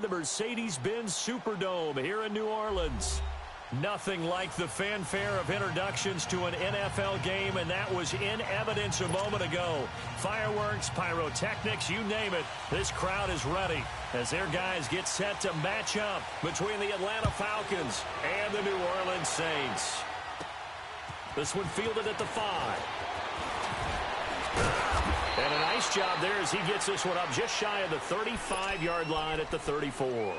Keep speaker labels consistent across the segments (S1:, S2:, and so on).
S1: the Mercedes-Benz Superdome here in New Orleans. Nothing like the fanfare of introductions to an NFL game, and that was in evidence a moment ago. Fireworks, pyrotechnics, you name it. This crowd is ready as their guys get set to match up between the Atlanta Falcons and the New Orleans Saints. This one fielded at the 5. And a nice job there as he gets this one up just shy of the 35-yard line at the 34.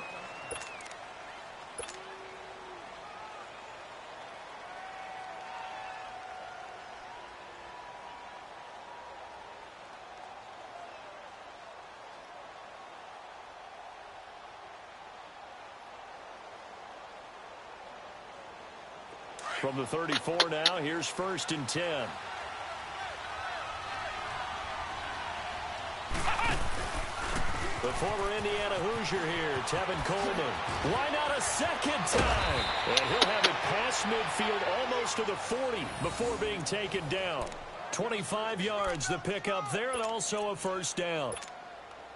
S1: From the 34 now, here's 1st and 10. The former Indiana Hoosier here, Tevin Coleman. Why not a second time? And he'll have it past midfield almost to the 40 before being taken down. 25 yards the pickup there, and also a 1st down.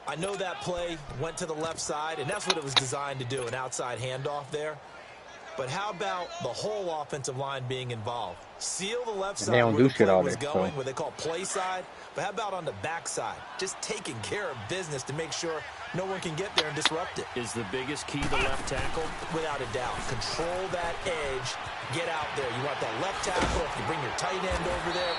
S2: I know that play went to the left side, and that's what it was designed to do, an outside handoff there. But how about the whole offensive line being involved? Seal the left side where the play was going, what they call play side. But how about on the back side? Just taking care of business to make sure no one can get there and disrupt it.
S1: Is the biggest key the left tackle?
S2: Without a doubt. Control that edge. Get out there. You want that left tackle. If you bring your tight end over there,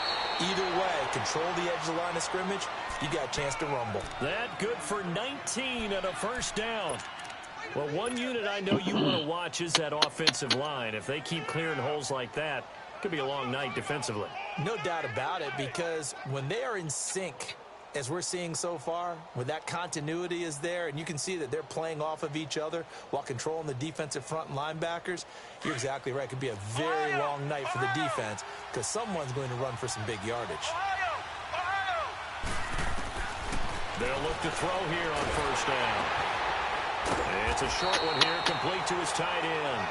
S2: either way, control the edge of the line of scrimmage, you got a chance to rumble.
S1: That good for 19 and a 1st down. Well, one unit I know you want to watch is that offensive line. If they keep clearing holes like that, it could be a long night defensively.
S2: No doubt about it, because when they are in sync, as we're seeing so far, when that continuity is there, and you can see that they're playing off of each other while controlling the defensive front linebackers, you're exactly right. It could be a very long night for the defense because someone's going to run for some big yardage.
S1: They'll look to throw here on 1st down. It's a short one here, complete to his tight end.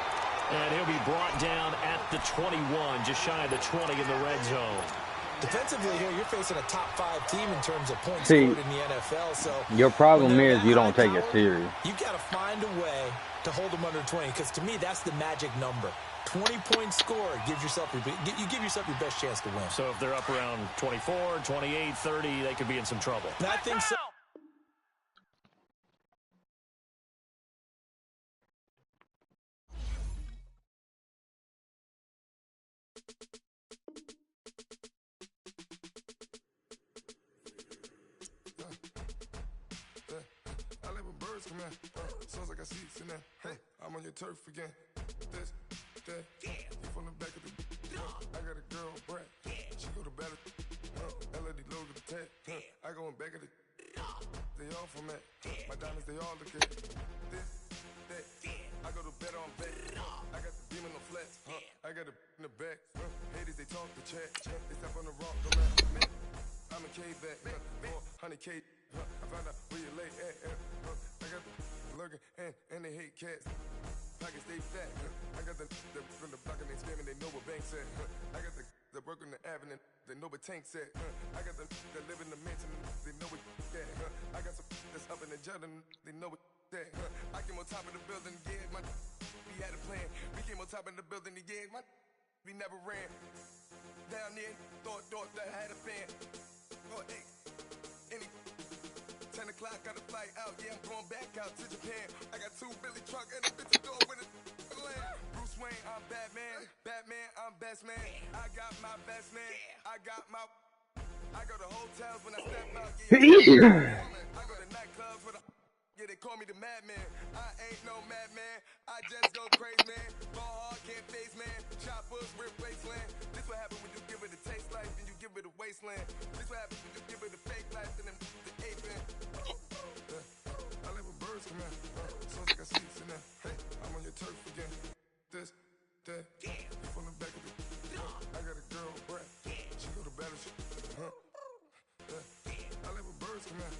S1: And he'll be brought down at the 21, just shy of the 20 in the red zone.
S2: Defensively here, you're facing a top 5 team in terms of points scored in the NFL. So
S3: your problem is you don't take it serious.
S2: You got to find a way to hold them under 20, because to me, that's the magic number. 20 points scored gives yourself you give yourself your best chance to win.
S1: So if they're up around 24, 28, 30, they could be in some trouble.
S2: And I think so.
S4: Sounds like I see it in there. Hey, I'm on your turf again. This, that, you from the back of the. I got a girl, Brett. She go to battle. LED logo the tag. I go in back of the. They all from that. My diamonds, they all look at. This, that. I go to bet on bet. I got the beam in the flats. I got it in the back. Haters, they talk the chat. They step on the rock, don't let them in. I'm a K-back. 400K. I found out where you lay at. I got the lurking and they hate cats. Pockets stay fat. I got the from the block and they scamming, they know what banks at. I got the work on the avenue, they know what tanks at. I got the that live in the mansion, they know what that. I got some that's up in the Jordan, they know what that. I came on top of the building, yeah, my we had a plan. We came on top of the building, yeah, my we never ran. Down there, thought that I had a fan. Oh, hey, any 10 o'clock, got a flight out, yeah, I'm going back out to Japan. I got 2 Billy truck and a bitch door with a land. Bruce Wayne, I'm Batman. Batman, I'm best man. I got my best man. I got my. I go to hotels when I step out, yeah. I go to nightclubs with a. Yeah, they call me the madman. I ain't no madman. I just go crazy, man. Ball hard, can't face, man. Choppers, rip wasteland. This what happen when you give it a taste life and you give it a wasteland. This what happen when you give it a fake life and then the ape in. I live with birds come in. Sounds like I see it in there. Hey, I'm on your turf again. This, that, you from the back of the. I got a girl, Brett. She go to battle. I live with birds come in.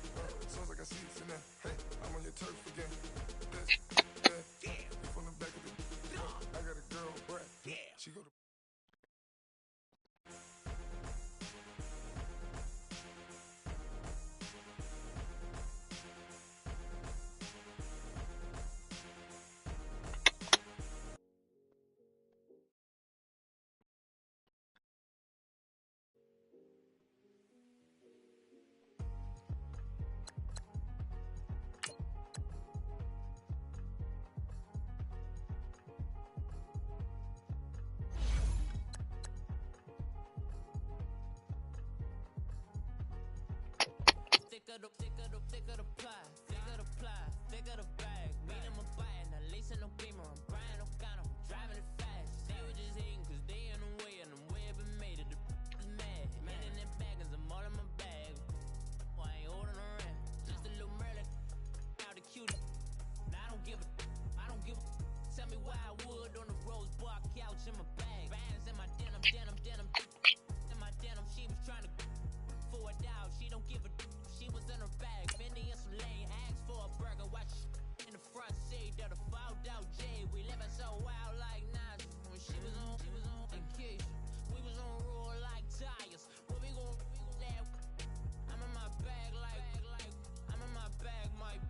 S4: Sounds like I see it in there. Hey, I'm on your turf again. This, that, you from the back of the. I got a girl, Brett. She go to.
S5: Thicker the pie, thicker the ply, thicker the bag. Mean I'm a buyer, not leasing no beamer. I'm buying no counter, I'm driving it fast. They were just hating cause they in the way, and I'm way up and made it. The is mad. Man in them baggins, I'm all in my bag. I ain't holding around. Just a little Merlin, out the cutie. Now I don't give a. Tell me why I would on the rose bar couch in my bag. Bands in my denim. In my denim, she was trying to for it out. She don't give a. She was in her bag. Fendi and some lane. Asked for a burger. Watch in the front seat of the fouled out J. We living so wild like Nas. When she was on vacation. We was on roll like tires. What we gon' that? I'm in my bag like I'm in my bag, Mike.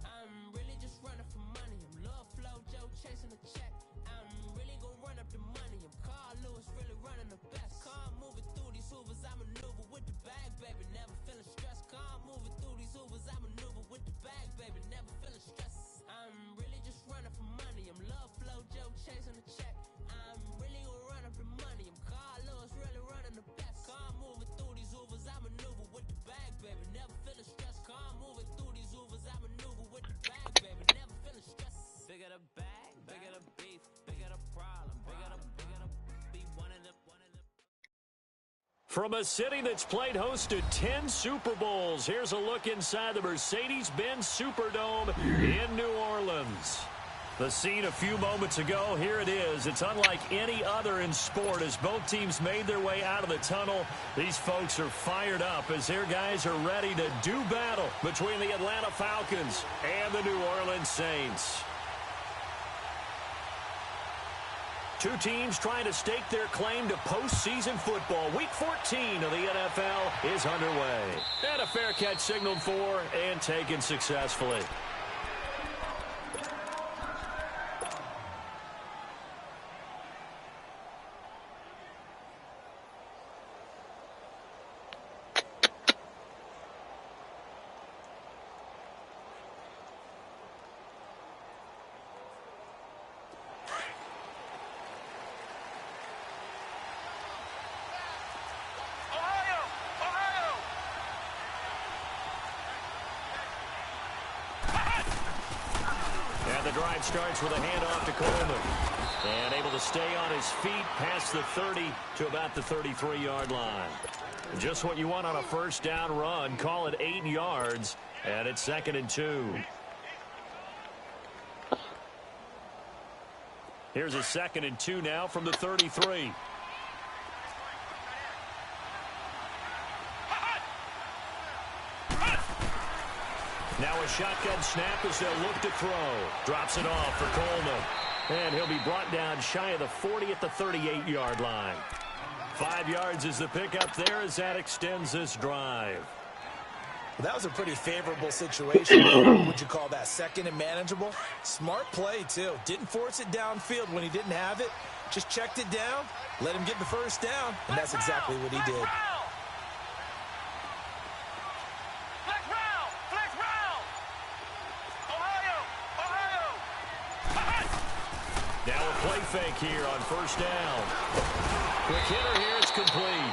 S5: I'm really just running for money. I'm love flow, Joe chasing the check. I'm really gon' run up the money. I'm Carl Lewis, really running the best. Car moving through these Hoovers, I maneuver with the bag, baby. Never feeling stressed. Car moving through these Hoovers, I maneuver with the bag, baby. Never feeling stressed. I'm really just running for money. I'm love flow, Joe chasing the check. I'm really gon' run up the money. I'm Carl Lewis, really running the best. Car moving through these Hoovers, I maneuver with the bag, baby. Never feeling stressed. Car moving through these Hoovers, I maneuver with the bag, baby. Never feeling stressed. Bigger the bag, bigger the beef, bigger the problem, bigger the be one of the.
S1: From a city that's played host to 10 Super Bowls, here's a look inside the Mercedes-Benz Superdome in New Orleans. The scene a few moments ago, here it is. It's unlike any other in sport. As both teams made their way out of the tunnel, these folks are fired up as their guys are ready to do battle between the Atlanta Falcons and the New Orleans Saints. Two teams trying to stake their claim to postseason football. Week 14 of the NFL is underway. And a fair catch signaled for and taken successfully. The drive starts with a handoff to Coleman. And able to stay on his feet past the 30 to about the 33-yard line. Just what you want on a first down run. Call it 8 yards. And it's 2nd and 2. Here's a 2nd and 2 now from the 33. Now a shotgun snap as they'll look to throw. Drops it off for Coleman. And he'll be brought down shy of the 40 at the 38-yard line. 5 yards is the pickup there as that extends this drive.
S2: Well, that was a pretty favorable situation. Would you call that second and manageable? Smart play, too. Didn't force it downfield when he didn't have it. Just checked it down, let him get the first down, and that's exactly what he did.
S1: Now a play fake here on first down. Quick hitter here, it's complete.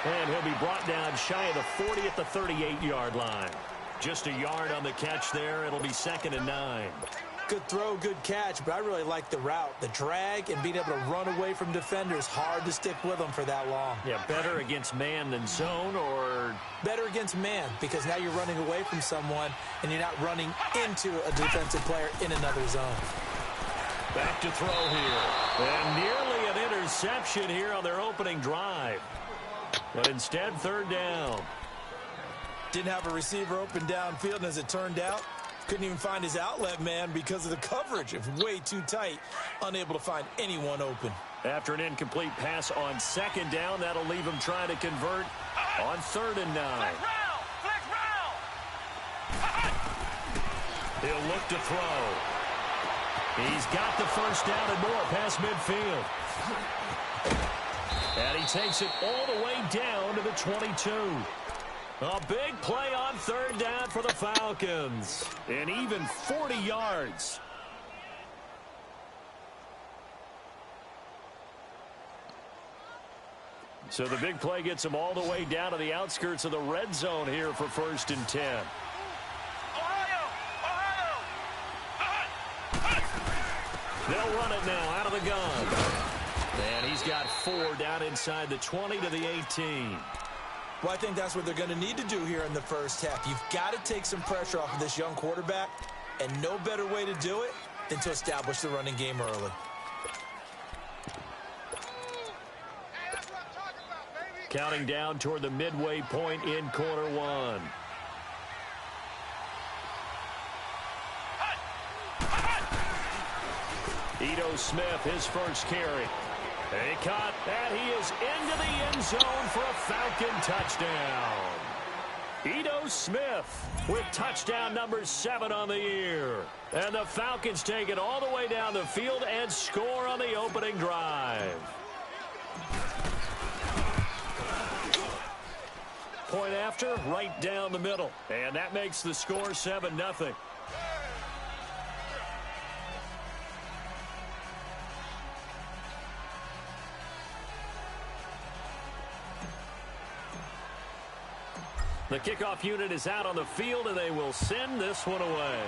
S1: And he'll be brought down shy of the 40 at the 38-yard line. Just a yard on the catch there. It'll be 2nd and 9.
S2: Good throw, good catch, but I really like the route. The drag and being able to run away from defenders. Hard to stick with them for that long.
S1: Yeah, better against man than zone, or?
S2: Better against man, because now you're running away from someone and you're not running into a defensive player in another zone.
S1: Back to throw here. And nearly an interception here on their opening drive. But instead, 3rd down.
S2: Didn't have a receiver open downfield, and as it turned out, couldn't even find his outlet man because of the coverage. It was way too tight, unable to find anyone open.
S1: After an incomplete pass on 2nd down, that'll leave him trying to convert on 3rd and 9. He'll look to throw. He's got the first down and more past midfield. And he takes it all the way down to the 22. A big play on 3rd down for the Falcons. And even 40 yards. So the big play gets them all the way down to the outskirts of the red zone here for 1st and 10. They'll run it now out of the gun. And he's got 4 down inside the 20 to the 18.
S2: Well, I think that's what they're going to need to do here in the first half. You've got to take some pressure off of this young quarterback, and no better way to do it than to establish the running game early.
S1: Counting down toward the midway point in quarter 1. Ito Smith, his first carry. He caught, and he is into the end zone for a Falcon touchdown. Ito Smith with touchdown number 7 on the year. And the Falcons take it all the way down the field and score on the opening drive. Point after, right down the middle. And that makes the score 7-0. The kickoff unit is out on the field, and they will send this one away.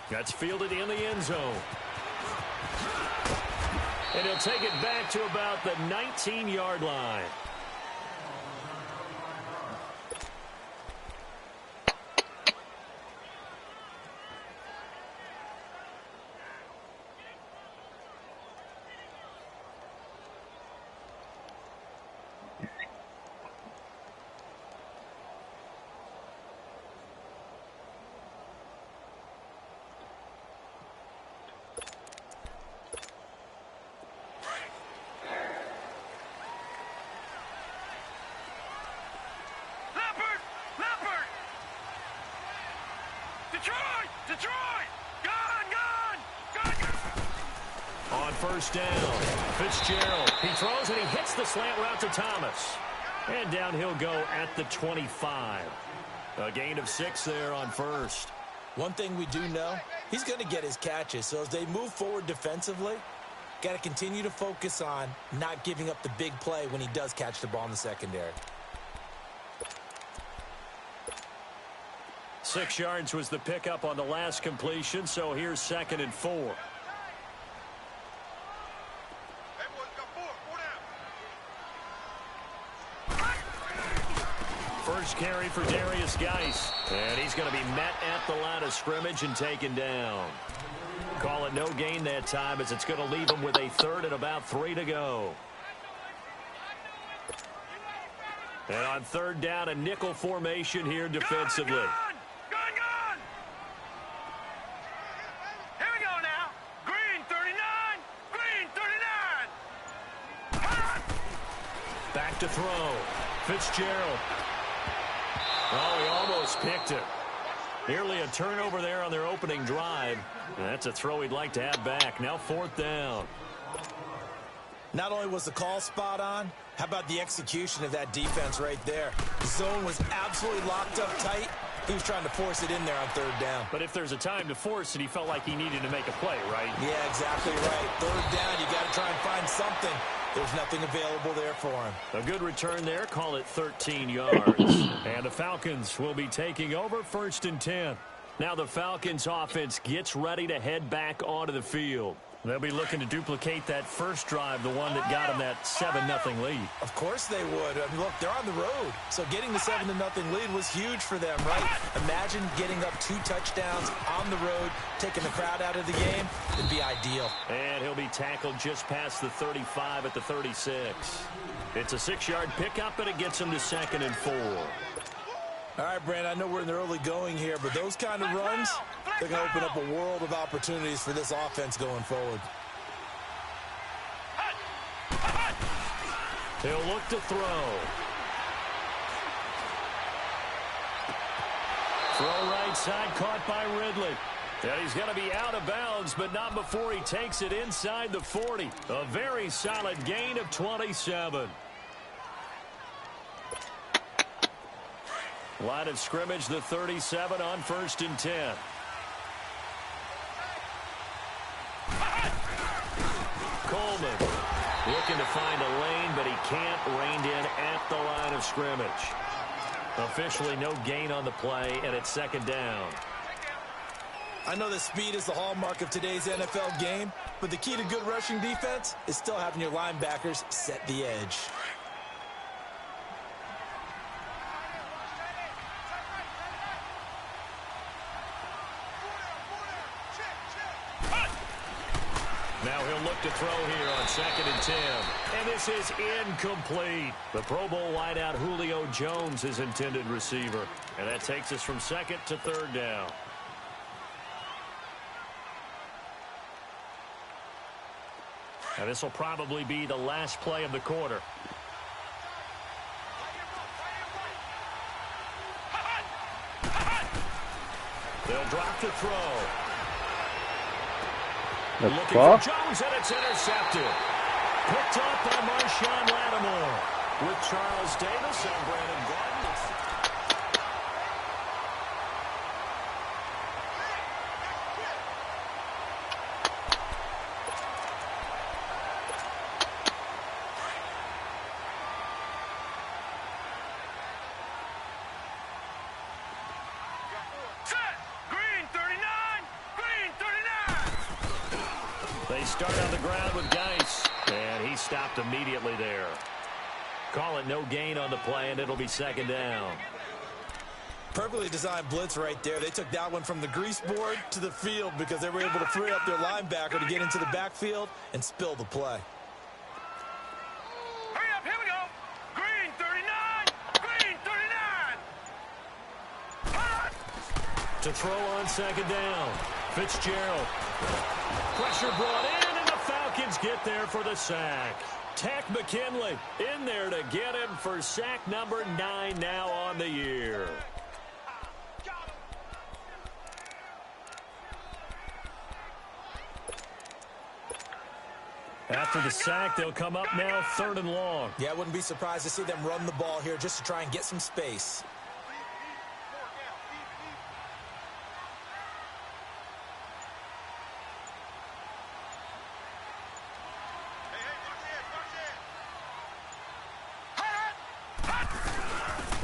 S1: That's fielded in the end zone. And he'll take it back to about the 19-yard line. On first down, Fitzgerald. He throws and he hits the slant route to Thomas. And down he'll go at the 25. A gain of 6 there on first.
S2: One thing we do know, he's going to get his catches. So as they move forward defensively, got to continue to focus on not giving up the big play when he does catch the ball in the secondary.
S1: 6 yards was the pickup on the last completion, so here's 2nd and 4. First carry for Darius Geis, and he's going to be met at the line of scrimmage and taken down. Call it no gain that time, as it's going to leave him with a 3rd and about 3 to go. And on 3rd down, a nickel formation here defensively.
S6: Gun! Here we go now. Green 39. Green 39.
S1: Back to throw. Fitzgerald. Oh, he almost picked it. Nearly a turnover there on their opening drive. And that's a throw he'd like to have back. Now 4th down.
S2: Not only was the call spot on, how about the execution of that defense right there? The zone was absolutely locked up tight. He was trying to force it in there on 3rd down.
S1: But if there's a time to force it, he felt like he needed to make a play, right?
S2: Yeah, exactly right. 3rd down, you got to try and find something. There's nothing available there for him.
S1: A good return there. Call it 13 yards. And the Falcons will be taking over 1st and 10. Now the Falcons offense gets ready to head back onto the field. They'll be looking to duplicate that first drive, the one that got them that 7-0 lead.
S2: Of course they would. I mean, look, they're on the road. So getting the 7-0 lead was huge for them, right? Imagine getting up 2 touchdowns on the road, taking the crowd out of the game. It'd be ideal.
S1: And he'll be tackled just past the 35 at the 36. It's a 6-yard pickup, and it gets him to 2nd and 4.
S2: All right, Brandon, I know we're in the early going here, but those kind of runs, they're going to open up a world of opportunities for this offense going forward.
S1: He'll look to throw. Throw right side, caught by Ridley. And he's going to be out of bounds, but not before he takes it inside the 40. A very solid gain of 27. Line of scrimmage, the 37 on 1st and 10. Coleman looking to find a lane, but he can't. Reined in at the line of scrimmage. Officially no gain on the play, and it's 2nd down.
S2: I know that speed is the hallmark of today's NFL game, but the key to good rushing defense is still having your linebackers set the edge.
S1: Now he'll look to throw here on 2nd and 10. And this is incomplete. The Pro Bowl wideout Julio Jones is intended receiver. And that takes us from 2nd to 3rd down. And this will probably be the last play of the quarter. They'll drop to throw. Looking for Jones, and it's intercepted. Picked up by Marshawn Lattimore. With Charles Davis and Brandon Gordon. They start on the ground with Geis, and he stopped immediately there. Call it no gain on the play, and it'll be 2nd down.
S2: Perfectly designed blitz right there. They took that one from the grease board to the field because they were able to free up their linebacker to get into the backfield and spill the play.
S6: Hurry up, here we go. Green 39, green 39.
S1: To throw on 2nd down. Fitzgerald. Pressure brought in, and the Falcons get there for the sack. Tack McKinley in there to get him for sack number 9 now on the year. After the sack, they'll come up now 3rd and long.
S2: Yeah, I wouldn't be surprised to see them run the ball here just to try and get some space.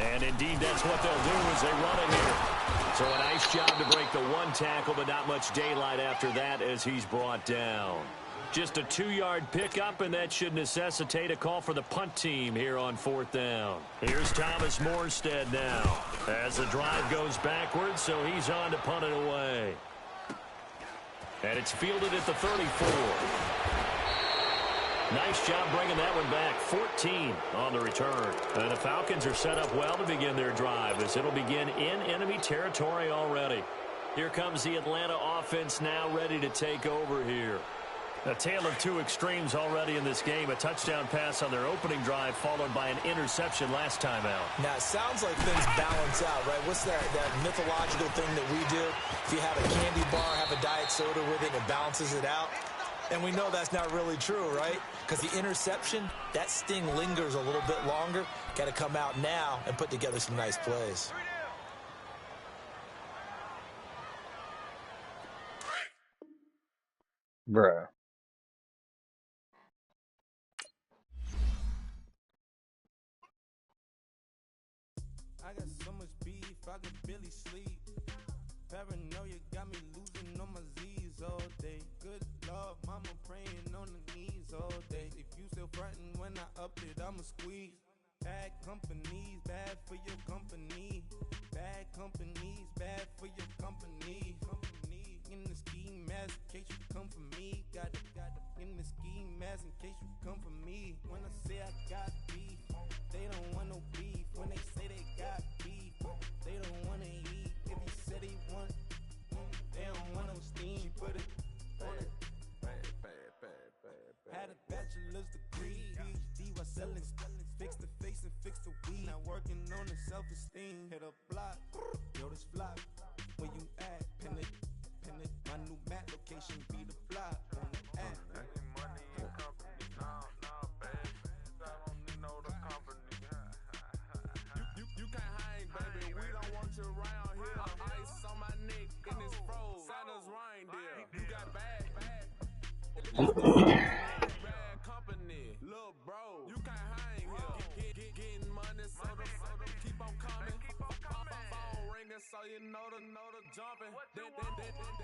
S1: And indeed, that's what they'll do as they run it here. So a nice job to break the 1 tackle, but not much daylight after that as he's brought down. Just a 2-yard pickup, and that should necessitate a call for the punt team here on 4th down. Here's Thomas Morstead now as the drive goes backwards, so he's on to punt it away. And it's fielded at the 34. Nice job bringing that one back. 14 on the return. And the Falcons are set up well to begin their drive as it'll begin in enemy territory already. Here comes the Atlanta offense now ready to take over here. A tale of 2 extremes already in this game. A touchdown pass on their opening drive followed by an interception last time out.
S2: Now, it sounds like things balance out, right? What's that mythological thing that we do? If you have a candy bar, have a diet soda with it, it balances it out. And we know that's not really true, right? Because the interception, that sting lingers a little bit longer. Got to come out now and put together some nice plays.
S3: Bruh.
S7: I got so much beef, I could barely sleep. Paranoia got me losing on my Z's all day. Good Lord, mama praying on the knees all day. If you still frontin' when I up it, I'ma squeeze. Bad companies, bad for your company. Bad companies, bad for your company. Company in the ski mask in case you come for me. Got it in the ski mask in case you come for me. When I say I got beef, they don't want no beef. When they say they got beef, they don't wanna eat. If you said they want, they don't want no steam. She put it on it. Had a bachelor's degree, PhD while selling. Fix the face and fix the weed. Now working on the self-esteem. Hit a block, yo this flop. Where you at? Pin it. My new map location be the flop on the app.
S8: You can't hang, baby. We don't want you around here. Ice on my neck in this froze. Santa's reindeer. You got bad company, little bro. You can't hang here. Getting money, so the keep on coming. Phone ringing, so you know the jumping. They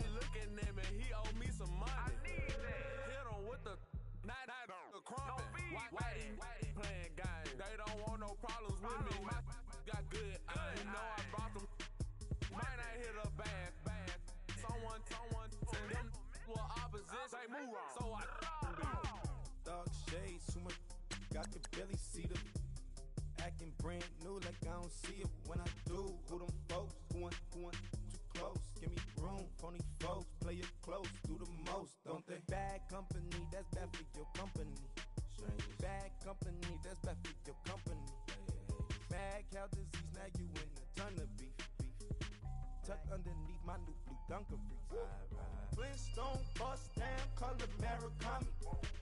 S8: looking at me, he owe me some money. I need that. Hit him with the night crumping. Why they playing games? They don't want no problems with me. My got good. You know I brought them. Might not hit a bad. Someone, and them were opposites. They move wrong. So I
S7: dark shades, too much. Got the belly see them. Acting brand new like I don't see it when I do. Who them folks? Who want too close? Give me room, phony folks. Play it close, do the most, don't they? Bad company, that's bad for your company. Bad company, that's bad for your company. Mad cow disease, now you in a ton of beef. Tucked underneath my new blue Dunkaroos. Flintstone bust down, color Murakami.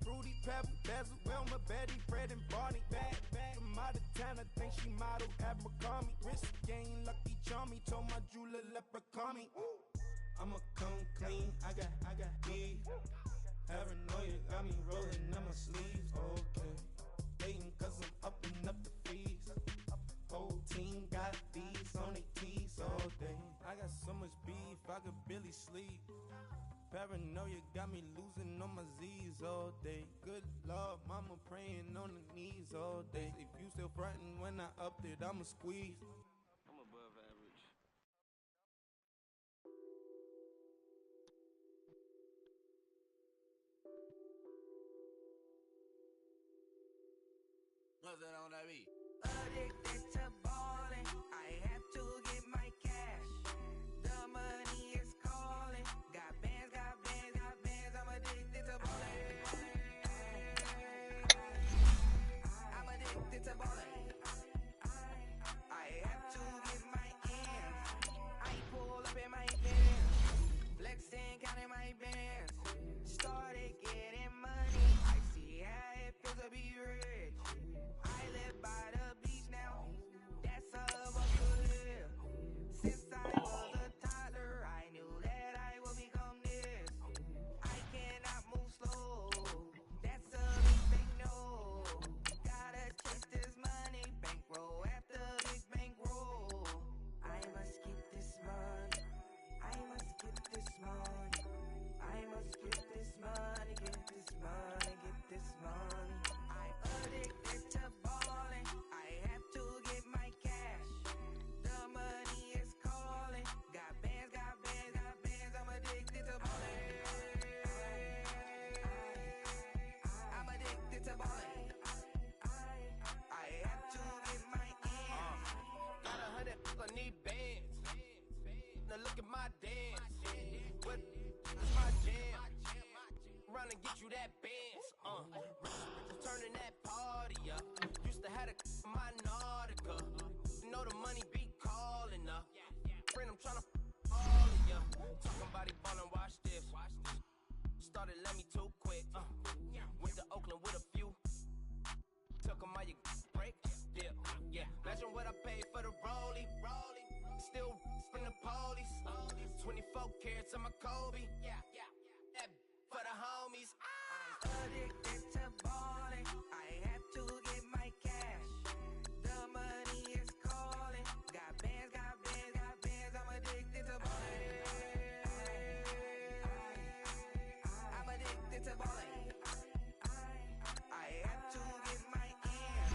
S7: Fruity Pebble, Basil, Wilma, Betty, Fred, and Barney. Bad from out of town, I think she modeled Abercrombie. Wrist game, Lucky Charmy, told my jeweler leprechaun me. I'ma come clean, I got beef. Paranoia got me rolling on my sleeves. Okay, hating cause I'm upping up the fees. Whole team got these on their tees all day. I got so much beef, I could barely sleep. Paranoia got me losing on my Z's all day. Good Lord, mama praying on the knees all day. If you still frontin' when I upped it, I'ma squeeze.
S9: I'm above average.
S8: what's that on that beat?
S5: Addicted to ballin', I have to get my cash. The money is calling. Got bands, I'm addicted to ballin'. I'm addicted to ballin'. I have to get my ends. I pull up in my Benz, flexing, counting my bands. Started getting money, I see how it feels to be rich. I live by the beach now, that's all I want to live. Since I was a toddler, I knew that I would become this. I cannot move slow, that's a big thing, no. Gotta chase this money, bankroll after big bankroll. I must get this money, I must get this money. I must get this money, get this money, get this money. I'm addicted to ballin', I have to get my cash. The money is calling. Got bands, I'm addicted to ballin'. I'm addicted to ballin'. I have to get my ends.
S8: Got 100, I need bands. Now look at my dance. What is my jam? Run and get you that bands. Turning that party up. Used to have a my Nautica. You know the money be calling up. Friend, I'm tryna all of ya. Talking about he ballin', watch this. Started let me too quick. Went to Oakland with a few. Took 'em all you break. Yeah. Imagine what I paid for the rollie. Still from the police. 24 carats of my Kobe. Yeah. That for the homies.
S5: Addicted to ballin', I have to get my cash. The money is calling. Got bands, I'm addicted to ballin'. I'm addicted to ballin'. I have to get my ends.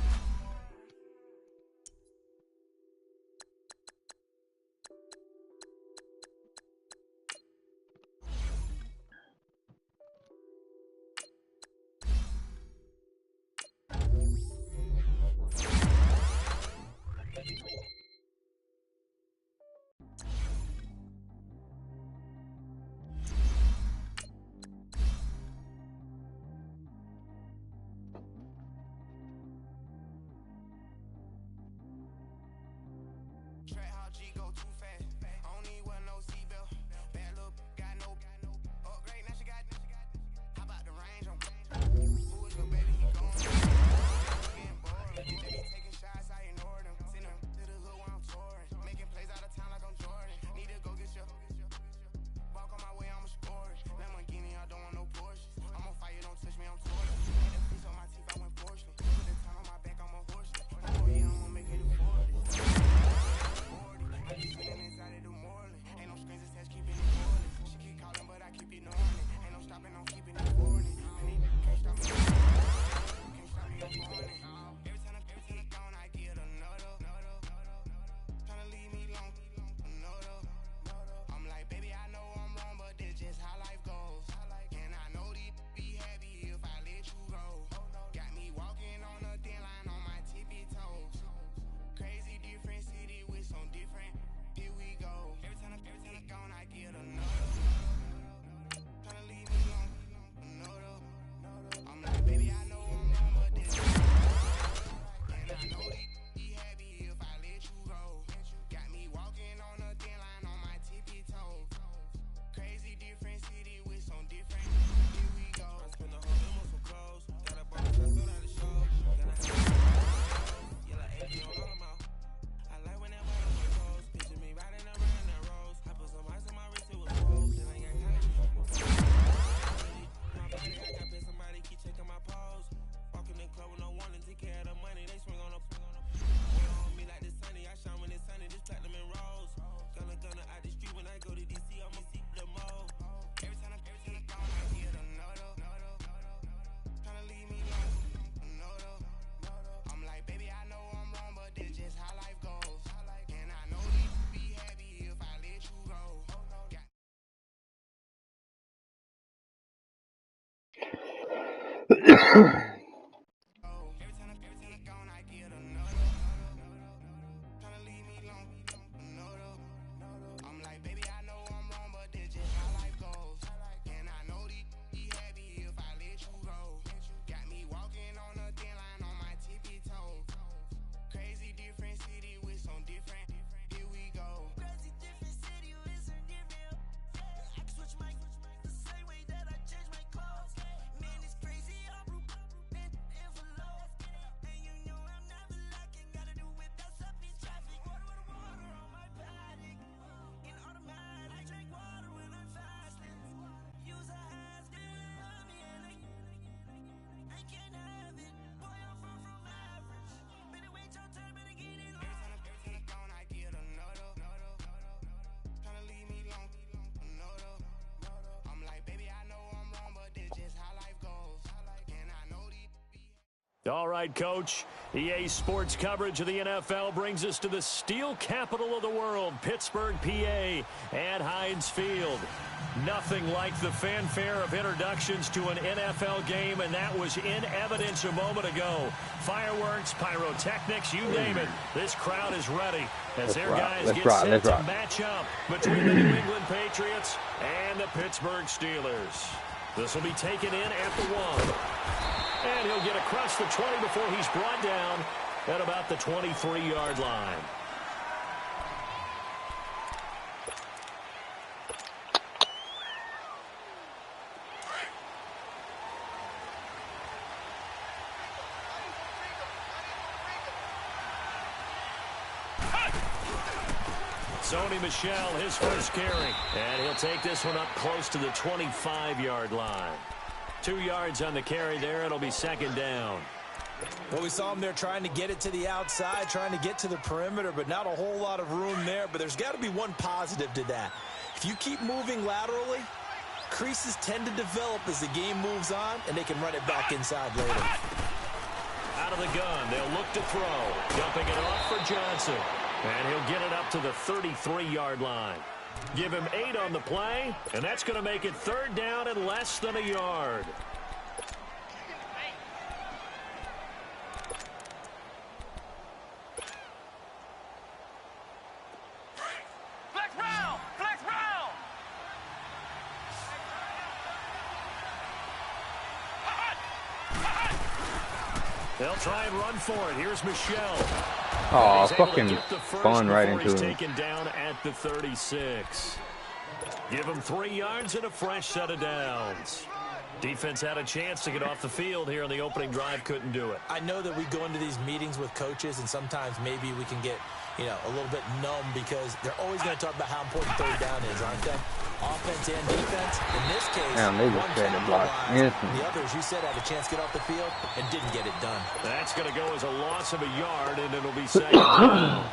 S1: All right, Coach. EA Sports coverage of the NFL brings us to the steel capital of the world, Pittsburgh, PA, at Heinz Field. Nothing like the fanfare of introductions to an NFL game, and that was in evidence a moment ago. Fireworks, pyrotechnics, you name it. This crowd is ready as their guys get set to match up between the New England Patriots and the Pittsburgh Steelers. This will be taken in at the 1. And he'll get across the 20 before he's brought down at about the 23-yard line. Sony Michel, his first carry. And he'll take this one up close to the 25-yard line. 2 yards on the carry there. It'll be second down.
S2: Well, we saw him there trying to get it to the outside, trying to get to the perimeter, but not a whole lot of room there. But there's got to be one positive to that. If you keep moving laterally, creases tend to develop as the game moves on, and they can run it back inside later.
S1: Out of the gun, they'll look to throw. Dumping it off for Johnson. And he'll get it up to the 33-yard line. Give him 8 on the play, and that's going to make it third down and less than a yard.
S6: Flex round! Flex round!
S1: They'll try and run for it. Here's Michel.
S3: Oh, fucking fun right into him.
S1: Taken down at the 36. Give him 3 yards and a fresh set of downs. Defense had a chance to get off the field here on the opening drive, couldn't do it.
S2: I know that we go into these meetings with coaches, and sometimes maybe we can get, a little bit numb because they're always going to talk about how important third down is, aren't they? Offense and defense. In this case,
S3: they just had to block.
S2: The others, you said, had a chance to get off the field and didn't get it done.
S1: That's going to go as a loss of a yard, and it'll be second down.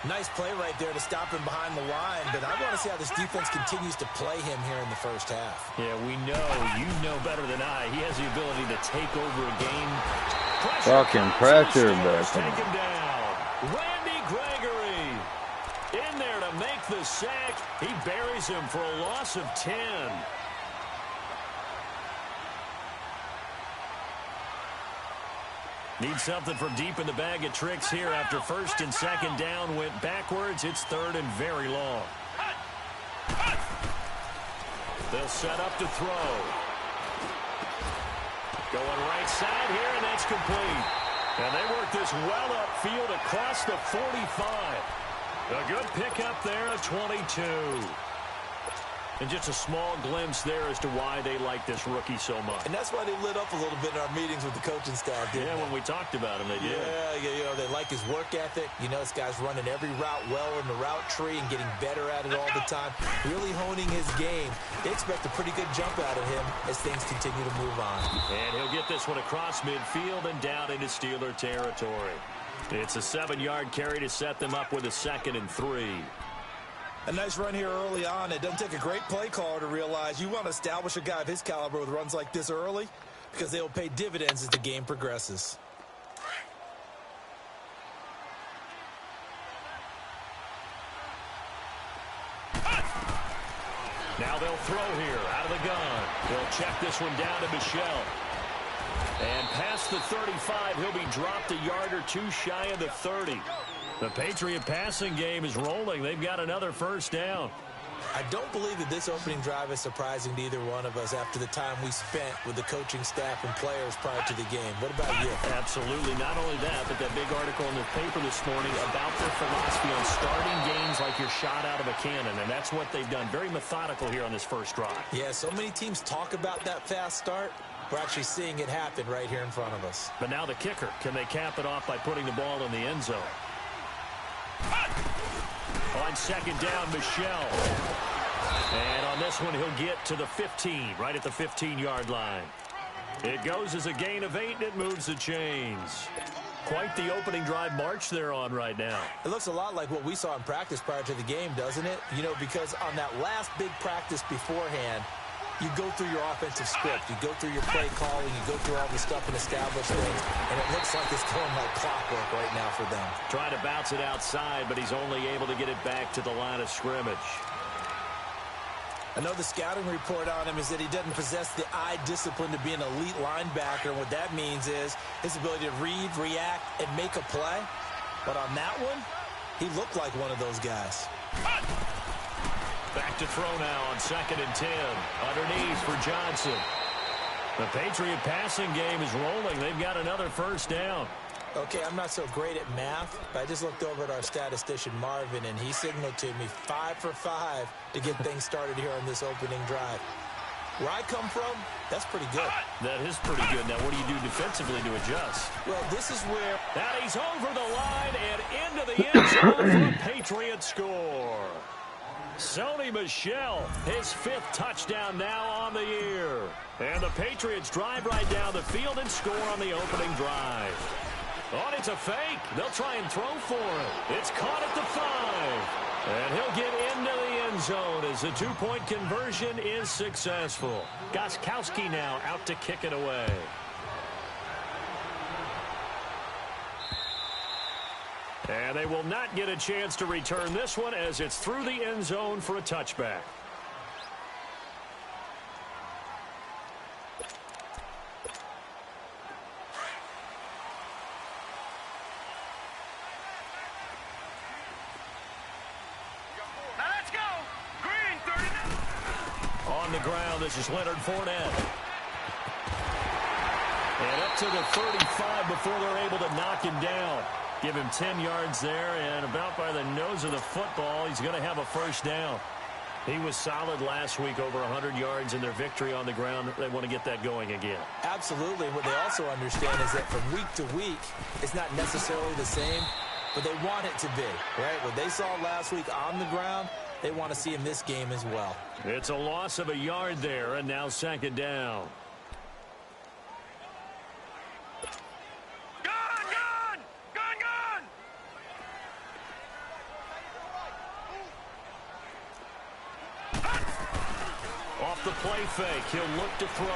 S2: Nice play right there to stop him behind the line, but I want to see how this defense continues to play him here in the first half.
S1: Yeah, we know. You know better than I. He has the ability to take over a game.
S3: Fucking pressure, but
S1: taken down. Randy Gregory in there to make the sack. He buries him for a loss of 10. Need something from deep in the bag of tricks here after first and second down went backwards. It's third and very long. They'll set up to throw. Going right side here, and that's complete. And they work this well upfield across the 45. A good pickup there at 22. And just a small glimpse there as to why they like this rookie so much.
S2: And that's why they lit up a little bit in our meetings with the coaching staff,
S1: Yeah, when we talked about him, they did.
S2: Yeah, they like his work ethic. This guy's running every route well in the route tree and getting better at it all the time. Really honing his game. They expect a pretty good jump out of him as things continue to move on.
S1: And he'll get this one across midfield and down into Steeler territory. It's a 7-yard carry to set them up with a 2nd and 3.
S2: A nice run here early on. It doesn't take a great play caller to realize you want to establish a guy of his caliber with runs like this early because they will pay dividends as the game progresses.
S1: Now they'll throw here out of the gun. They'll check this one down to Michel. And past the 35, he'll be dropped a yard or two shy of the 30. The Patriot passing game is rolling. They've got another first down.
S2: I don't believe that this opening drive is surprising to either one of us after the time we spent with the coaching staff and players prior to the game. What about you?
S1: Absolutely. Not only that, but that big article in the paper this morning about their philosophy on starting games like you're shot out of a cannon, and that's what they've done. Very methodical here on this first drive.
S2: Yeah, so many teams talk about that fast start. We're actually seeing it happen right here in front of us.
S1: But now the kicker. Can they cap it off by putting the ball in the end zone? On second down, Michelle. And on this one, he'll get to the 15, right at the 15-yard line. It goes as a gain of 8, and it moves the chains. Quite the opening drive march they're on right now.
S2: It looks a lot like what we saw in practice prior to the game, doesn't it? You know, because on that last big practice beforehand, you go through your offensive script. You go through your play calling. You go through all the stuff and establish things. And it looks like it's going like clockwork right now for them.
S1: Trying to bounce it outside, but he's only able to get it back to the line of scrimmage.
S2: I know the scouting report on him is that he doesn't possess the eye discipline to be an elite linebacker. And what that means is his ability to read, react, and make a play. But on that one, he looked like one of those guys.
S1: Back to throw now on 2nd and 10. Underneath for Johnson. The Patriot passing game is rolling. They've got another first down.
S2: Okay, I'm not so great at math, but I just looked over at our statistician, Marvin, and he signaled to me 5 for 5 to get things started here on this opening drive. Where I come from, that's pretty good.
S1: That is pretty good. Now, what do you do defensively to adjust?
S2: Well, this is where...
S1: Now he's over the line and into the end zone for a Patriot score. Sony Michel, his 5th touchdown now on the year. And the Patriots drive right down the field and score on the opening drive. Oh, it's a fake. They'll try and throw for it. It's caught at the 5. And he'll get into the end zone as the 2-point conversion is successful. Gostkowski now out to kick it away. And they will not get a chance to return this one as it's through the end zone for a touchback.
S6: Now let's go. Green 39.
S1: On the ground, this is Leonard Fournette. And up to the 35 before they're able to knock him down. Give him 10 yards there, and about by the nose of the football, he's going to have a first down. He was solid last week, over 100 yards in their victory on the ground. They want to get that going again.
S2: Absolutely. What they also understand is that from week to week, it's not necessarily the same, but they want it to be, right? What they saw last week on the ground, they want to see in this game as well.
S1: It's a loss of a yard there, and now 2nd down. The play fake. He'll look to throw.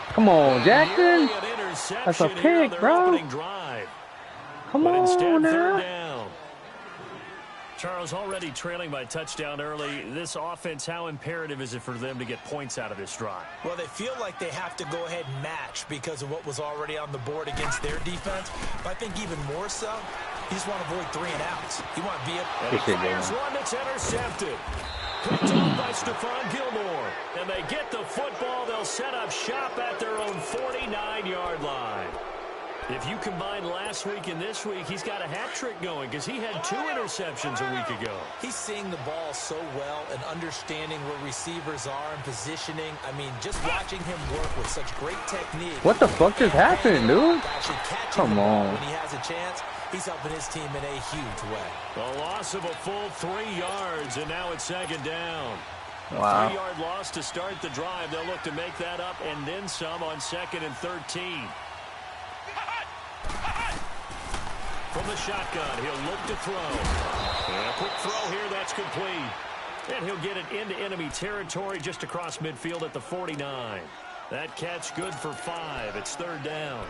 S3: Come on, Jackson. That's a pick, bro. Come on now.
S1: 3rd down. Charles, already trailing by touchdown early. This offense, how imperative is it for them to get points out of this drive?
S2: Well, they feel like they have to go ahead and match because of what was already on the board against their defense. But I think even more so, you just want to avoid 3 and outs. You want to be
S1: a... Here's one that's intercepted. Picked off by Stephon Gilmore. And they get the football. They'll set up shop at their own 49-yard line. If you combine last week and this week, he's got a hat trick going because he had 2 interceptions a week ago.
S2: He's seeing the ball so well and understanding where receivers are and positioning. I mean, just watching him work with such great technique.
S3: What the fuck just happened, dude? Come on.
S2: When he has a chance, he's helping his team in a huge way.
S1: A loss of a full 3 yards, and now it's 2nd down.
S3: Wow.
S1: A 3-yard loss to start the drive. They'll look to make that up and then some on 2nd and 13. From the shotgun, he'll look to throw. And a quick throw here, that's complete. And he'll get it into enemy territory just across midfield at the 49. That catch good for 5. It's 3rd down.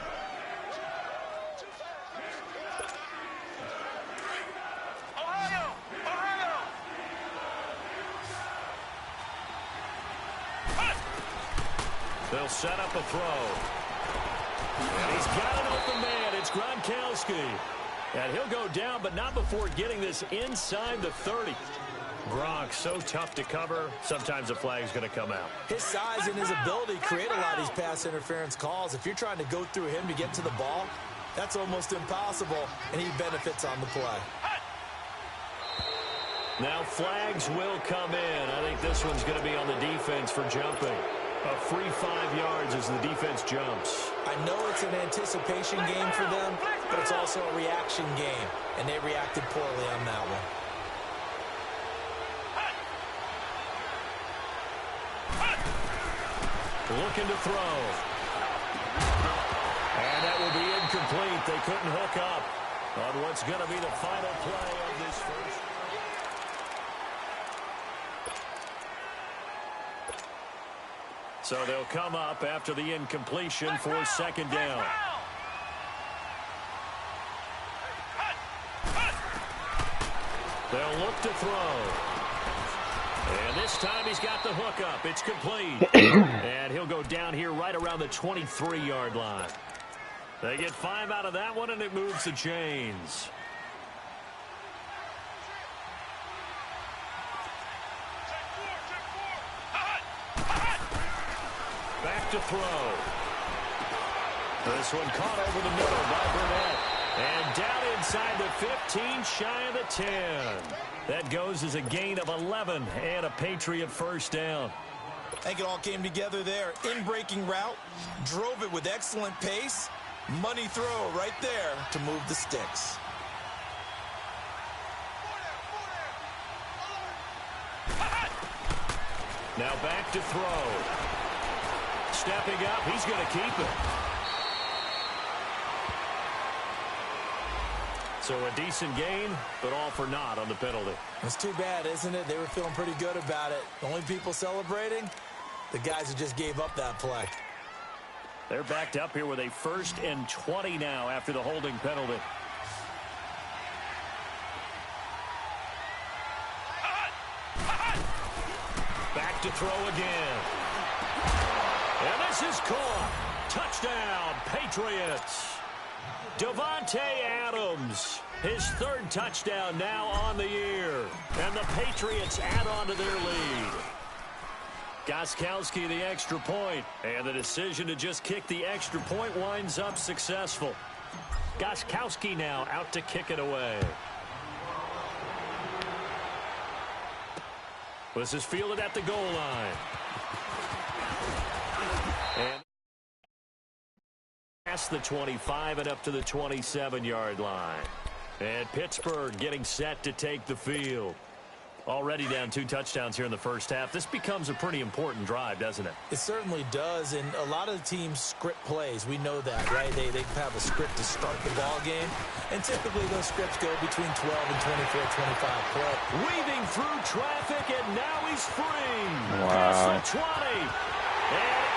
S1: They'll set up a throw. And he's got an open man. It's Gronkowski. And he'll go down, but not before getting this inside the 30. Gronk, so tough to cover. Sometimes the flag's going to come out.
S2: His size and his ability create a lot of these pass interference calls. If you're trying to go through him to get to the ball, that's almost impossible, and he benefits on the play.
S1: Now flags will come in. I think this one's going to be on the defense for jumping. A free 5 yards as the defense jumps.
S2: I know it's an anticipation game for them, but it's also a reaction game, and they reacted poorly on that one.
S1: Looking to throw. And that will be incomplete. They couldn't hook up on what's going to be the final play of this first. So they'll come up after the incompletion for second down. They'll look to throw. And this time he's got the hook up. It's complete. And he'll go down here right around the 23-yard line. They get 5 out of that one, and it moves the chains. Back to throw. This one caught over the middle by Burnett. And down inside the 15, shy of the 10. That goes as a gain of 11 and a Patriot first down.
S2: I think it all came together there. In-breaking route, drove it with excellent pace. Money throw right there to move the sticks.
S1: Now back to throw. Stepping up, he's going to keep it. So a decent gain, but all for naught on the penalty.
S2: It's too bad, isn't it? They were feeling pretty good about it. The only people celebrating, the guys who just gave up that play.
S1: They're backed up here with a 1st and 20 now after the holding penalty. Back to throw again. And this is caught. Touchdown, Patriots. Davante Adams, his 3rd touchdown now on the year. And the Patriots add on to their lead. Gostkowski the extra point. And the decision to just kick the extra point winds up successful. Gostkowski now out to kick it away. This is fielded at the goal line. And past the 25 and up to the 27-yard line. And Pittsburgh getting set to take the field. Already down 2 touchdowns here in the first half. This becomes a pretty important drive, doesn't it?
S2: It certainly does, and a lot of the teams script plays. We know that, right? They have a script to start the ball game, and typically those scripts go between 12 and 24, 25 play.
S1: Weaving through traffic, and now he's free.
S3: Wow.
S1: Past the 20, and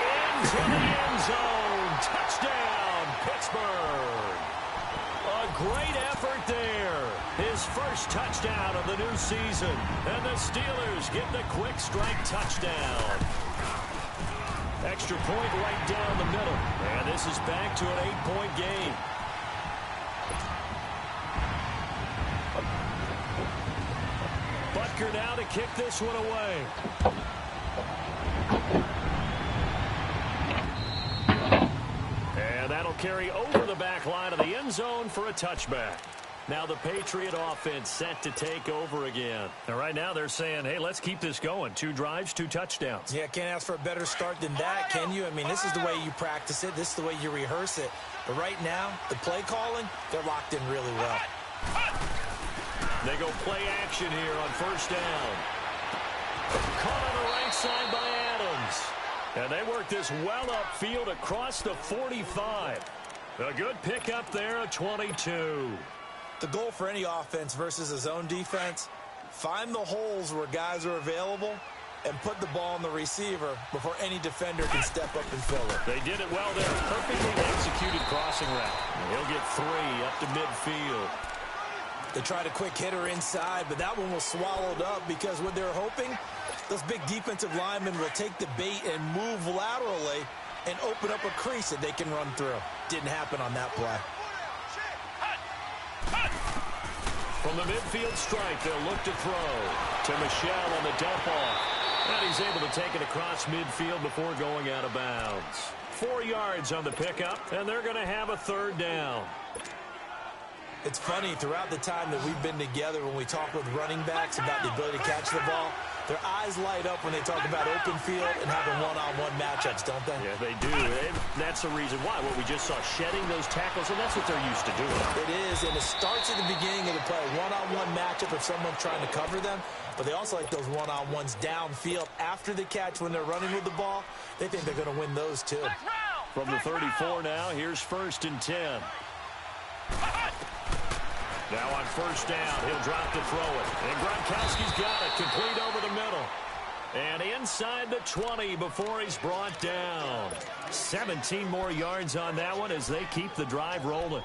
S1: into the end zone. Touchdown, Pittsburgh. A great effort there. His first touchdown of the new season. And the Steelers get the quick strike touchdown. Extra point right down the middle. And this is back to an 8-point game. Butker now to kick this one away. And that'll carry over the back line of the end zone for a touchback. Now the Patriot offense set to take over again. And right now they're saying, hey, let's keep this going. 2 drives, 2 touchdowns.
S2: Yeah, can't ask for a better start than that, can you? I mean, this is the way you practice it. This is the way you rehearse it. But right now, the play calling, they're locked in really well.
S1: They go play action here on first down. Caught on the right side by Adams. And they work this well upfield across the 45. A good pickup there at 22.
S2: The goal for any offense versus a zone defense, find the holes where guys are available and put the ball on the receiver before any defender can step up and fill it.
S1: They did it well there. Perfectly executed crossing route. And he'll get 3 up to midfield.
S2: They tried a quick hitter inside, but that one was swallowed up because what they're hoping Those big defensive linemen will take the bait and move laterally and open up a crease that they can run through. Didn't happen on that play.
S1: From the midfield stripe, they'll look to throw to Michel on the dump off. And he's able to take it across midfield before going out of bounds. 4 yards on the pickup, and they're going to have a third down.
S2: It's funny, throughout the time that we've been together, when we talk with running backs about the ability to catch the ball, their eyes light up when they talk about open field and having one-on-one matchups, don't they?
S1: Yeah, they do. That's the reason why. What we just saw, shedding those tackles, and that's what they're used to doing.
S2: It is, and it starts at the beginning of the play. One-on-one matchup if someone's trying to cover them, but they also like those one-on-ones downfield after the catch when they're running with the ball. They think they're going to win those, too.
S1: From the 34 now, here's 1st and 10. Now on 1st down, he'll drop to throw it. And Gronkowski's got it, complete over the middle. And inside the 20 before he's brought down. 17 more yards on that one as they keep the drive rolling.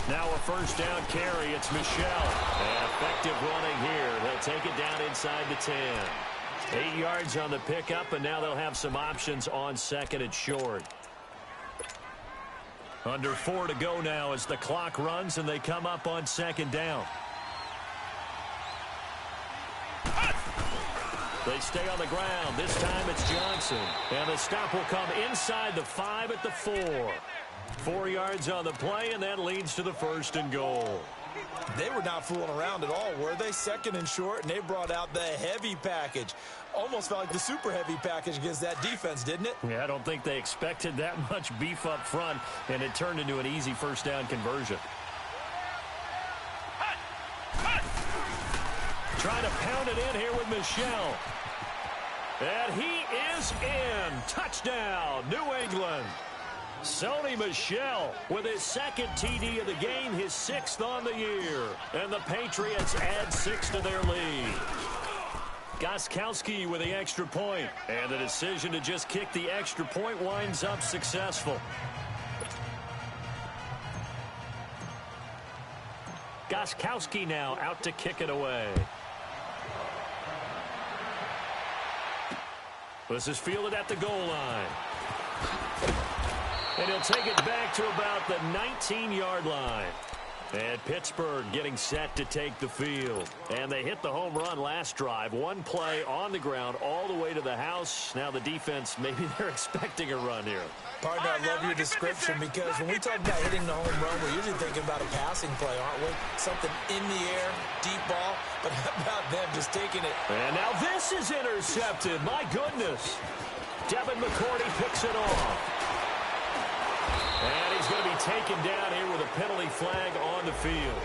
S1: Now a 1st down carry. It's Michel. And effective running here. They'll take it down inside the 10. 8 yards on the pickup, and now they'll have some options on 2nd and short. Under 4 to go now as the clock runs, and they come up on 2nd down. They stay on the ground. This time it's Johnson. And the stop will come inside the 5 at the 4. 4 yards on the play, and that leads to the 1st and goal.
S2: They were not fooling around at all, were they? 2nd and short, and they brought out the heavy package. Almost felt like the super heavy package against that defense, didn't it?
S1: Yeah, I don't think they expected that much beef up front, and it turned into an easy 1st down conversion. Trying to pound it in here with Michel. And he is in. Touchdown, New England. Sony Michel with his 2nd TD of the game, his 6th on the year. And the Patriots add 6 to their lead. Gostkowski with the extra point. And the decision to just kick the extra point winds up successful. Gostkowski now out to kick it away. This is fielded at the goal line. And he'll take it back to about the 19-yard line. And Pittsburgh getting set to take the field. And they hit the home run last drive. One play on the ground all the way to the house. Now the defense, maybe they're expecting a run here.
S2: Partner, I love your description because when we talk about hitting the home run, we're usually thinking about a passing play, aren't we? Something in the air, deep ball. But how about them just taking it?
S1: And now this is intercepted. My goodness. Devin McCourty picks it off. And he's going to be taken down here with a penalty flag on the field.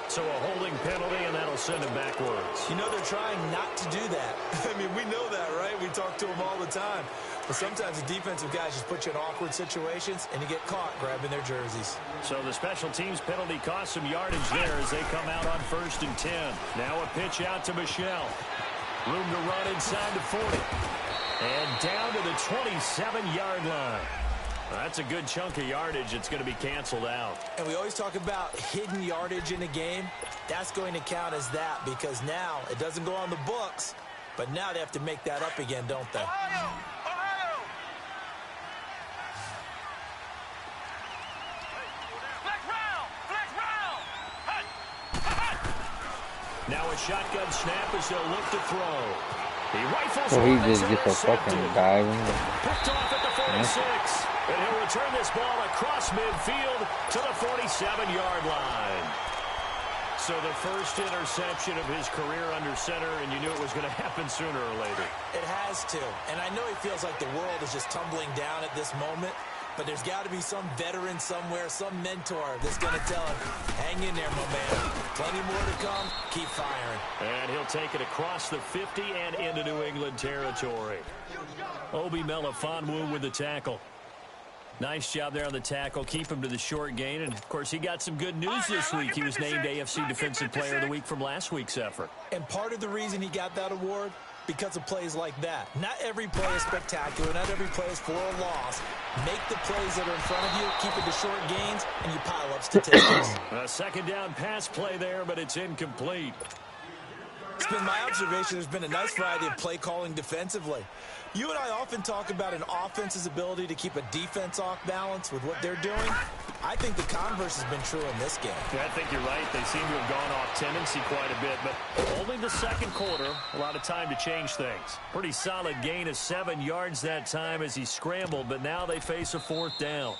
S1: So a holding penalty, and that'll send him backwards.
S2: You know, they're trying not to do that. I mean, we know that, right? We talk to them all the time. But sometimes the defensive guys just put you in awkward situations, and you get caught grabbing their jerseys.
S1: So the special teams penalty cost some yardage there as they come out on 1st and 10. Now a pitch out to Michel. Room to run inside the 40. And down to the 27-yard line. That's a good chunk of yardage. It's going to be canceled out.
S2: And we always talk about hidden yardage in a game. That's going to count as that because now it doesn't go on the books, but now they have to make that up again, don't they?
S6: Ohio! Ohio! Flex round! Flex round!
S1: Now a shotgun snap as they'll look to throw. He rifles
S3: so he
S1: one.
S3: just gets a fucking dive.
S1: Picked off at the 46. And he'll return this ball across midfield to the 47-yard line. So the first interception of his career under center, and you knew it was going to happen sooner or later.
S2: It has to. And I know he feels like the world is just tumbling down at this moment, but there's got to be some veteran somewhere, some mentor that's going to tell him, hang in there, my man. Plenty more to come. Keep firing.
S1: And he'll take it across the 50 and into New England territory. Obi Melifonwu with the tackle. Nice job there on the tackle. Keep him to the short gain. And, of course, he got some good news this week. He was named AFC Defensive Player of the Week from last week's effort.
S2: And part of the reason he got that award, because of plays like that. Not every play is spectacular. Not every play is for a loss. Make the plays that are in front of you, keep it to short gains, and you pile up statistics.
S1: A second down pass play there, but it's incomplete.
S2: It's been my observation there's been a nice variety of play calling defensively. You and I often talk about an offense's ability to keep a defense off balance with what they're doing. I think the converse has been true in this game.
S1: Yeah, I think you're right. They seem to have gone off tendency quite a bit, but only the second quarter. A lot of time to change things. Pretty solid gain of 7 yards that time as he scrambled, but now they face a fourth down.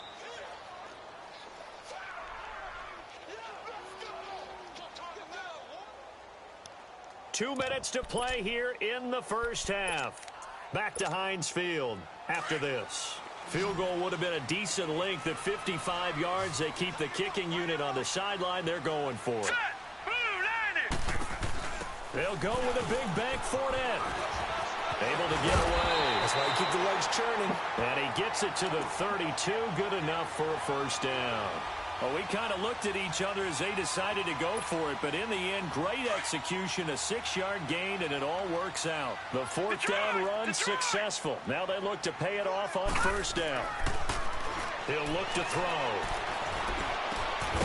S1: Two minutes to play here in the first half. Back to Heinz Field after this. Field goal would have been a decent length at 55 yards. They keep the kicking unit on the sideline. They're going for it. They'll go with a big bank Fournette. Able to get away.
S2: That's why you keep the legs churning.
S1: And he gets it to the 32. Good enough for a first down. Well, we kind of looked at each other as they decided to go for it, but in the end, great execution, a 6-yard gain, and it all works out. The fourth down run successful. Now they look to pay it off on first down. He'll look to throw.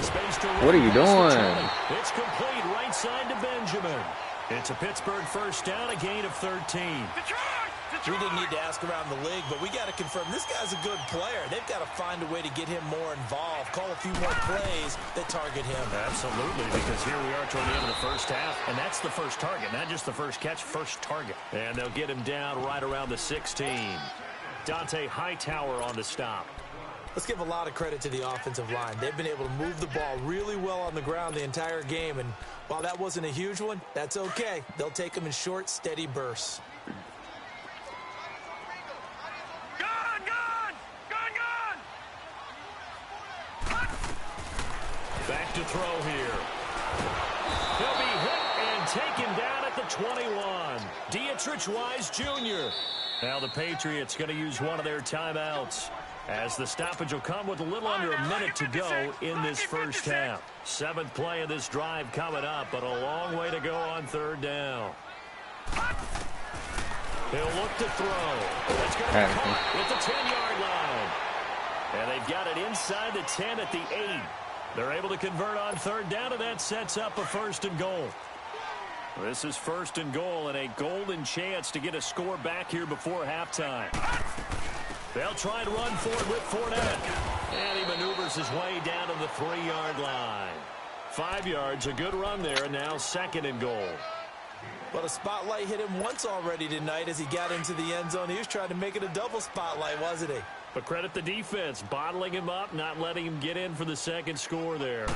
S1: Space to
S3: what are you doing?
S1: It's complete right side to Benjamin. It's a Pittsburgh first down, a gain of 13.
S2: We didn't need to ask around the league, but we got to confirm this guy's a good player. They've got to find a way to get him more involved, call a few more plays that target him.
S1: Absolutely, because here we are toward the end of the first half, and that's the first target, not just the first catch, first target. And they'll get him down right around the 16. Dante Hightower on the stop.
S2: Let's give a lot of credit to the offensive line. They've been able to move the ball really well on the ground the entire game, and while that wasn't a huge one, that's okay. They'll take them in short, steady bursts.
S1: Back to throw here. He'll be hit and taken down at the 21. Dietrich Wise Jr. Now the Patriots going to use one of their timeouts, as the stoppage will come with a little under a minute to go in this first half. 7th play of this drive coming up, but a long way to go on third down. He'll look to throw. That's going to be caught at the 10-yard line. And they've got it inside the 10 at the 8. They're able to convert on third down, and that sets up a 1st and goal. This is 1st and goal, and a golden chance to get a score back here before halftime. They'll try and run for it with Fournette. And he maneuvers his way down to the 3-yard line. 5 yards, a good run there, and now 2nd and goal.
S2: Well, the spotlight hit him once already tonight as he got into the end zone. He was trying to make it a double spotlight, wasn't he?
S1: But credit the defense, bottling him up, not letting him get in for the 2nd score there.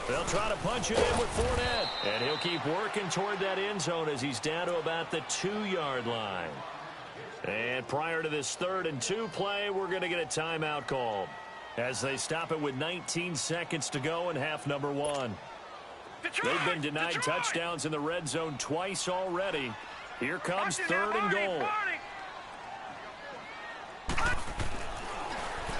S1: They'll try to punch it in with Fournette. And he'll keep working toward that end zone as he's down to about the 2-yard line. And prior to this 3rd and 2 play, we're going to get a timeout called, as they stop it with 19 seconds to go in half number 1. They've been denied touchdowns in the red zone twice already. Here comes 3rd and goal.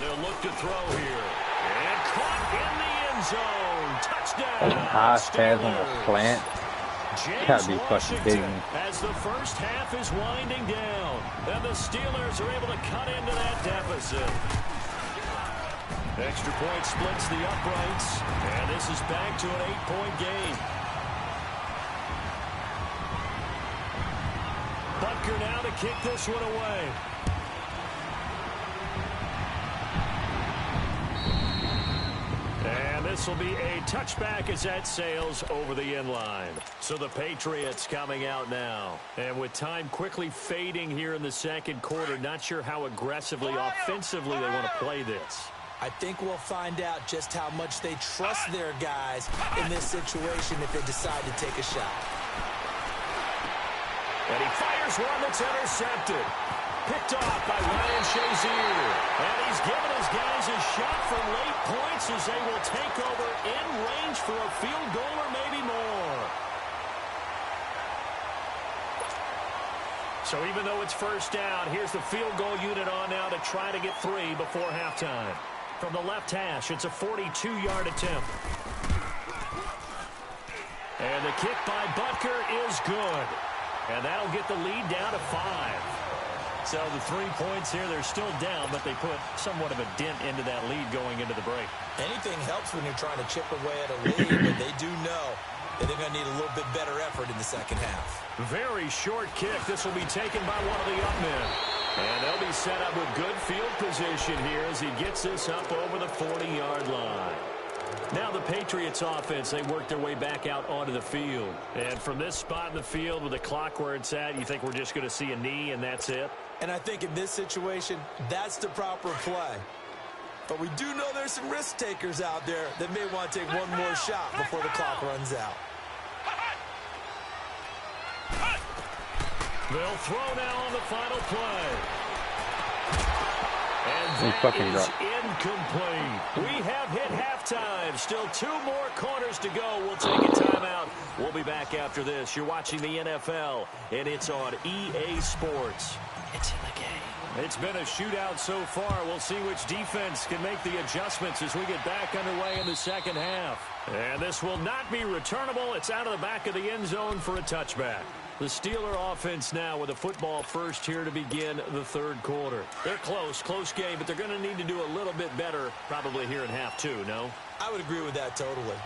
S1: They'll look to throw here. And caught in the end zone. Touchdown.
S3: High pass on the slant. Gotta be fucking kidding me.
S1: As the first half is winding down, and the Steelers are able to cut into that deficit. Extra point splits the uprights, and this is back to an 8-point game. Butker now to kick this one away. And this will be a touchback as that sails over the end line. So the Patriots coming out now. And with time quickly fading here in the 2nd quarter, not sure how aggressively, offensively they want to play this.
S2: I think we'll find out just how much they trust their guys in this situation if they decide to take a shot.
S1: And he fires one that's intercepted. Picked off by Ryan Shazier. And he's given his guys a shot for late points as they will take over in range for a field goal or maybe more. So even though it's first down, here's the field goal unit on now to try to get 3 before halftime. From the left hash, it's a 42-yard attempt. And the kick by Butker is good. And that'll get the lead down to 5. So the 3 points here, they're still down, but they put somewhat of a dent into that lead going into the break.
S2: Anything helps when you're trying to chip away at a lead, but they do know that they're going to need a little bit better effort in the second half.
S1: Very short kick. This will be taken by one of the up men. And they'll be set up with good field position here as he gets this up over the 40-yard line. Now the Patriots offense, they work their way back out onto the field. And from this spot in the field with the clock where it's at, you think we're just going to see a knee and that's it?
S2: And I think in this situation, that's the proper play. But we do know there's some risk takers out there that may want to take one more shot before the clock runs out.
S1: They'll throw now on the final play. And that is incomplete. We have hit halftime. Still 2 more quarters to go. We'll take a timeout. We'll be back after this. You're watching the NFL, and it's on EA Sports. It's in the game. It's been a shootout so far. We'll see which defense can make the adjustments as we get back underway in the second half. And this will not be returnable. It's out of the back of the end zone for a touchback. The Steeler offense now with a football first here to begin the third quarter. They're close game, but they're going to need to do a little bit better probably here in half 2, no?
S2: I would agree with that totally.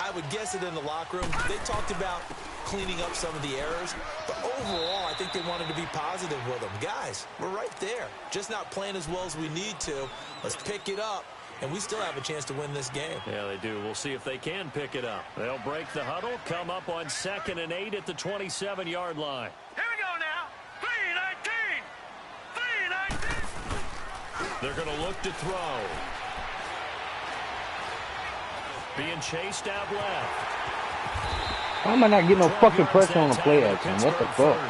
S2: I would guess it in the locker room. They talked about cleaning up some of the errors, but overall, I think they wanted to be positive with them. Guys, we're right there. Just not playing as well as we need to. Let's pick it up. And we still have a chance to win this game.
S1: Yeah, they do. We'll see if they can pick it up. They'll break the huddle, come up on 2nd and 8 at the 27-yard line.
S6: Here we go now. 3-19. 3-19.
S1: They're going to look to throw. Being chased out left.
S3: Why am I not getting no fucking pressure on the play action? What the fuck?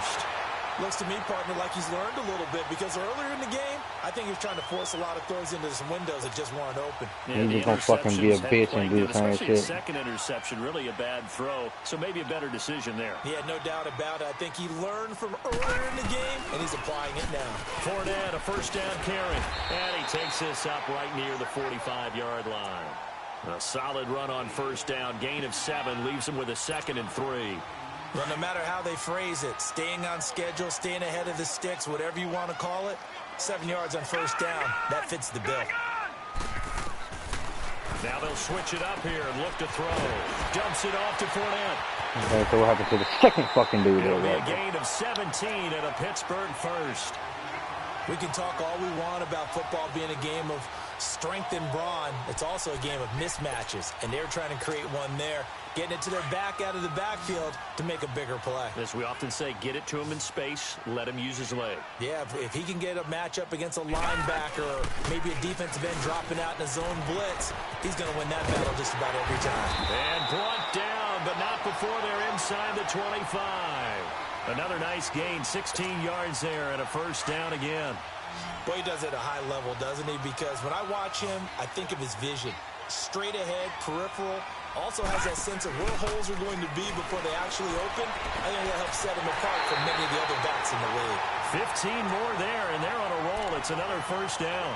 S2: Looks to me, partner, like he's learned a little bit because earlier in the game, I think he was trying to force a lot of throws into some windows that just weren't open.
S3: Yeah, he's just gonna fucking be a bitch and do the same shit.
S1: Second interception, really a bad throw, so maybe a better decision there.
S2: Yeah, no doubt about it. I think he learned from earlier in the game, and he's applying it now.
S1: Fournette, a first down carry, and he takes this up right near the 45-yard line. A solid run on first down, gain of 7, leaves him with a 2nd and 3.
S2: Well, no matter how they phrase it, staying on schedule, staying ahead of the sticks, whatever you want to call it, 7 yards on first down, that fits the bill.
S1: Now they'll switch it up here and look to throw. Dumps it off to Fournette.
S3: Okay, so what happened to the second fucking dude?
S1: It'll be a gain of 17 and a Pittsburgh first.
S2: We can talk all we want about football being a game of strength and brawn. It's also a game of mismatches, and they're trying to create one there, getting it to their back out of the backfield to make a bigger play.
S1: As we often say, get it to him in space, let him use his leg.
S2: Yeah, if he can get a matchup against a linebacker or maybe a defensive end dropping out in a zone blitz, he's going to win that battle just about every time.
S1: And brought down, but not before they're inside the 25. Another nice gain, 16 yards there and a first down again.
S2: Boy, he does it at a high level, doesn't he? Because when I watch him, I think of his vision. Straight ahead, peripheral, also has that sense of where holes are going to be before they actually open. I think that helps set him apart from many of the other backs in the league.
S1: 15 more there, and they're on a roll. It's another first down.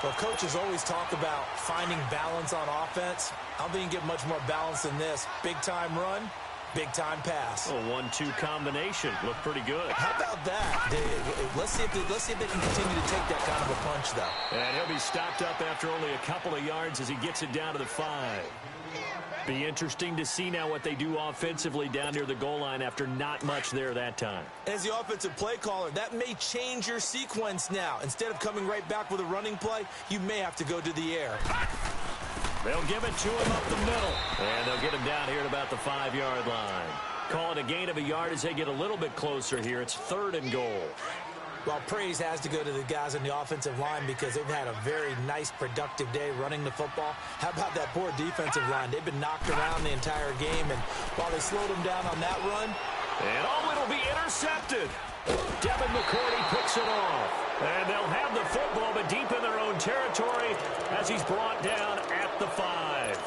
S2: Well, coaches always talk about finding balance on offense. I don't think you get much more balance than this. Big-time run, big-time pass.
S1: A 1-2 combination. Looked pretty good.
S2: How about that? Let's see if they can continue to take that kind of a punch, though.
S1: And he'll be stopped up after only a couple of yards as he gets it down to the 5. Be interesting to see now what they do offensively down near the goal line after not much there that time.
S2: As the offensive play caller, that may change your sequence now. Instead of coming right back with a running play, you may have to go to the air.
S1: They'll give it to him up the middle. And they'll get him down here at about the 5-yard line. Call it a gain of a yard as they get a little bit closer here. It's 3rd and goal.
S2: Well, praise has to go to the guys on the offensive line because they've had a very nice, productive day running the football. How about that poor defensive line? They've been knocked around the entire game, and while they slowed them down on that run.
S1: And it'll be intercepted. Devin McCourty picks it off. And they'll have the football, but deep in their own territory as he's brought down at the 5.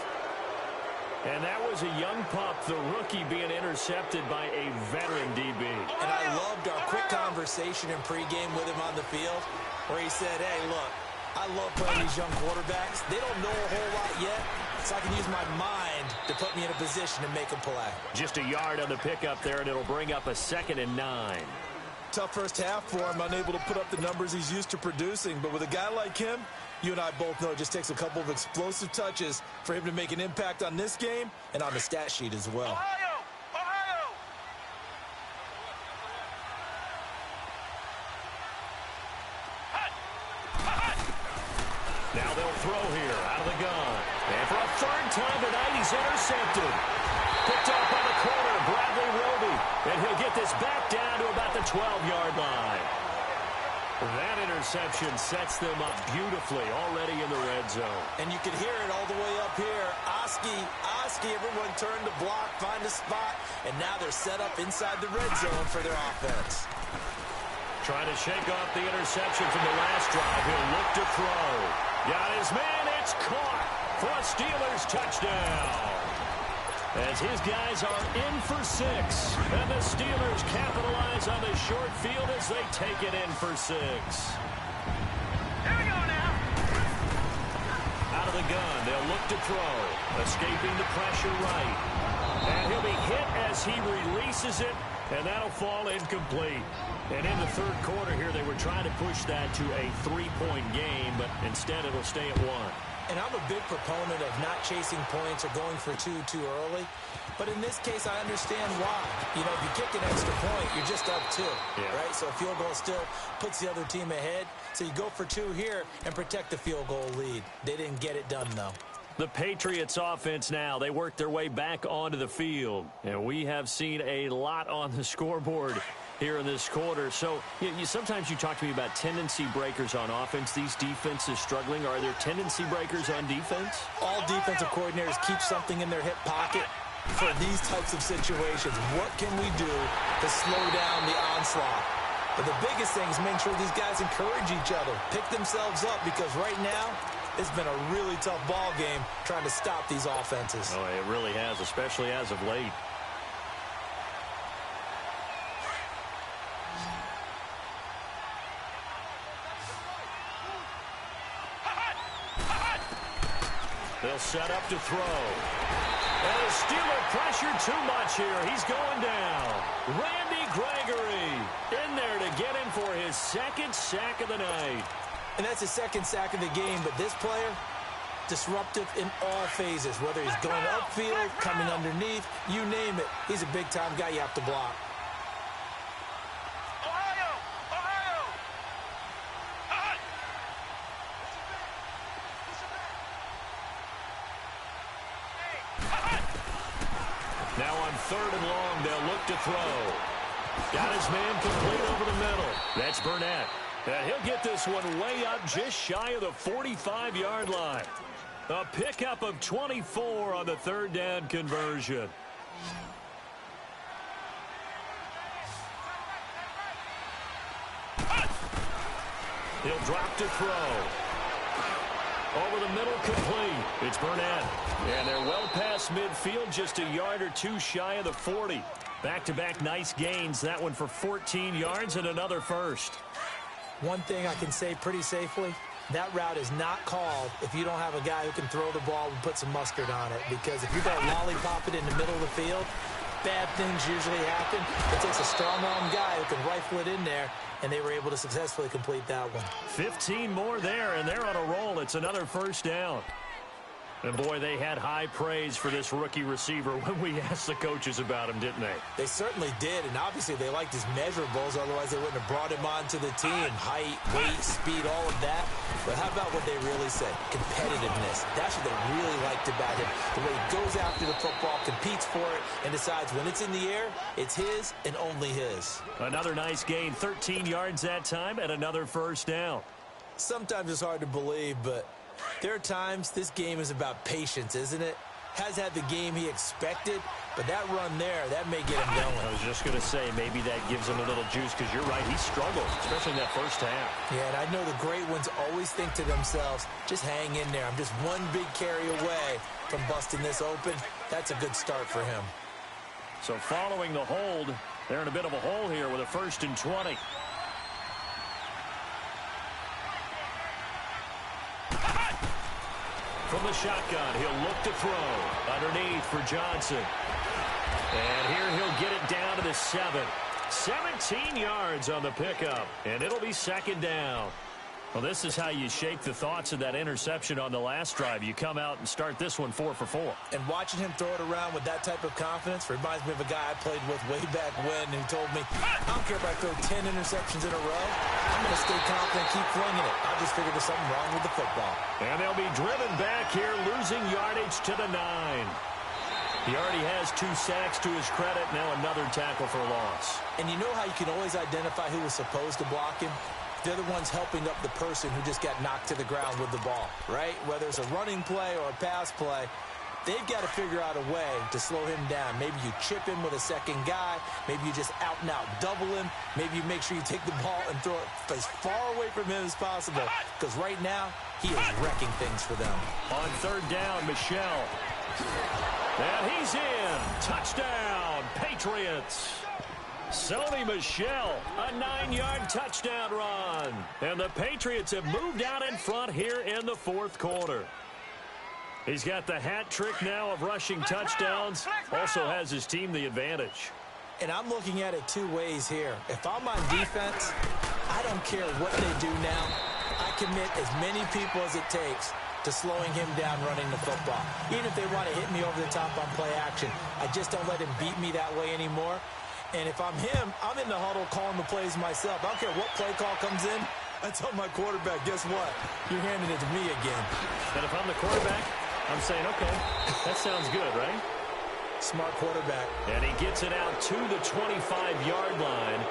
S1: And that was a young pup, the rookie, being intercepted by a veteran DB.
S2: And I loved our quick conversation in pregame with him on the field where he said, hey, look, I love playing these young quarterbacks. They don't know a whole lot yet, so I can use my mind to put me in a position to make a play.
S1: Just a yard on the pickup there, and it'll bring up a 2nd and 9.
S2: Tough first half for him, unable to put up the numbers he's used to producing. But with a guy like him, you and I both know it just takes a couple of explosive touches for him to make an impact on this game and on the stat sheet as well.
S6: Ohio! Ohio!
S1: Now they'll throw here out of the gun. And for a 3rd time tonight, he's intercepted. Picked up by the corner, Bradley Roby. And he'll get this back down to about the 12-yard line. That interception sets them up beautifully already in the red zone.
S2: And you can hear it all the way up here. Oski, everyone turned to block, find a spot, and now they're set up inside the red zone for their offense.
S1: Trying to shake off the interception from the last drive. He'll look to throw. Got his man. It's caught for a Steelers touchdown. As his guys are in for 6. And the Steelers capitalize on the short field as they take it in for 6.
S6: Here we go now.
S1: Out of the gun, they'll look to throw. Escaping the pressure right. And he'll be hit as he releases it. And that'll fall incomplete. And in the 3rd quarter here, they were trying to push that to a 3-point game, but instead it'll stay at 1.
S2: And I'm a big proponent of not chasing points or going for 2 too early. But in this case, I understand why. You know, if you kick an extra point, you're just up 2, right? So a field goal still puts the other team ahead. So you go for 2 here and protect the field goal lead. They didn't get it done, though.
S1: The Patriots offense now, they work their way back onto the field. And we have seen a lot on the scoreboard here in this quarter. So sometimes you talk to me about tendency breakers on offense. These defenses struggling. Are there tendency breakers on defense?
S2: All defensive coordinators keep something in their hip pocket for these types of situations. What can we do to slow down the onslaught? But the biggest thing is make sure these guys encourage each other, pick themselves up, because right now it's been a really tough ball game trying to stop these offenses.
S1: Oh, it really has, especially as of late. They'll set up to throw. And the Steeler pressure too much here. He's going down. Randy Gregory in there to get him for his 2nd sack of the night.
S2: And that's his 2nd sack of the game, but this player, disruptive in all phases, whether he's going upfield, coming underneath, you name it. He's a big-time guy you have to block.
S6: Ohio! Ohio!
S1: Now on 3rd and long, they'll look to throw. Got his man complete over the middle. That's Burnett. And he'll get this one way up just shy of the 45-yard line. A pickup of 24 on the 3rd down conversion. He'll drop to throw. Over the middle, complete. It's Burnett. And they're well past midfield, just a yard or 2 shy of the 40. Back-to-back nice gains. That one for 14 yards and another first.
S2: One thing I can say pretty safely, that route is not called if you don't have a guy who can throw the ball and put some mustard on it. Because if you got lollipop it in the middle of the field, bad things usually happen. It takes a strong-arm guy who can rifle it in there, and they were able to successfully complete that one.
S1: 15 more there, and they're on a roll. It's another first down. And, boy, they had high praise for this rookie receiver when we asked the coaches about him, didn't they?
S2: They certainly did, and obviously they liked his measurables. Otherwise, they wouldn't have brought him onto the team. Height, weight, speed, all of that. But how about what they really said? Competitiveness. That's what they really liked about him. The way he goes after the football, competes for it, and decides when it's in the air, it's his and only his.
S1: Another nice gain, 13 yards that time, and another first down.
S2: Sometimes it's hard to believe, but there are times this game is about patience, isn't it? Has had the game he expected, But that run there, that may get him going.
S1: I was just going to say, maybe that gives him a little juice, because you're right, he struggled, especially in that first half.
S2: Yeah, and I know the great ones always think to themselves, just hang in there. I'm just one big carry away from busting this open. That's a good start for him.
S1: So following the hold, they're in a bit of a hole here with a 1st and 20. From the shotgun, he'll look to throw. Underneath for Johnson. And here he'll get it down to the 7. 17 yards on the pickup. And it'll be 2nd down. Well, this is how you shake the thoughts of that interception on the last drive. You come out and start this one 4 for 4.
S2: And watching him throw it around with that type of confidence reminds me of a guy I played with way back when who told me, I don't care if I throw 10 interceptions in a row. I'm going to stay confident, keep flinging it. I just figured there's something wrong with the football.
S1: And they'll be driven back here, losing yardage to the 9. He already has 2 sacks to his credit. Now another tackle for loss.
S2: And you know how you can always identify who was supposed to block him? They're the ones helping up the person who just got knocked to the ground with the ball, right? Whether it's a running play or a pass play, they've got to figure out a way to slow him down. Maybe you chip him with a second guy. Maybe you just out and out double him. Maybe you make sure you take the ball and throw it as far away from him as possible. Because right now, he is wrecking things for them.
S1: On 3rd down, Michel. And he's in. Touchdown, Patriots. Sony Michel, a 9-yard touchdown run. And the Patriots have moved out in front here in the 4th quarter. He's got the hat trick now of rushing touchdowns. Also has his team the advantage.
S2: And I'm looking at it 2 ways here. If I'm on defense, I don't care what they do now. I commit as many people as it takes to slowing him down running the football. Even if they want to hit me over the top on play action, I just don't let him beat me that way anymore. And if I'm him, I'm in the huddle calling the plays myself. I don't care what play call comes in. I tell my quarterback, guess what? You're handing it to me again.
S1: And if I'm the quarterback, I'm saying, okay, that sounds good, right?
S2: Smart quarterback.
S1: And he gets it out to the 25-yard line.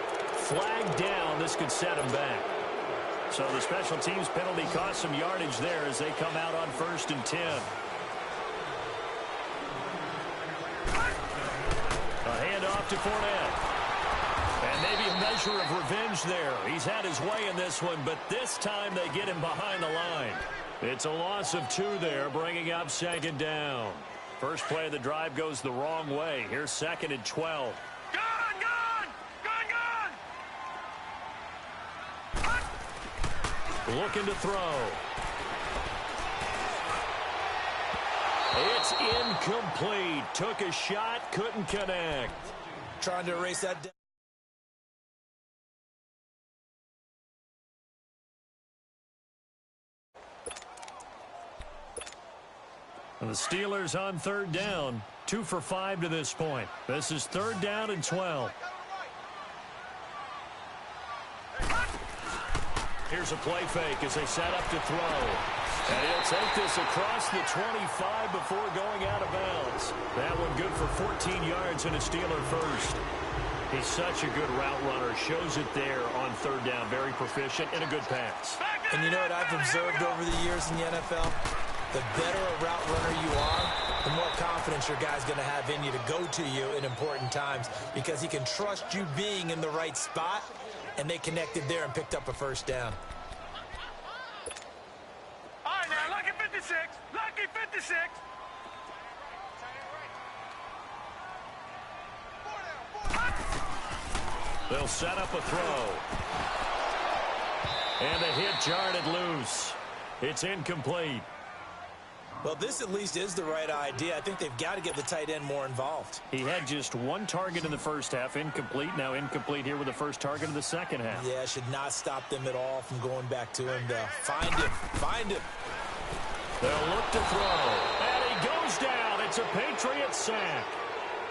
S1: Flag down. This could set him back. So the special teams penalty cost some yardage there as they come out on 1st and 10. A handoff to Fournette. And maybe a measure of revenge there. He's had his way in this one, but this time they get him behind the line. It's a loss of 2 there, bringing up 2nd down. First play of the drive goes the wrong way. Here's 2nd and 12. Looking to throw. It's incomplete. Took a shot, couldn't connect.
S2: Trying to erase that down.
S1: And the Steelers on 3rd down. 2 for 5 to this point. This is 3rd down and 12. Here's a play fake as they set up to throw. And he'll take this across the 25 before going out of bounds. That one good for 14 yards and a Steeler first. He's such a good route runner. Shows it there on 3rd down. Very proficient and a good pass.
S2: And you know what I've observed over the years in the NFL? The better a route runner you are, the more confidence your guy's going to have in you to go to you in important times because he can trust you being in the right spot, and they connected there and picked up a 1st down.
S6: All right, now, lucky 56. Lucky 56.
S1: They'll set up a throw. And the hit jarred it loose. It's incomplete.
S2: Well, this at least is the right idea. I think they've got to get the tight end more involved.
S1: He had just 1 target in the first half, incomplete. Now incomplete here with the first target of the second half.
S2: Yeah, should not stop them at all from going back to him to find him. Find him.
S1: They'll look to throw. And he goes down. It's a Patriot sack.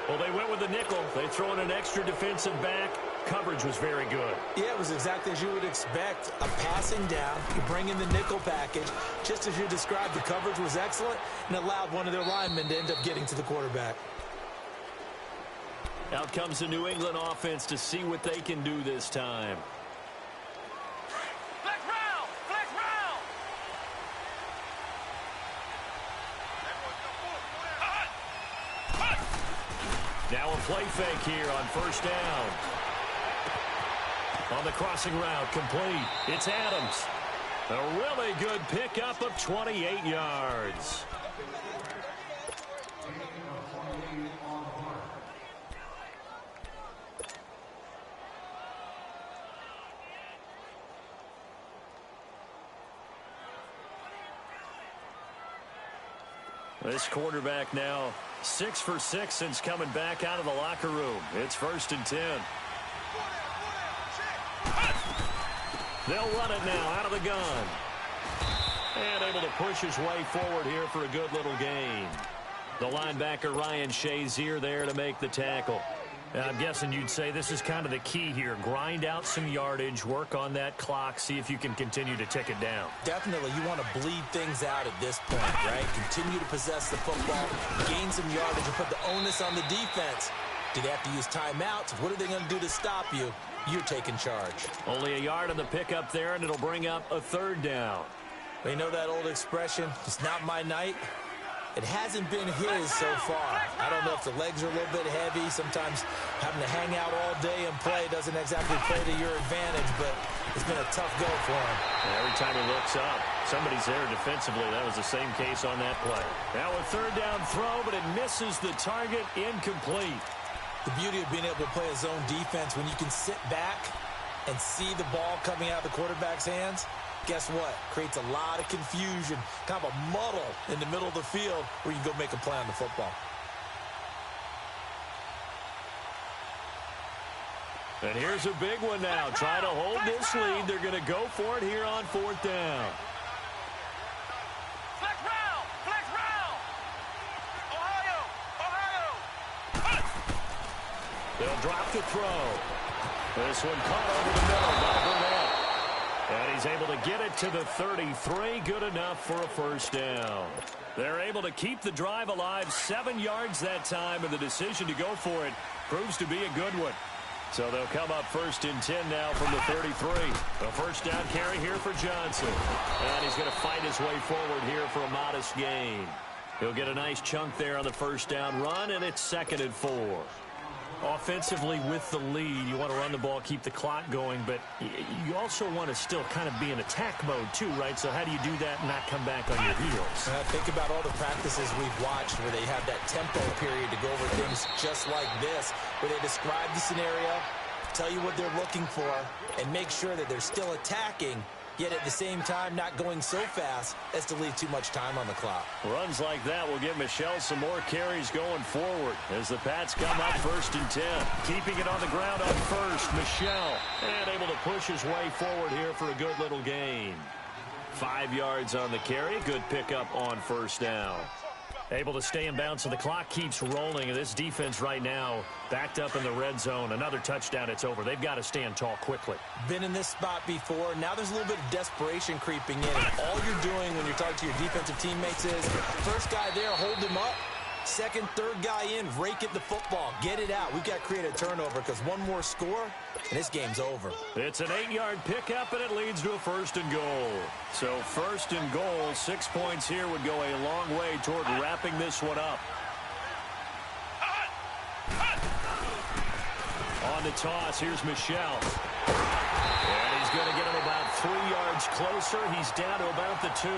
S1: Well, they went with the nickel. They throw in an extra defensive back. Coverage was very good.
S2: Yeah, it was exactly as you would expect. A passing down. You bring in the nickel package. Just as you described, the coverage was excellent and allowed one of their linemen to end up getting to the quarterback.
S1: Out comes the New England offense to see what they can do this time.
S6: Flex round! Flex round!
S1: play fake here on first down. On the crossing route, complete. It's Adams. A really good pickup of 28 yards. This quarterback now 6 for 6 since coming back out of the locker room. It's 1st and 10. They'll run it now out of the gun. And able to push his way forward here for a good little gain. The linebacker Ryan Shazier there to make the tackle. I'm guessing you'd say this is kind of the key here. Grind out some yardage, work on that clock, see if you can continue to tick it down.
S2: Definitely, you want to bleed things out at this point, right? Continue to possess the football, gain some yardage, and put the onus on the defense. Do they have to use timeouts? What are they going to do to stop you? You're taking charge.
S1: Only a yard on the pickup there, and it'll bring up a 3rd down.
S2: They know that old expression, it's not my night. It hasn't been his so far. I don't know if the legs are a little bit heavy. Sometimes having to hang out all day and play doesn't exactly play to your advantage, but it's been a tough go for him.
S1: Every time he looks up, somebody's there defensively. That was the same case on that play. Now a 3rd down throw, but it misses the target, incomplete.
S2: The beauty of being able to play a zone defense when you can sit back and see the ball coming out of the quarterback's hands, guess what? Creates a lot of confusion, kind of a muddle in the middle of the field where you can go make a play on the football.
S1: And here's a big one now. Try to hold this lead. They're going to go for it here on 4th down.
S6: Flex round! Flex round! Ohio!
S1: They'll drop the throw. This one caught over the middle by Burnett. And he's able to get it to the 33. Good enough for a 1st down. They're able to keep the drive alive. 7 yards that time, and the decision to go for it proves to be a good one. So they'll come up 1st and 10 now from the 33. A 1st down carry here for Johnson. And he's going to fight his way forward here for a modest gain. He'll get a nice chunk there on the 1st down run, and it's 2nd and 4. Offensively with the lead, you want to run the ball, keep the clock going, but you also want to still kind of be in attack mode too, right? So how do you do that and not come back on your heels?
S2: Think about all the practices we've watched where they have that tempo period to go over things just like this, where they describe the scenario, tell you what they're looking for, and make sure that they're still attacking, yet at the same time not going so fast as to leave too much time on the clock.
S1: Runs like that will give Michelle some more carries going forward as the Pats come up 1st and 10. Keeping it on the ground on 1st, Michelle. And able to push his way forward here for a good little gain. 5 yards on the carry. Good pickup on 1st down. Able to stay in bounds, so the clock keeps rolling. And this defense right now backed up in the red zone. Another touchdown, it's over. They've got to stand tall quickly.
S2: Been in this spot before. Now there's a little bit of desperation creeping in. And all you're doing when you're talking to your defensive teammates is, first guy there, hold him up. Second, third guy in, rake at the football. Get it out. We've got to create a turnover because one more score, and this game's over.
S1: It's an 8-yard pickup, and it leads to a 1st and goal. So 1st and goal, 6 points here would go a long way toward wrapping this one up. On the toss, here's Michelle. And he's going to get him about 3 yards closer. He's down to about the 2.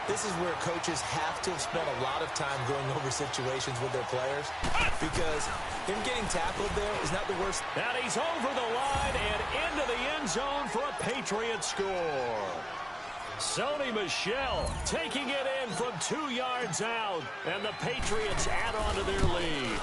S2: This is where coaches have to have spent a lot of time going over situations with their players because him getting tackled there is not the worst.
S1: And he's over the line and into the end zone for a Patriot score. Sony Michel taking it in from 2 yards out, and the Patriots add on to their lead.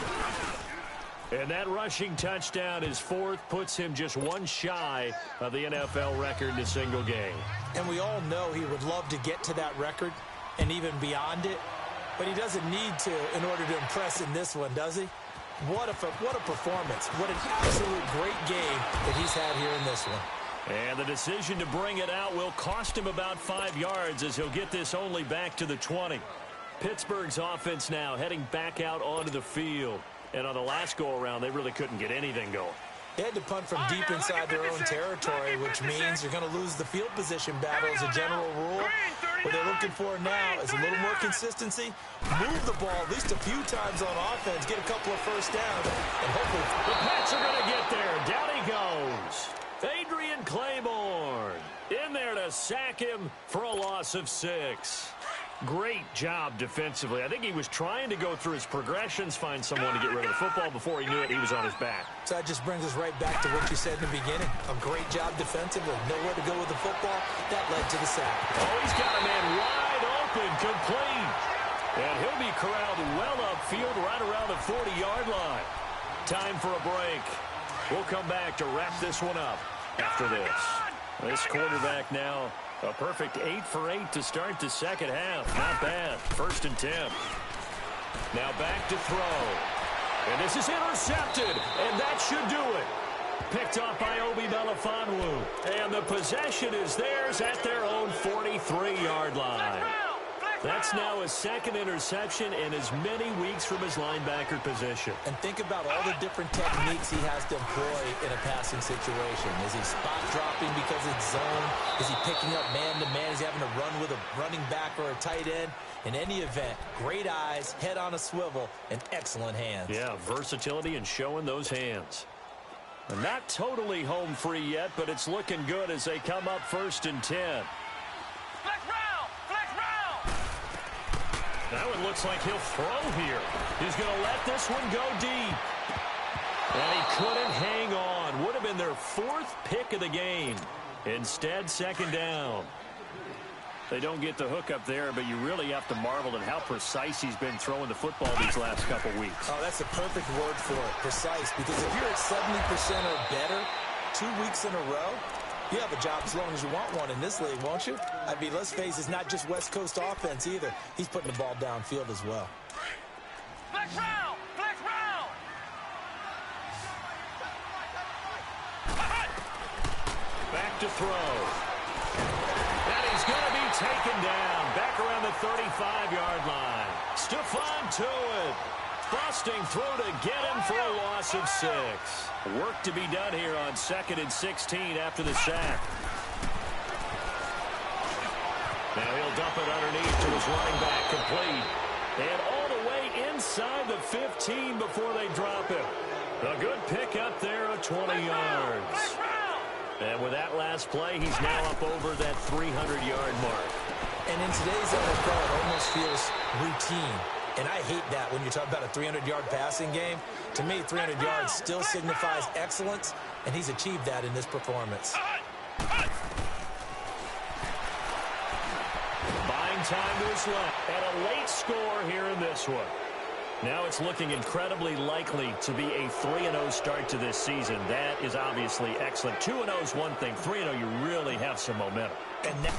S1: And that rushing touchdown is 4th, puts him just 1 shy of the NFL record in a single game.
S2: And we all know he would love to get to that record and even beyond it, but he doesn't need to in order to impress in this one, does he? What a performance. What an absolute great game that he's had here in this one.
S1: And the decision to bring it out will cost him about 5 yards as he'll get this only back to the 20. Pittsburgh's offense now heading back out onto the field. And on the last go-around, they really couldn't get anything going.
S2: They had to punt from deep inside their own territory, which means you're going to lose the field position battle as a general rule. What they're looking for now is a little more consistency, move the ball at least a few times on offense, get a couple of first downs, and hopefully
S1: the Pats are going to get there. Down he goes. Adrian Claiborne in there to sack him for a loss of 6. Great job defensively. I think he was trying to go through his progressions, find someone to get rid of the football. Before he knew it, he was on his back.
S2: So that just brings us right back to what you said in the beginning. A great job defensively. Nowhere to go with the football. That led to the sack.
S1: Oh, he's got a man wide open, complete. And he'll be corralled well upfield right around the 40-yard line. Time for a break. We'll come back to wrap this one up after this. This quarterback now, a perfect 8 for 8 to start the second half. Not bad. 1st and 10. Now back to throw. And this is intercepted. And that should do it. Picked off by Obi Melifonwu. And the possession is theirs at their own 43-yard line. That's now his 2nd interception in as many weeks from his linebacker position.
S2: And think about all the different techniques he has to employ in a passing situation. Is he spot dropping because it's zone? Is he picking up man-to-man? Is he having to run with a running back or a tight end? In any event, great eyes, head on a swivel, and excellent hands.
S1: Yeah, versatility and showing those hands. And not totally home free yet, but it's looking good as they come up 1st and 10. That one looks like he'll throw here. He's going to let this one go deep. And he couldn't hang on. Would have been their 4th pick of the game. Instead, 2nd down. They don't get the hook up there, but you really have to marvel at how precise he's been throwing the football these last couple weeks.
S2: Oh, that's the perfect word for it, precise. Because if you're at 70% or better 2 weeks in a row, you have a job as long as you want one in this league, won't you? I mean, let's face it, it's not just West Coast offense either. He's putting the ball downfield as well.
S6: Flex round! Flex round!
S1: Back to throw. And he's going to be taken down. Back around the 35-yard line. Stephon Tuitt. Busting through to get him for a loss of 6. Work to be done here on 2nd and 16 after the sack. Now he'll dump it underneath to his running back, complete. And all the way inside the 15 before they drop him. A good pick up there of 20 yards. And with that last play, he's now up over that 300-yard mark.
S2: And in today's NFL, it almost feels routine. And I hate that when you talk about a 300-yard passing game. To me, 300 yards still signifies excellence, and he's achieved that in this performance.
S1: Buying time to his left. And a late score here in this one. Now it's looking incredibly likely to be a 3-0 start to this season. That is obviously excellent. 2-0 is one thing. 3-0, you really have some momentum.
S2: And now,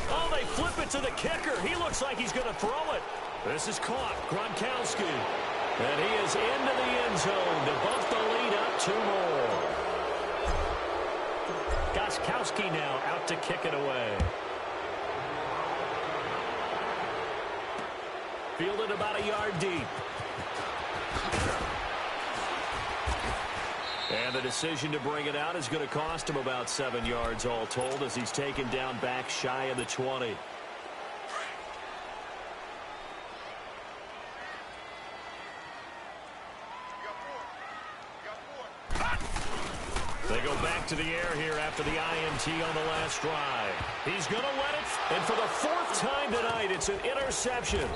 S1: oh, they flip it to the kicker. He looks like he's going to throw it. This is caught. Gronkowski. And he is into the end zone to bump the lead up 2 more. Gronkowski now out to kick it away. Fielded about a yard deep. And the decision to bring it out is going to cost him about 7 yards all told as he's taken down back shy of the 20. They go back to the air here after the INT on the last drive. He's going to let it. And for the 4th time tonight, it's an interception.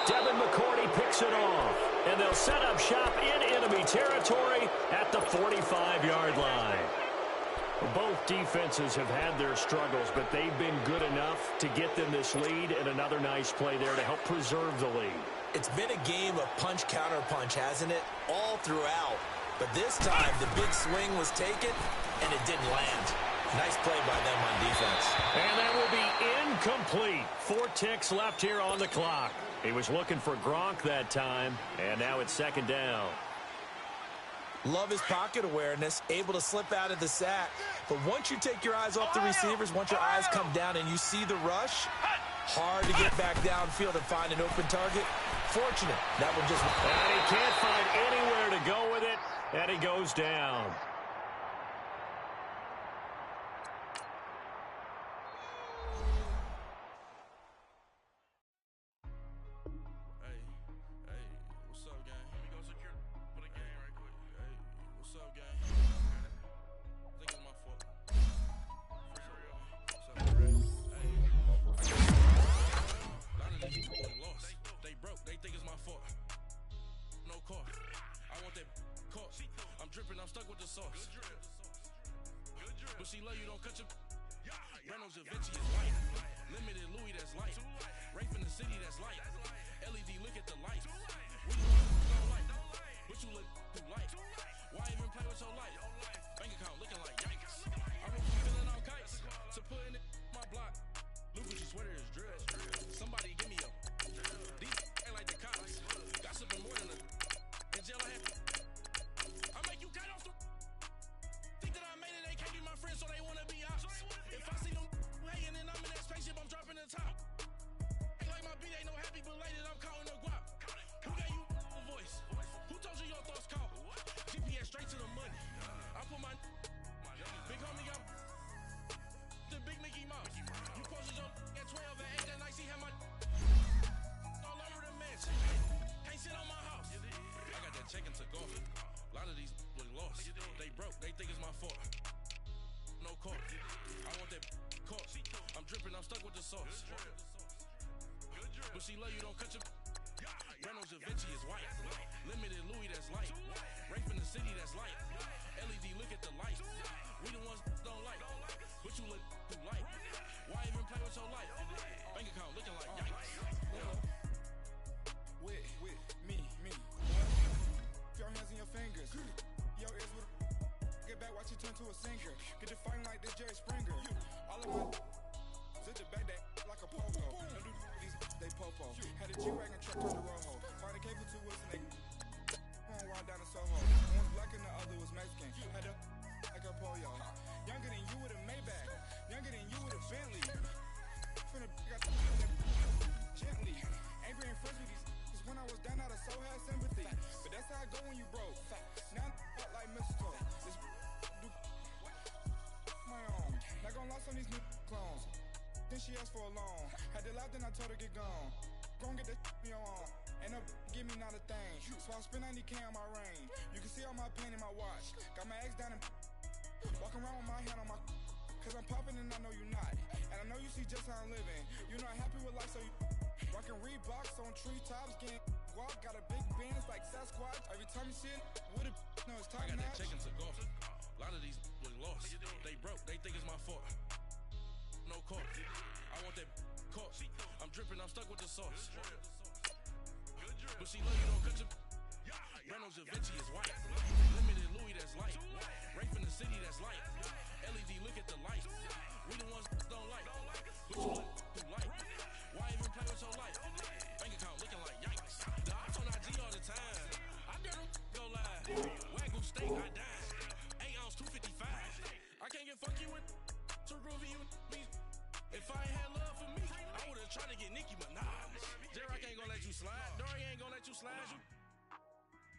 S1: Devin McCourty picks it off. And they'll set up shop in enemy territory at the 45-yard line. Both defenses have had their struggles, but they've been good enough to get them this lead, and another nice play there to help preserve the lead.
S2: It's been a game of punch-counter-punch, hasn't it? All throughout. But this time, the big swing was taken, and it didn't land. Nice play by them on defense.
S1: And that will be incomplete. 4 ticks left here on the clock. He was looking for Gronk that time, and now it's 2nd down.
S2: Love his pocket awareness, able to slip out of the sack. But once you take your eyes off the receivers, once your eyes come down and you see the rush, hard to get back downfield and find an open target. Fortunate. That one just...
S1: And he can't find anywhere to go with it. And he goes down.
S10: But she love you, don't cut your Reynolds Da Vinci is light. Limited Louis, that's light. Rafe in the city, that's light. LED, look at the lights. We don't like, but you look too light. Why even play with your life? Bank account looking like yikes. I was feeling all kites to put in my block. Lucas, your sweater is dress. Somebody give me a. These ain't like the cops. Gossiping more than a. In jail I had. I make you cut off the. Think that I made it, they can't be my friends, so they wanna be ops. If I see them hating and I'm in that spaceship, I'm dropping the top. Ain't like my beat ain't no happy belated, I'm counting the guap. Who gave you a voice? Who told you your thoughts count? GPS straight to the money. I put my big homie up the big Mickey Mouse. You posted your at 12 and 8 that night, she had my all over the mansion. Can't sit on my house. I got that check into golf. A lot of these look lost. They broke, they think it's my fault. No court. I want that court. I'm dripping, I'm stuck with the sauce. But she love you, don't cut your Reynolds Da Vinci is white. Limited Louis, that's light. Rafe in the city, that's light. LED, look at the lights. We the ones don't like, but you look too light. Why even play with your life? Bank account looking like yikes.
S4: With me. Your hands and your fingers. Your ears with get back, watch you turn to a singer. Get to fighting like this Jerry Springer. All of my zit the back that like a popo. No do these they popo. Had a G-Wagon truck on the rojo. Find a cable 2 wheels and they one ride down to Soho. One's black and the other was Mexican. Had a like a pollo. Younger than you with a Maybach. Younger than you with a Bentley. Finna got gently. Angry and friends with these. When I was down, I so had sympathy. But that's how I go when you broke. Now I'm like mistletoe. This do my own. Not gonna lost on these new clones. Then she asked for a loan. Had to laugh, then I told her get gone. Gon' get that me on. Ain't no give me not a thing. So I spend 90K on my range. You can see all my pain in my watch. Got my ex down and walking around with my hand on my. Cause I'm popping and I know you not. And I know you see just how I'm living. You're not happy with life, so you rockin' Reeboks on treetops, getting guap. Got a big Benz like Sasquatch. Every time you see it, with it, no, it's top
S10: I got
S4: notch.
S10: that check into golf. A lot of these look lost. They broke, they think it's my fault. No court. I want that court. I'm dripping, I'm stuck with the sauce. But she love you, don't cut your Reynolds Da Vinci is white. Limited Louis, that's light. Rafe in the city, that's light. LED, look at the lights. We the ones don't like, but you look too light. Why even play with your life? Bank account looking like yikes. The ops on IG all the time. I dare them go live. Wagyu steak, I died. 8 ounce, 255. I can't get fuck you with too groovy you me. If I ain't had love for me, I would've tried to get Nicki Minaj. J-Rock ain't gonna let you slide. Dory ain't gonna let you slide. You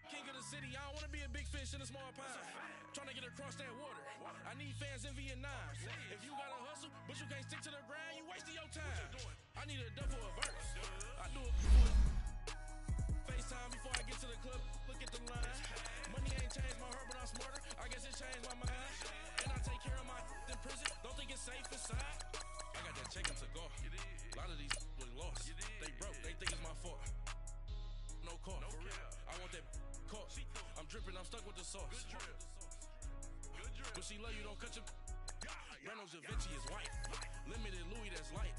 S10: king of the city, I don't wanna be a big fish in a small pond. Trying to get across that water. I need fans in Vietnam. If you gotta hustle, but you can't stick to the grind, you wasting your time. I need a double a verse. I do it FaceTime before I get to the club. Look at the line. Money ain't changed my heart, but I'm smarter. I guess it changed my mind. And I take care of my in prison. Don't think it's safe inside. I got that check into golf. A lot of these look lost. They broke, they think it's my fault. No court. I want that court. I'm dripping, I'm stuck with the sauce. But she love you, don't cut your Reynolds Da Vinci is white. Limited Louis, that's light.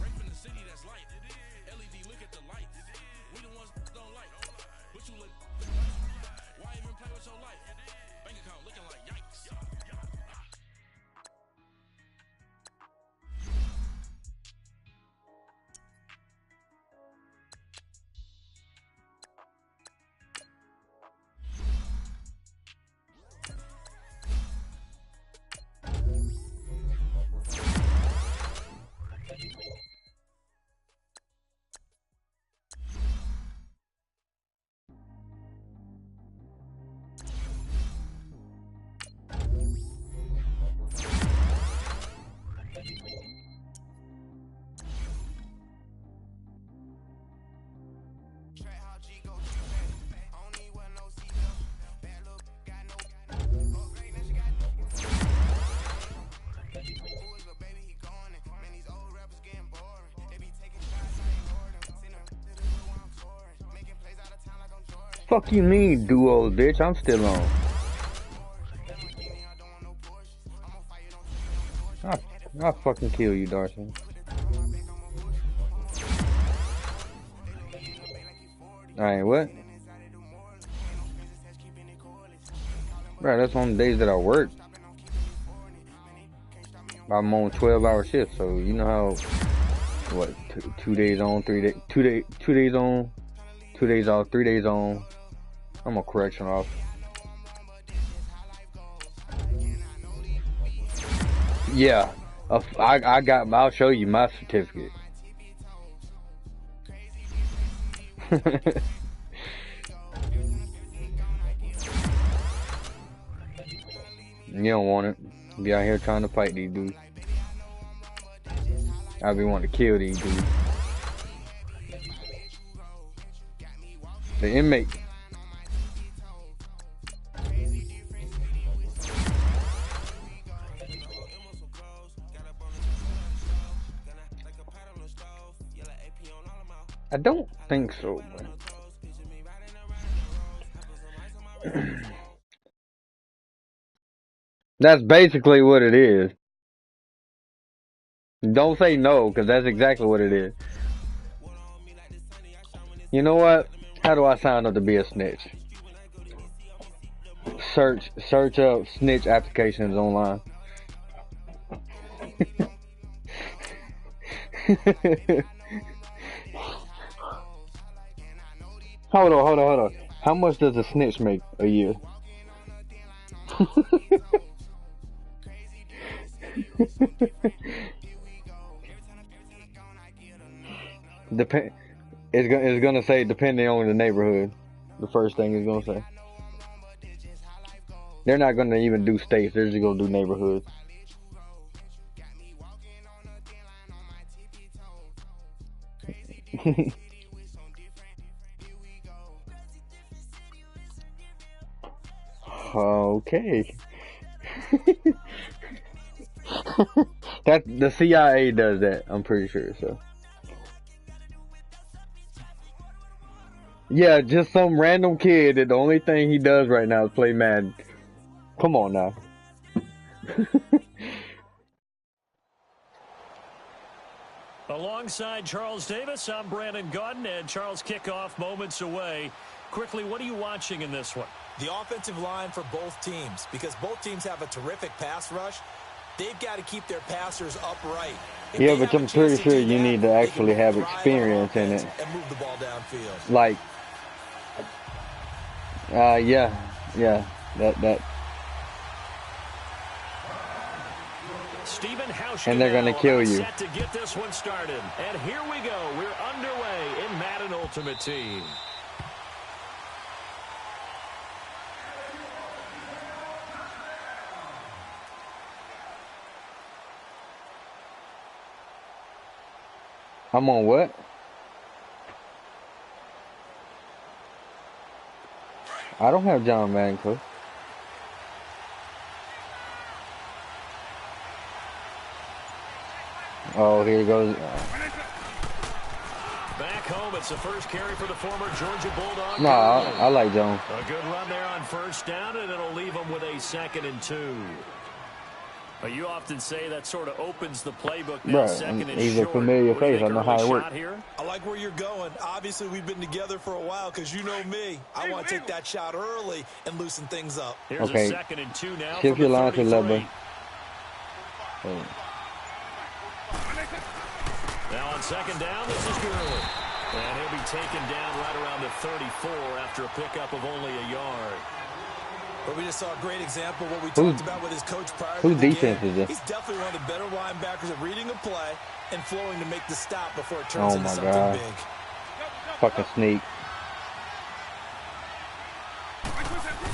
S10: Rafe in the city, that's light. LED, look at the lights. We the ones don't like, but you look too light. Why even play with your life? Bank account looking like yikes.
S3: fuck you mean, duos, bitch? I'm still on. I'll fucking kill you, Darcy. Alright, what? Right, that's on the days that I work. I'm on 12-hour shifts, so you know how, what, 2 days on, 3 days, 2 days on, 2 days off, 3 days on. I'm a correction off. Yeah, I'll show you my certificate. You don't want it. Be out here trying to fight these dudes. I be wanting to kill these dudes. The inmate. I don't think so, but that's basically what it is. Don't say no, because that's exactly what it is. You know what? How do I sign up to be a snitch? Search up snitch applications online. Hold on. How much does a snitch make a year? It's gonna say depending on the neighborhood. The first thing it's gonna say. They're not gonna even do states. They're just gonna do neighborhoods. Okay. That the CIA does that, I'm pretty sure, so. Yeah, just some random kid that the only thing he does right now is play Madden. Come on now.
S1: Alongside Charles Davis, I'm Brandon Gaudin, and Charles, kickoff moments away. Quickly, what are you watching in this one?
S2: The offensive line for both teams, because both teams have a terrific pass rush. They've got to keep their passers upright.
S3: Yeah, but I'm pretty sure you need to actually have experience in it.
S2: And move the ball downfield.
S3: Like, yeah, that. And they're gonna kill you.
S1: Set to get this one started. And here we go. We're underway in Madden Ultimate Team.
S3: I'm on what? I don't have John Madden, coach. Oh, here goes.
S1: Back home, it's the first carry for the former Georgia Bulldog.
S3: No, I like Jones.
S1: A good run there on first down, and it'll leave them with a 2nd and 2. But you often say that sort of opens the playbook now.
S3: Bruh,
S1: 2nd and
S3: he's
S1: short.
S3: a familiar face. I know how it works.
S2: I like where you're going. Obviously, we've been together for a while because you know me. I want to take that shot early and looson things up.
S1: Here's
S3: okay.
S1: a 2nd and 2 now.
S3: Shift your line to level.
S1: Now on 2nd down, this is Gurley. And he'll be taken down right around the 34 after a pickup of only a yard.
S2: But we just saw a great example of what we talked about with his coach prior to the
S3: defense
S2: game.
S3: is this?
S2: He's definitely one of the better linebackers at reading a play and flowing to make the stop before it turns into something big.
S3: Fucking sneak.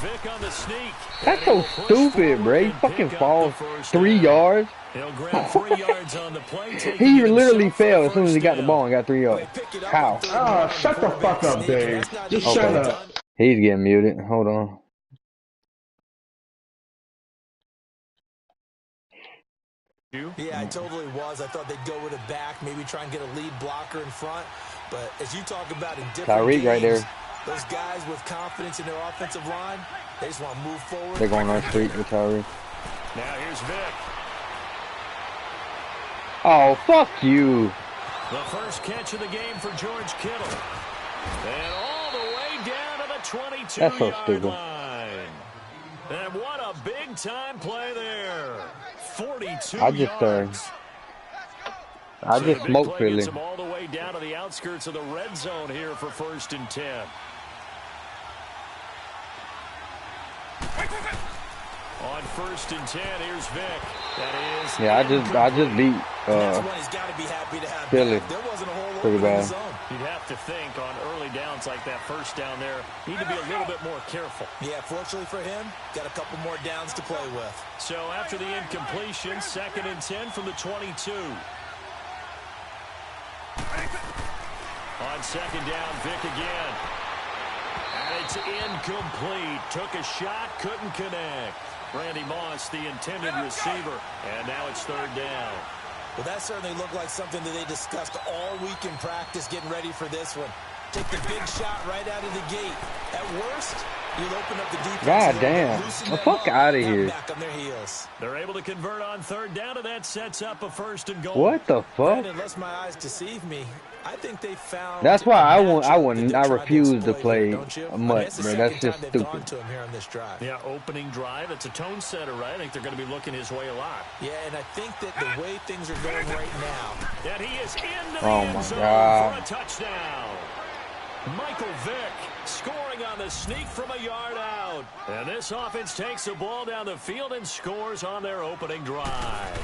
S1: Vic on the sneak.
S3: That's so stupid, bro. He fucking falls 3 yards.
S1: He'll grab 3 yards on the play.
S3: He literally fell as soon as he got the ball and got 3 yards. How?
S11: Oh, shut the fuck up, Dave. Just shut up.
S3: He's getting muted. Hold on.
S2: Yeah, I totally was. I thought they'd go with a back, maybe try and get a lead blocker in front. But as you talk about in different games,
S3: right there.
S2: Those guys with confidence in their offensive line, they just want to move forward.
S3: They're going on street with Tyree.
S1: Now here's Vick.
S3: Oh, fuck you.
S1: The first catch of the game for George Kittle. And all the way down to the 22-yard line. And what a big-time play there. 42 yards.
S3: I just smoked Philly.
S1: Him all the way down to the outskirts of the red zone here for 1st and 10. On 1st and 10, here's Vick. That is.
S3: Yeah, I just beat Philly. Pretty bad.
S1: You'd have to think on early downs like that first down there, need to be a little bit more careful.
S2: Yeah, fortunately for him, got a couple more downs to play with.
S1: So after the incompletion, 2nd and 10 from the 22. On 2nd down, Vick again. And it's incomplete. Took a shot, couldn't connect. Randy Moss, the intended receiver. And now it's 3rd down.
S2: Well, that certainly looked like something that they discussed all week in practice, getting ready for this one. Take the big shot right out of the gate. At worst, you'll open up the defense.
S3: God damn. The fuck out of here.
S2: Back on their heels.
S1: They're able to convert on 3rd down, and that sets up a 1st and goal.
S3: What the fuck?
S2: Unless my eyes deceive me, I think they found.
S3: That's why I refuse to play much, bro. That's just stupid.
S1: Yeah, opening drive. It's a tone setter, right? I think they're going to be looking his way a lot.
S2: Yeah, and I think that the way things are going right now.
S1: And he is into the end zone for a touchdown. Michael Vick scoring on the sneak from a yard out. And this offense takes the ball down the field and scores on their opening drive.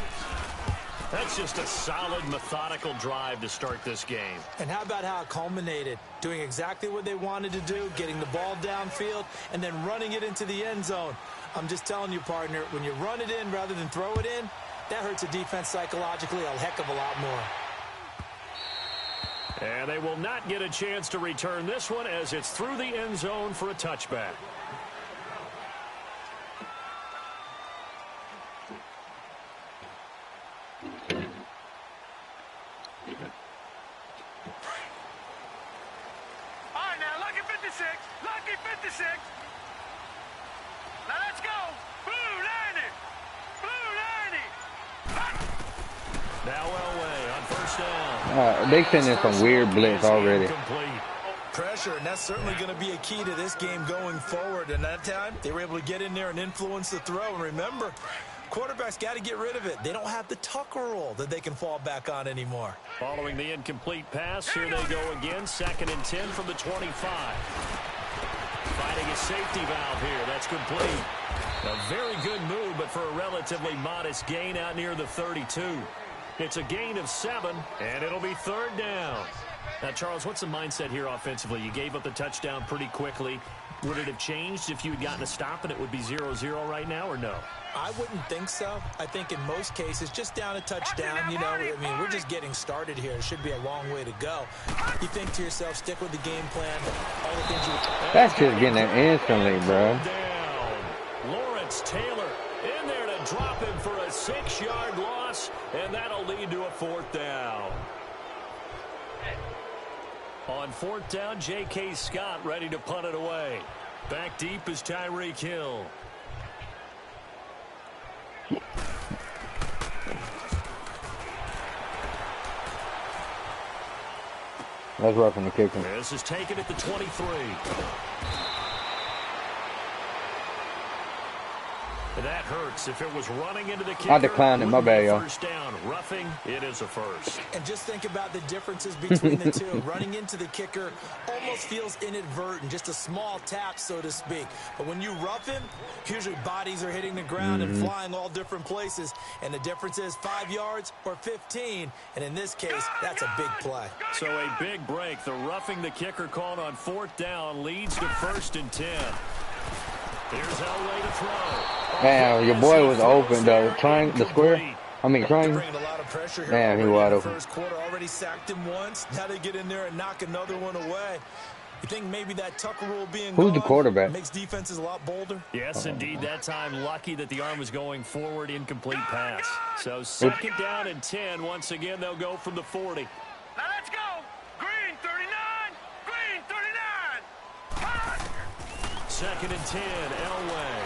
S1: That's just a solid, methodical drive to start this game.
S2: And how about how it culminated? Doing exactly what they wanted to do, getting the ball downfield, and then running it into the end zone. I'm just telling you, partner, when you run it in rather than throw it in, that hurts a defense psychologically a heck of a lot more.
S1: And they will not get a chance to return this one as it's through the end zone for a touchback.
S6: All right, now, lucky 56. Lucky 56. Now, let's go. Blue 90. Blue 90.
S1: Now Elway on 1st down.
S3: They sending some weird blitz already.
S2: Pressure, and that's certainly going to be a key to this game going forward. And that time, they were able to get in there and influence the throw. And remember, quarterbacks got to get rid of it. They don't have the Tucker rule that they can fall back on anymore.
S1: Following the incomplete pass, here they go again. 2nd and 10 from the 25. Finding a safety valve here. That's complete. A very good move, but for a relatively modest gain out near the 32. It's a gain of 7, and it'll be 3rd down. Now, Charles, what's the mindset here offensively? You gave up the touchdown pretty quickly. Would it have changed if you had gotten a stop and it would be 0-0 right now, or no?
S2: I wouldn't think so. I think in most cases, just down a touchdown, you know, I mean, we're just getting started here. It should be a long way to go. You think to yourself, stick with the game plan. All the things you...
S3: That's just getting it instantly, bro.
S1: Down. Lawrence Taylor in there to drop him for a 6-yard loss, and that'll lead to a 4th down. On 4th down, J.K. Scott ready to punt it away. Back deep is Tyreek Hill.
S3: That's rough in the kicking.
S1: This is taken at the 23. That hurts. If it was running into the kicker,
S3: I declined it. My bad, y'all.
S1: First down. Roughing, it is a first.
S2: And just think about the differences between the two. Running into the kicker almost feels inadvertent, just a small tap, so to speak. But when you rough him, usually bodies are hitting the ground and flying all different places. And the difference is 5 yards or 15. And in this case, that's a big play.
S1: So a big break. The roughing the kicker called on 4th down leads to 1st and 10. Here's Elway to throw.
S3: Damn, your boy was open though. Trying the square. I mean, trying. Damn, he wide open.
S2: First quarter already sacked him once. Now they get in there and knock another one away. You think maybe that Tucker rule being
S3: who's the quarterback?
S2: Makes defenses a lot bolder?
S1: Yes, indeed. That time, lucky that the arm was going forward, incomplete pass. So 2nd down and 10. Once again, they'll go from the 40.
S6: Now let's go. Green 39. Green 39.
S1: 2nd and 10, Elway.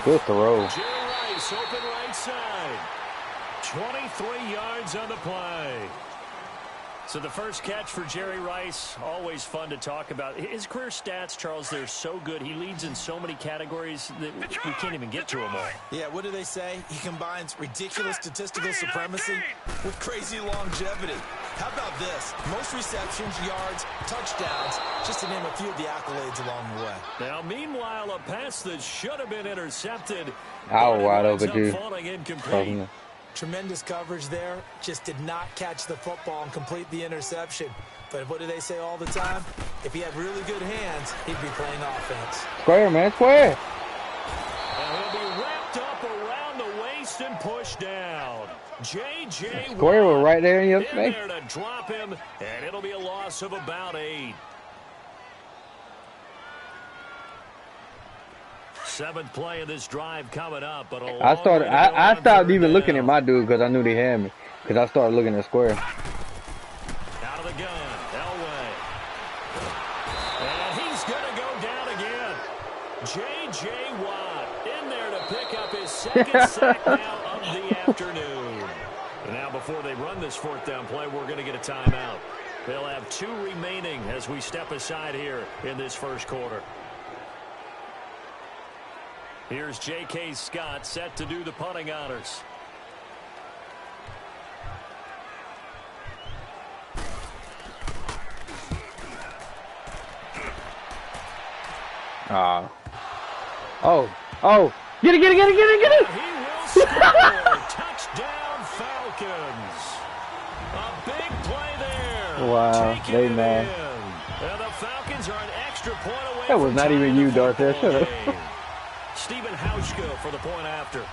S3: Good throw.
S1: Jerry Rice, open right side. 23 yards on the play. So the first catch for Jerry Rice, always fun to talk about. His career stats, Charles, they're so good. He leads in so many categories that we can't even get to them all.
S2: Yeah, what do they say? He combines ridiculous statistical supremacy with crazy longevity. How about this? Most receptions, yards, touchdowns, just to name a few of the accolades along the way.
S1: Now, meanwhile, a pass that should have been intercepted.
S3: Wide open, too.
S1: Falling incomplete.
S2: Tremendous coverage there. Just did not catch the football and complete the interception. But what do they say all the time? If he had really good hands, he'd be playing offense.
S3: Square, man, square.
S1: And he'll be wrapped up around the waist and pushed down. J.J.
S3: Square was right there in your face.
S1: There to drop him, and it'll be a loss of about 8. 7th play of this drive coming up. But
S3: I stopped even looking at my dude because I knew they had me. Because I started looking at square.
S1: Out of the gun, Elway. And he's going to go down again. J.J. Watt in there to pick up his 2nd sack now of the afternoon. Now before they run this 4th down play, we're going to get a timeout. They'll have 2 remaining as we step aside here in this first quarter. Here's J.K. Scott set to do the punting honors.
S3: Oh. Get it.
S1: He will score. Touchdown, Falcons. A big play there.
S3: Wow, they mad.
S1: And the Falcons are an extra point away.
S3: That was not even you, Darth. Shut up.
S1: Stephen Hauschka for the point after.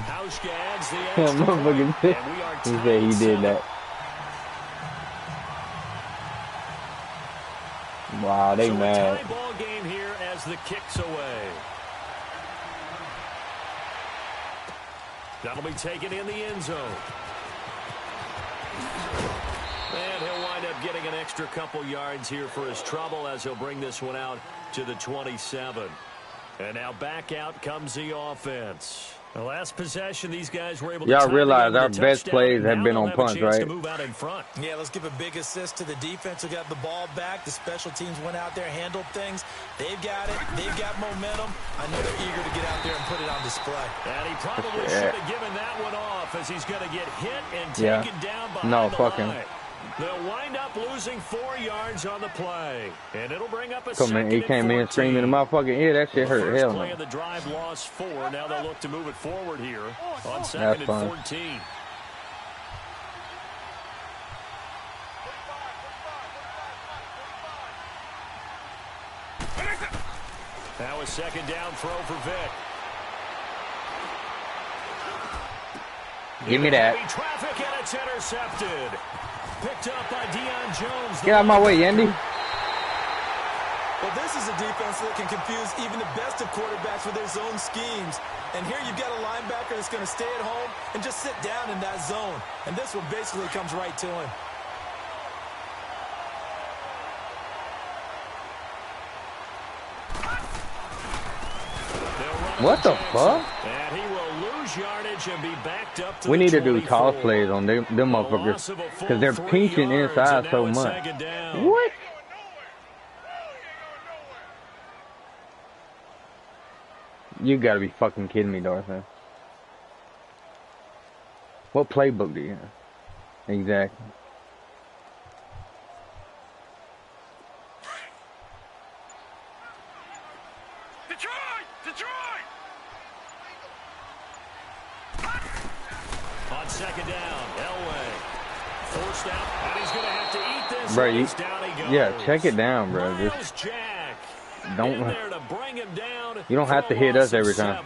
S1: Hauschka adds the extra point, and we are
S3: he said he did that. Wow, they mad.
S1: A tie ball game here as the kick's away. That'll be taken in the end zone. And he'll wind up getting an extra couple yards here for his trouble as he'll bring this one out to the 27. And now back out comes the offense. The last possession, these guys were able to...
S3: Y'all realize our best plays have been on punts, right?
S2: Yeah, let's give a big assist to the defense who got the ball back. The special teams went out there, handled things. They've got it. They've got momentum. I know they're eager to get out there and put it on display.
S1: And he probably should have given that one off as he's going to get hit and taken down behind the line. They'll wind up losing 4 yards on the play, and it'll bring up a second.
S3: He came in screaming in my fucking ear. That shit hurt. Hell no.
S1: Play of the drive lost 4. Now they'll look to move it forward here on 2nd and 14. Now a 2nd down throw for Vic.
S3: Give me that.
S1: Traffic and it's intercepted. Picked up by Deion Jones.
S3: Get out of my way, Yandy.
S2: Well, this is a defense that can confuse even the best of quarterbacks with their zone schemes. And here you've got a linebacker that's going to stay at home and just sit down in that zone. And this one basically comes right to him.
S3: What the fuck?
S1: And he will lose yardage and be backed up to
S3: we need to do
S1: 24.
S3: toss plays on them motherfuckers because they're pinching inside so much. What? You gotta be fucking kidding me, Darth. What playbook do you have? Exactly.
S1: On 2nd down, Elway forced out, and he's going to have to eat this.
S3: Bro, yeah, check it down, bro. Just don't. You don't have to hit us every time.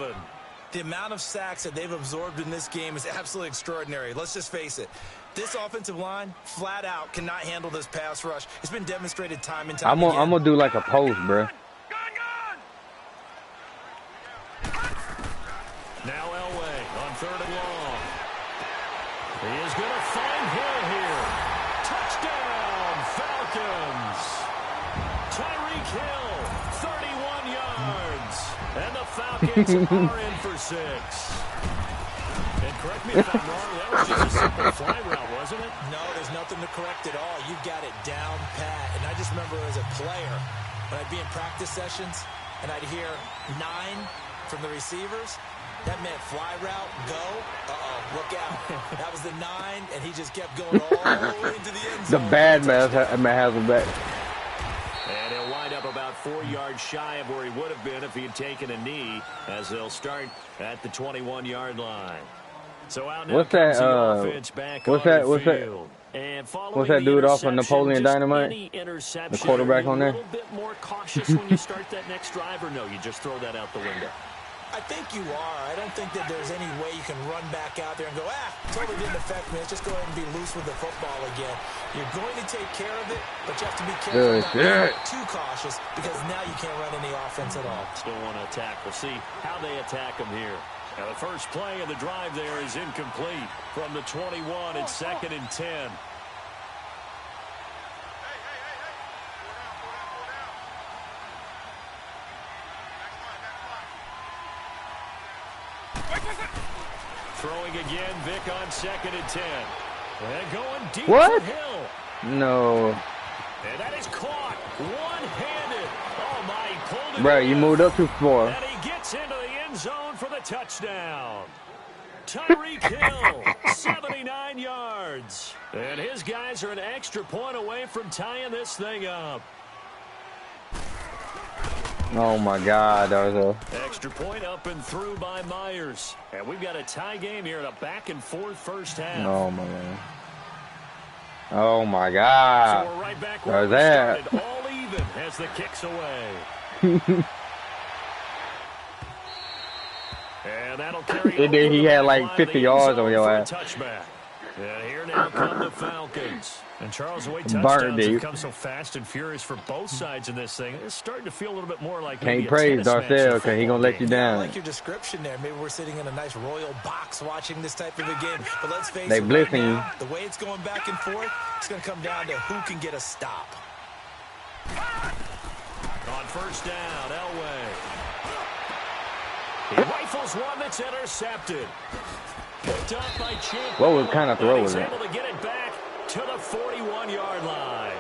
S2: The amount of sacks that they've absorbed in this game is absolutely extraordinary. Let's just face it. This offensive line, flat out, cannot handle this pass rush. It's been demonstrated time and time again.
S3: I'm gonna do like a post, bro.
S1: Now Elway on 3rd and long. He is going to find Hill here. Touchdown! Tyreek Hill, 31 yards. And the Falcons are in for 6. And correct me if I'm wrong, that was just a simple fly route, wasn't it?
S2: No, there's nothing to correct at all. You got it down pat. And I just remember as a player, when I'd be in practice sessions, and I'd hear 9 from the receivers, that meant fly route, go. Uh-oh, look out. That was the 9, and he just kept going all the way into the end zone.
S3: The bad man has him back.
S1: And he'll wind up about 4 yards shy of where he would have been if he had taken a knee, as they'll start at the 21-yard line. So out now
S3: what's that?
S1: comes the offense back
S3: What's
S1: on
S3: that?
S1: the
S3: What's that?
S1: field. And
S3: What's that dude off of Napoleon Dynamite? The quarterback on there?
S1: A little bit more cautious when you start that next drive, or no, you just throw that out the window?
S2: I think you are. I don't think that there's any way you can run back out there and go, totally didn't affect me. Let's just go ahead and be loose with the football again. You're going to take care of it, but you have to be careful not being too cautious, because now you can't run any offense at all.
S1: Still want to attack. We'll see how they attack them here. Now the first play of the drive there is incomplete. From the 21, it's 2nd and 10. Throwing again, Vic on 2nd and 10. And going deep for Hill.
S3: No.
S1: And that is caught one-handed. Oh, my, he pulled it.
S3: Bro, you moved up too far.
S1: And he gets into the end zone for the touchdown. Tyreek Hill, 79 yards. And his guys are an extra point away from tying this thing up.
S3: Oh, my God. That was a...
S1: Extra point up and through by Myers. And we've got a tie game here in a back-and-forth first half.
S3: Oh, my God. Oh, my God.
S1: So we're right back where we started, all even as the kick's away. And that'll carry
S3: and then he had like 50 yards on your ass.
S1: Touchback. And here now come the Falcons. And Charles, the way touchdowns have come so fast and furious for both sides in this thing, it's starting to feel a little bit more like
S3: can't praise Darcel because he's going to let you down.
S2: I like your description there. Maybe we're sitting in a nice royal box watching this type of a game. But let's face it, right now, the way it's going back and forth, it's going to come down to who can get a stop.
S1: On first down, Elway. He rifles one that's intercepted. Picked up by Chip.
S3: What kind of throw was that?
S1: He's able to get it back to the 41-yard line.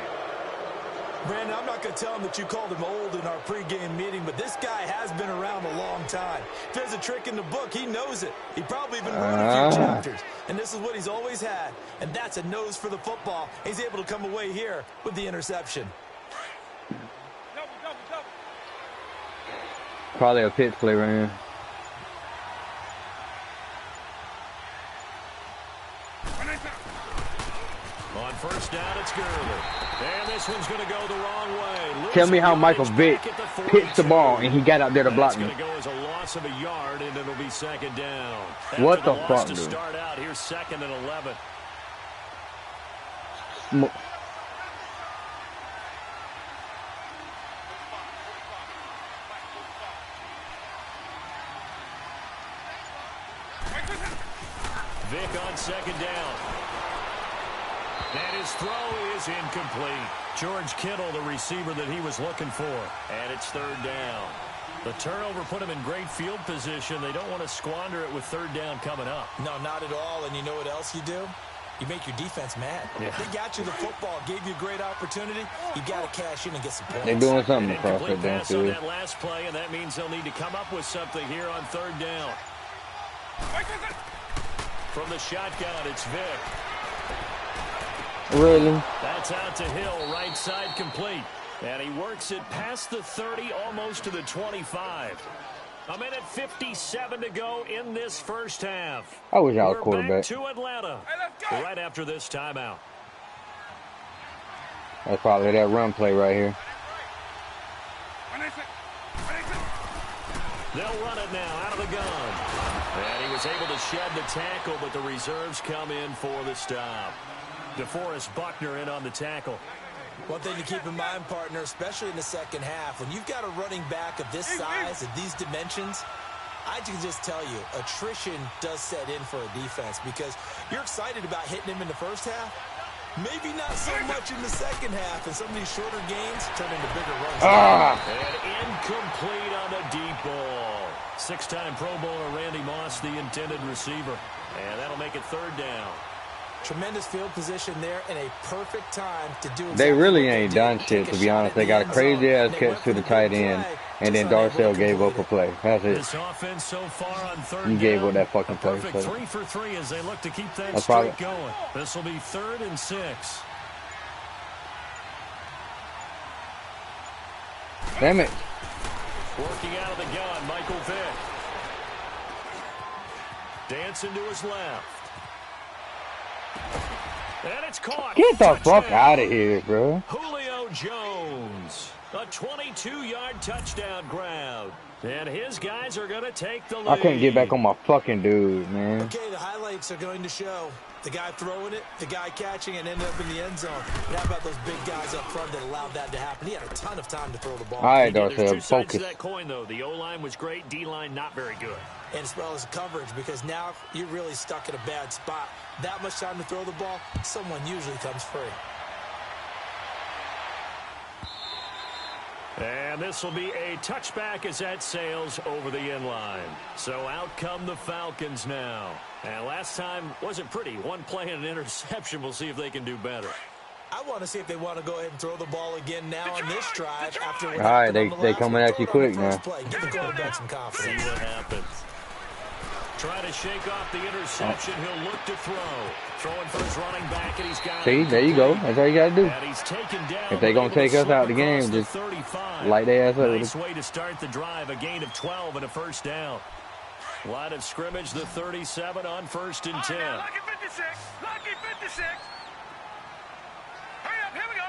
S2: Brandon, I'm not going to tell him that you called him old in our pregame meeting, but this guy has been around a long time. If there's a trick in the book, he knows it. He probably even wrote a few chapters. And this is what he's always had, and that's a nose for the football. He's able to come away here with the interception.
S3: Probably a pitch play right here.
S1: On first down, it's Gurley. And this one's going to go the wrong way.
S3: Tell me how Michael Vick pitched the ball and he got out there to block me.
S1: It's going to go as a loss of a yard, and it'll be 2nd down.
S3: What the fuck, dude?
S1: To start out, here's 2nd and 11. Vick on 2nd down. And his throw is incomplete. George Kittle, the receiver that he was looking for. And it's 3rd down. The turnover put him in great field position. They don't want to squander it with 3rd down coming up.
S2: No, not at all. And you know what else you do? You make your defense mad.
S1: Yeah.
S2: They got you the football, gave you a great opportunity. You got to cash in and get some points.
S3: They're doing something across
S1: that
S3: damn
S1: field. On that last play, and that means they'll need to come up with something here on 3rd down. From the shotgun, it's Vick.
S3: Really?
S1: That's out to Hill, right side complete. And he works it past the 30, almost to the 25. A minute 57 to go in this first half.
S3: I wish I was
S1: We're
S3: quarterback.
S1: back to Atlanta right after this timeout.
S3: That's probably that run play right here.
S1: They'll run it now out of the gun. And he was able to shed the tackle, but the reserves come in for the stop. DeForest Buckner in on the tackle.
S2: One thing to keep in mind, partner, especially in the second half, when you've got a running back of this size, of these dimensions, I can just tell you, attrition does set in for a defense because you're excited about hitting him in the first half, Maybe not so much in the second half, and some of these shorter gains turn into bigger runs.
S1: And incomplete on the deep ball. 6-time Pro Bowler Randy Moss, the intended receiver. And that'll make it third down.
S2: Tremendous field position there and a perfect time to do exactly.
S3: They really ain't done shit, to be honest. They got a crazy-ass catch to the tight end, and then Darcel gave up a play. That's it.
S1: This offense so far on third
S3: You gave up that fucking play.
S1: Perfect 3 for 3 as they look to keep that streak going. This will be 3rd and 6.
S3: Damn it.
S1: Working out of the gun, Michael Vick. Dancing to his left. And it's caught.
S3: Get the fuck out of here, bro.
S1: Julio Jones. A 22-yard touchdown grab. And his guys are going to take the lead.
S3: I can't get back on my fucking dude, man.
S2: Okay, the highlights are going to show the guy throwing it, the guy catching it, and ended up in the end zone. And how about those big guys up front that allowed that to happen? He had a ton of time to throw the ball.
S3: All right,
S1: There's two
S3: Darcel,
S1: sides
S3: focus.
S1: to that coin, though. The O-line was great. D-line not very good.
S2: And as well as coverage, because now you're really stuck in a bad spot. That much time to throw the ball, someone usually comes free.
S1: And this will be a touchback as that sails over the end line. So out come the Falcons now. And last time wasn't pretty. One play and an interception. We'll see if they can do better.
S2: I want to see if they want to go ahead and throw the ball again now on this drive. After
S3: all right, they coming at you quick now.
S2: Give the quarterback some confidence.
S1: See what happens. Trying to shake off the interception. He'll look to throw. Throwing for his running back, and he's got.
S3: See, there you go. That's all you got to do.
S1: And he's taken down.
S3: If they going to take us out the game, just light their ass up.
S1: Nice way to start the drive. A gain of 12 and a first down. Line of scrimmage, the 37 on 1st and 10.
S6: Lucky 56. Lucky 56. Hurry up, here we go.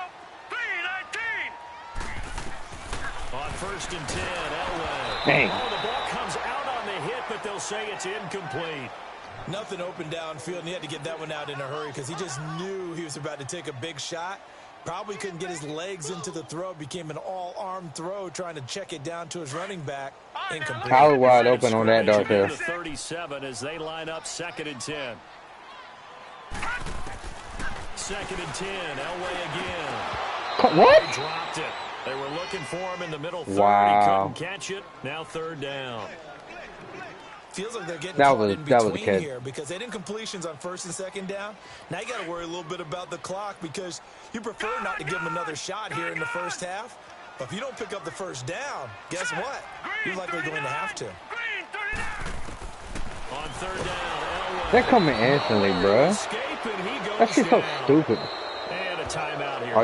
S6: 3-19.
S1: On 1st and 10, Elway.
S3: Dang.
S1: Oh, the ball comes out on the hit, but they'll say it's incomplete.
S2: Nothing open downfield, and he had to get that one out in a hurry because he just knew he was about to take a big shot. Probably couldn't get his legs into the throw. Became an all-arm throw, trying to check it down to his running back. Incomplete.
S3: How wide open on that, Darcel?
S1: 37 as they line up 2nd and 10. 2nd and 10, Elway again.
S3: What?
S1: They dropped it. They were looking for him in the middle third.
S3: Wow.
S1: He couldn't catch it. Now 3rd down.
S2: Feels like they're getting
S3: that
S2: caught
S3: was
S2: in
S3: that was a
S2: between
S3: catch.
S2: here because they didn't completions on 1st and 2nd down. Now you got to worry a little bit about the clock because you prefer not to give them another shot here in the first half. But if you don't pick up the first down, guess what? You're likely going to have to.
S1: On 3rd down, Elway.
S3: They're coming instantly, bro. That shit's so stupid.
S1: And a timeout here.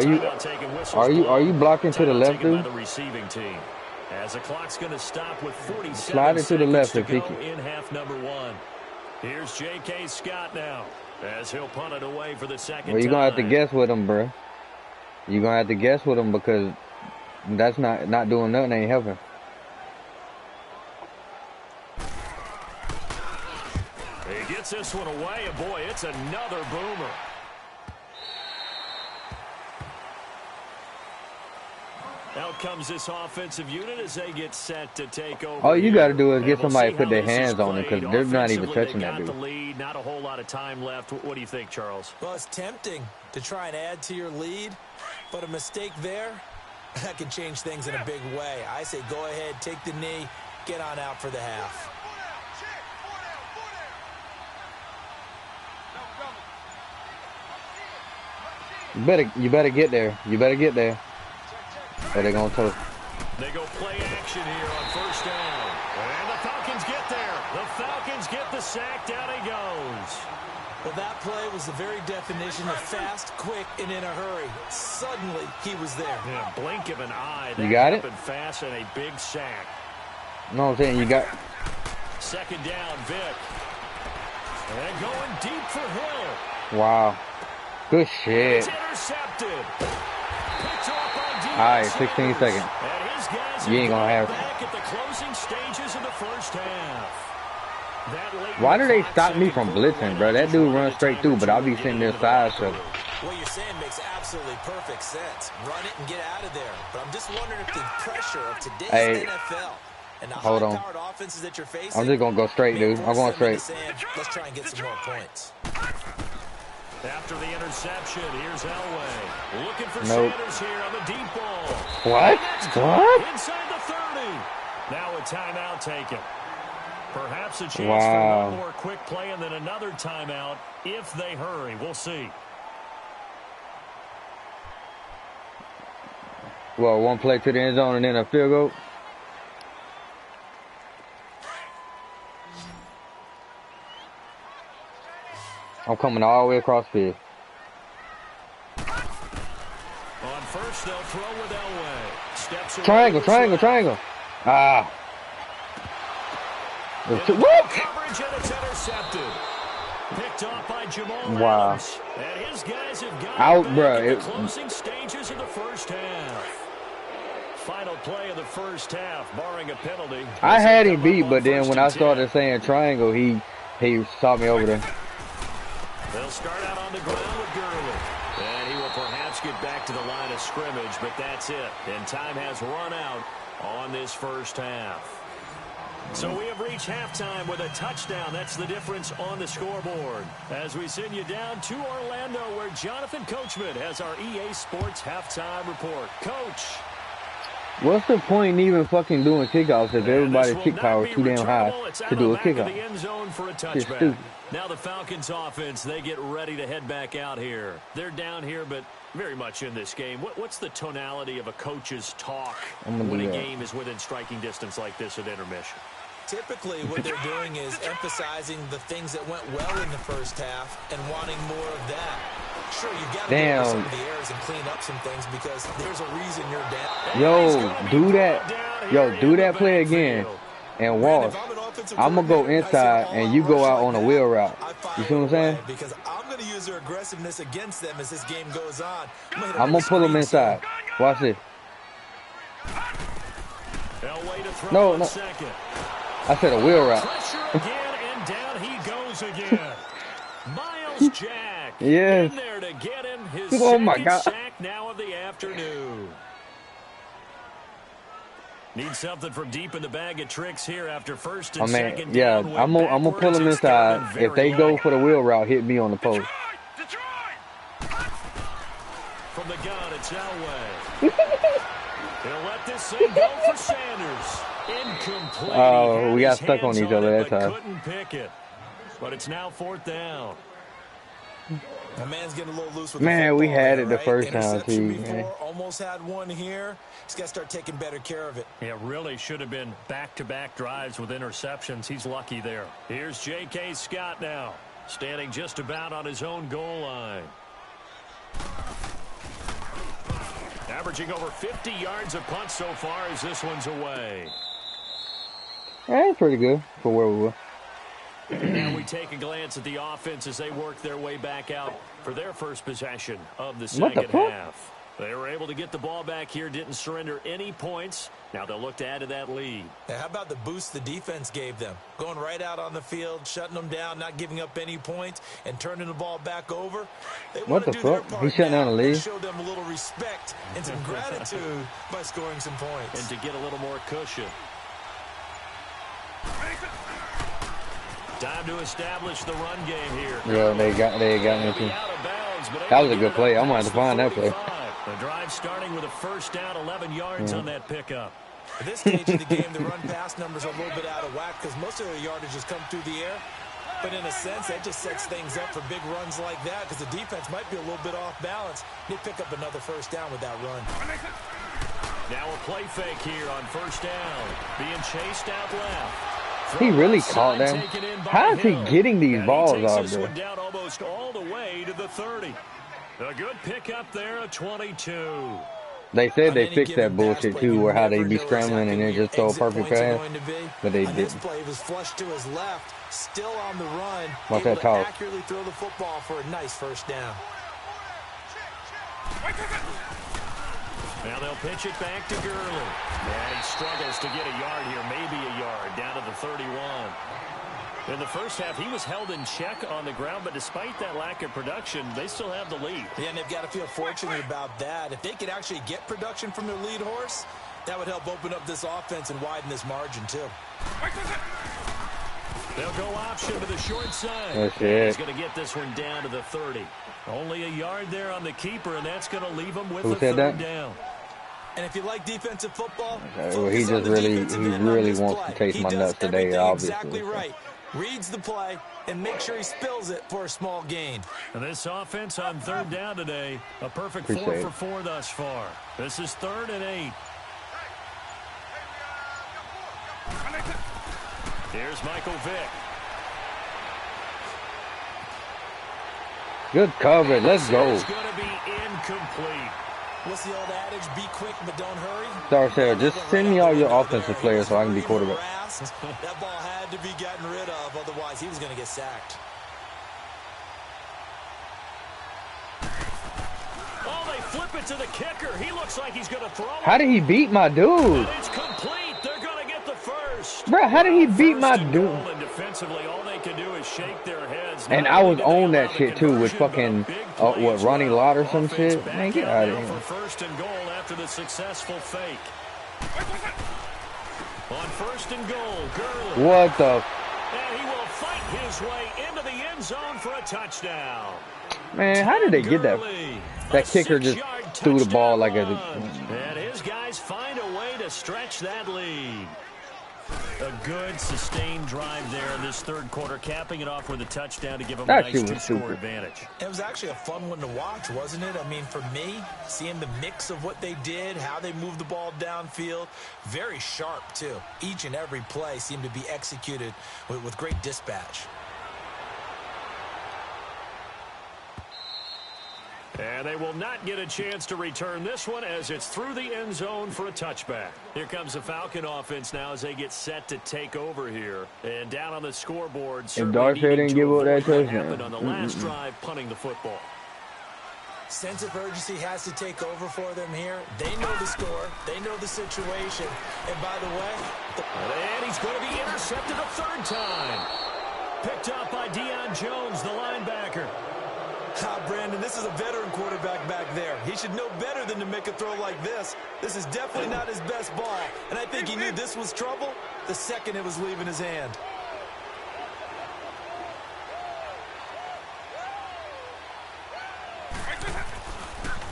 S3: Are you blocking to the left, dude?
S1: The receiving team. As the clock's going to stop with 47
S3: Slide it to the left
S1: to go
S3: if he can.
S1: in half number 1. Here's J.K. Scott now as he'll punt it away for the second time.
S3: Well, you're going to have to guess with him, bro. You're going to have to guess with him because that's not doing nothing ain't helping.
S1: He gets this one away, and boy, it's another boomer. Out comes this offensive unit as they get set to take over.
S3: All you got to do is
S1: And
S3: get
S1: we'll
S3: somebody
S1: see
S3: to put
S1: how
S3: their
S1: this is
S3: hands on him because
S1: played.
S3: they're not even
S1: Offensively,
S3: touching
S1: they
S3: that
S1: got
S3: dude.
S1: the lead, not a whole lot of time left. What do you think, Charles?
S2: Well, it's tempting to try and add to your lead, but a mistake there, that can change things in a big way. I say go ahead, take the knee, get on out for the half.
S3: You better get there. You better get there. Or they're going to toast.
S1: They go play action here on 1st down. And the Falcons get there. The Falcons get the sack. Down he goes.
S2: Well, that play was the very definition of fast, quick, and in a hurry. Suddenly, he was there.
S1: Yeah, blink of an eye.
S3: You got it?
S1: Fast and a big sack.
S3: You know what I'm saying? You got...
S1: 2nd down, Vick. And going deep for Hill.
S3: Wow. Good shit.
S1: It's intercepted. Picked off by
S3: All right, 16 seconds.
S1: And his guys
S3: You ain't gonna have...
S1: back at the closing stages of the first half.
S3: Why do they stop me from blitzing, bro? That dude runs straight through, but I'll be sitting there side stepping.
S2: What you're saying makes absolutely perfect sense. Run it and get out of there. But I'm just wondering if the pressure of today's NFL and the high-powered offenses that you're facing...
S3: I'm just going to go straight, dude. I'm going straight.
S2: Let's try and get some more points.
S1: After the interception, here's Elway. Looking for Sanders here on the deep ball.
S3: What? What?
S1: Inside the 30. Now a timeout taken. Perhaps a chance for one more quick play and then another timeout if they hurry. We'll see.
S3: Well, one play to the end zone and then a field goal. I'm coming all the way across the field.
S1: On first, they'll throw with Elway. Steps
S3: triangle, triangle, triangle. Ah.
S1: What? Coverage and it's intercepted. Picked off by Jamal Adams. And his guys have got
S3: out, bro.
S1: The closing stages of the first half. Final play of the first half, barring a penalty.
S3: I had him beat, but then when I started saying triangle, he saw me over there.
S1: They'll start out on the ground with Gurley. And he will perhaps get back to the line of scrimmage, but that's it. And time has run out on this first half. So we have reached halftime with a touchdown. That's the difference on the scoreboard. As we send you down to Orlando, where Jonathan Coachman has our EA Sports halftime report. Coach.
S3: What's the point in even fucking doing kickoffs if everybody's kick power is too damn high to do a kickoff?
S1: It's stupid. Now the Falcons offense, they get ready to head back out here. They're down here, but very much in this game. What's the tonality of a coach's talk when a game is within striking distance like this at intermission?
S2: Typically, what they're doing is emphasizing the things that went well in the first half and wanting more of that. Sure, you've got to get some of the errors and clean up some things because there's a reason you're down.
S3: Yo, do that. Yo, do that play again and walk. I'm going to go inside and you go out on a wheel route. You see what I'm saying?
S2: Because I'm going to use their aggressiveness against them as this game goes on.
S3: I'm going to pull them inside. Watch this. No. I said a wheel route.
S1: Pressure again, and down he goes again. Miles Jack
S3: in
S1: there to get him his second sack now of the afternoon. Need something from deep in the bag of tricks here after first and second down.
S3: Yeah, I'm gonna pull them inside. If they go for the wheel route, hit me on the post.
S1: From the gun, it's Elway. He'll let this thing go for Sanders. Incomplete.
S3: Oh, we got stuck on each other that time.
S1: Couldn't pick it. But it's now fourth down.
S2: The man's getting a little loose with
S3: the we had it the first time too. Man.
S2: Almost had one here. He's got to start taking better care of it.
S1: It really should have been back-to-back drives with interceptions. He's lucky there. Here's J.K. Scott now, standing just about on his own goal line. Averaging over 50 yards a punt so far as this one's away.
S3: Yeah, pretty good for where we were.
S1: Now we take a glance at the offense as they work their way back out for their first possession of the second half. They were able to get the ball back here, didn't surrender any points. Now they'll look to add to that lead.
S2: Now, how about the boost the defense gave them? Going right out on the field, shutting them down, not giving up any points, and turning the ball back over. They
S3: what the fuck? He's shutting down the lead.
S2: Show them a little respect and some gratitude by scoring some points.
S1: And to get a little more cushion. Time to establish the run game here.
S3: Yeah, they got me too. That was a good play. I'm going to have to find that play.
S1: The drive starting with a first down, 11 yards on that pickup.
S2: At this stage of the game, the run-pass numbers are a little bit out of whack because most of their yardage has come through the air. But in a sense, that just sets things up for big runs like that because the defense might be a little bit off balance. They pick up another first down with that run.
S1: Now a play fake here on first down. Being chased out left.
S3: He really caught them. How is he getting these balls out there?
S1: One down almost all the way to the 30. A good pickup there, a 22.
S3: They said they fixed that bullshit too, where how they be scrambling and then just throw a perfect pass, but they didn't.
S2: This play was flushed to his left, still on the run.
S3: Watch that toss.
S2: Accurately throw the football for a nice first down.
S1: Now they'll pitch it back to Gurley. And he struggles to get a yard here, maybe a yard, down to the 31. In the first half, he was held in check on the ground, but despite that lack of production, they still have the lead.
S2: Yeah, and they've got to feel fortunate about that. If they could actually get production from their lead horse, that would help open up this offense and widen this margin, too.
S1: They'll go option to the short side.
S3: That's it.
S1: He's going to get this one down to the 30. Only a yard there on the keeper, and that's going to leave him with
S3: Who
S1: a
S3: said
S1: third
S3: that?
S1: down.
S2: And if you like defensive football,
S3: Well, he really wants to taste my nuts today, obviously.
S2: Exactly right. Reads the play and make sure he spills it for a small gain.
S1: And this offense on third down today, a perfect
S3: Appreciate
S1: 4 for 4 thus far. This is 3rd and 8. Here's Michael Vick.
S3: Good coverage. Let's go.
S1: It's going to be incomplete.
S2: What's the old adage? Be quick, but don't hurry.
S3: Darcel, just send me all your offensive players so I can be quarterback.
S2: That ball had to be gotten rid of, otherwise he was going to get sacked.
S1: Oh, they flip it to the kicker. He looks like he's going to throw it.
S3: How did he beat my dude?
S1: It's complete. They're going to get the first.
S3: Bro, how did he beat my dude?
S1: And defensively, all they can do is shake their heads.
S3: And I was on that shit too with fucking what, Ronnie Lott or some shit. Man, get out of here.
S1: For 1st and goal after the successful fake. On 1st and goal, Gurley.
S3: What the?
S1: And he will fight his way into the end zone for a touchdown.
S3: Man, how did they get that? That kicker just threw the ball like a...
S1: And his guys find a way to stretch that lead. A good, sustained drive there in this 3rd quarter, capping it off with a touchdown to give them a nice 2-score advantage.
S2: It was actually a fun one to watch, wasn't it? I mean, for me, seeing the mix of what they did, how they moved the ball downfield, very sharp, too. Each and every play seemed to be executed with great dispatch.
S1: And they will not get a chance to return this one as it's through the end zone for a touchback. Here comes the Falcon offense now as they get set to take over here. And down on the scoreboard,
S3: if Darcel didn't give up that touchdown
S1: on the last drive, punting the football.
S2: Sense of urgency has to take over for them here. They know the score. They know the situation. And by the way...
S1: And he's going to be intercepted a 3rd time. Picked up by Deion Jones, the linebacker.
S2: Brandon, this is a veteran quarterback back there. He should know better than to make a throw like this. This is definitely not his best ball. And I think he knew this was trouble the second it was leaving his hand.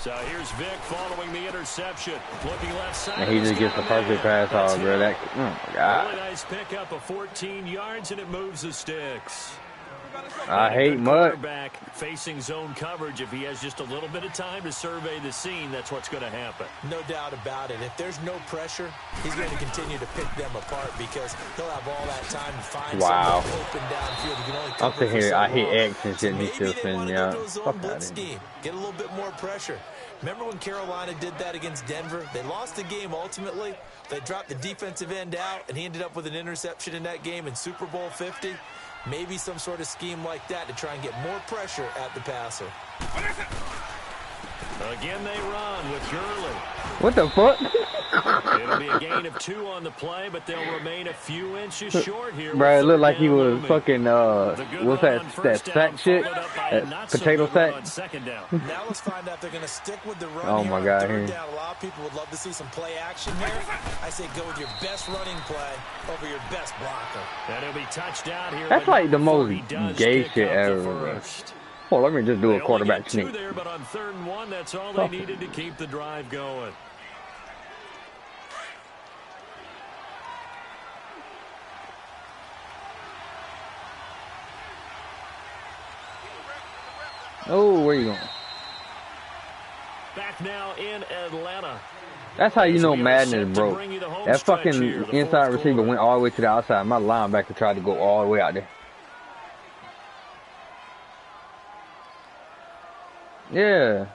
S1: So here's Vick following the interception. Looking left side.
S3: And he just gets the perfect pass off, bro. That, oh my God.
S1: Really nice pickup of 14 yards, and it moves the sticks.
S3: I hate mud.
S1: Quarterback facing zone coverage. If he has just a little bit of time to survey the scene, that's what's going to happen.
S2: No doubt about it. If there's no pressure, he's going to continue to pick them apart because he'll have all that time to find someone open downfield. He can only
S3: I'm sitting here, I hit X and shit, and he
S2: Maybe
S3: still
S2: they
S3: spinning
S2: want
S3: me
S2: to
S3: out.
S2: go to a zone
S3: Fuck
S2: blitz
S3: out of here.
S2: scheme. Get a little bit more pressure. Remember when Carolina did that against Denver? They lost the game ultimately. They dropped the defensive end out, and he ended up with an interception in that game in Super Bowl 50. Maybe some sort of scheme like that to try and get more pressure at the passer.
S1: Again, they run with Gurley.
S3: What the fuck?
S1: It'll be a gain of 2 on the play, but they'll remain a few inches short here.
S3: Bro, it looked like he was fucking, what's that sack shit? That potato sack?
S2: Now let's find out they're going to stick with the run.
S3: Oh my God.
S2: Third down. A lot of people would love to see some play action here. I say go with your best running play over your best blocker.
S1: And it'll be touchdown here.
S3: That's like the most gay shit ever. Well, let me just do a quarterback sneak.
S1: There, but on 3rd and 1, that's all they needed to keep the drive going.
S3: Oh, where you going?
S1: Back now in Atlanta.
S3: That's how you know Madden is broke. That fucking inside receiver went all the way to the outside. My linebacker tried to go all the way out there. Yeah.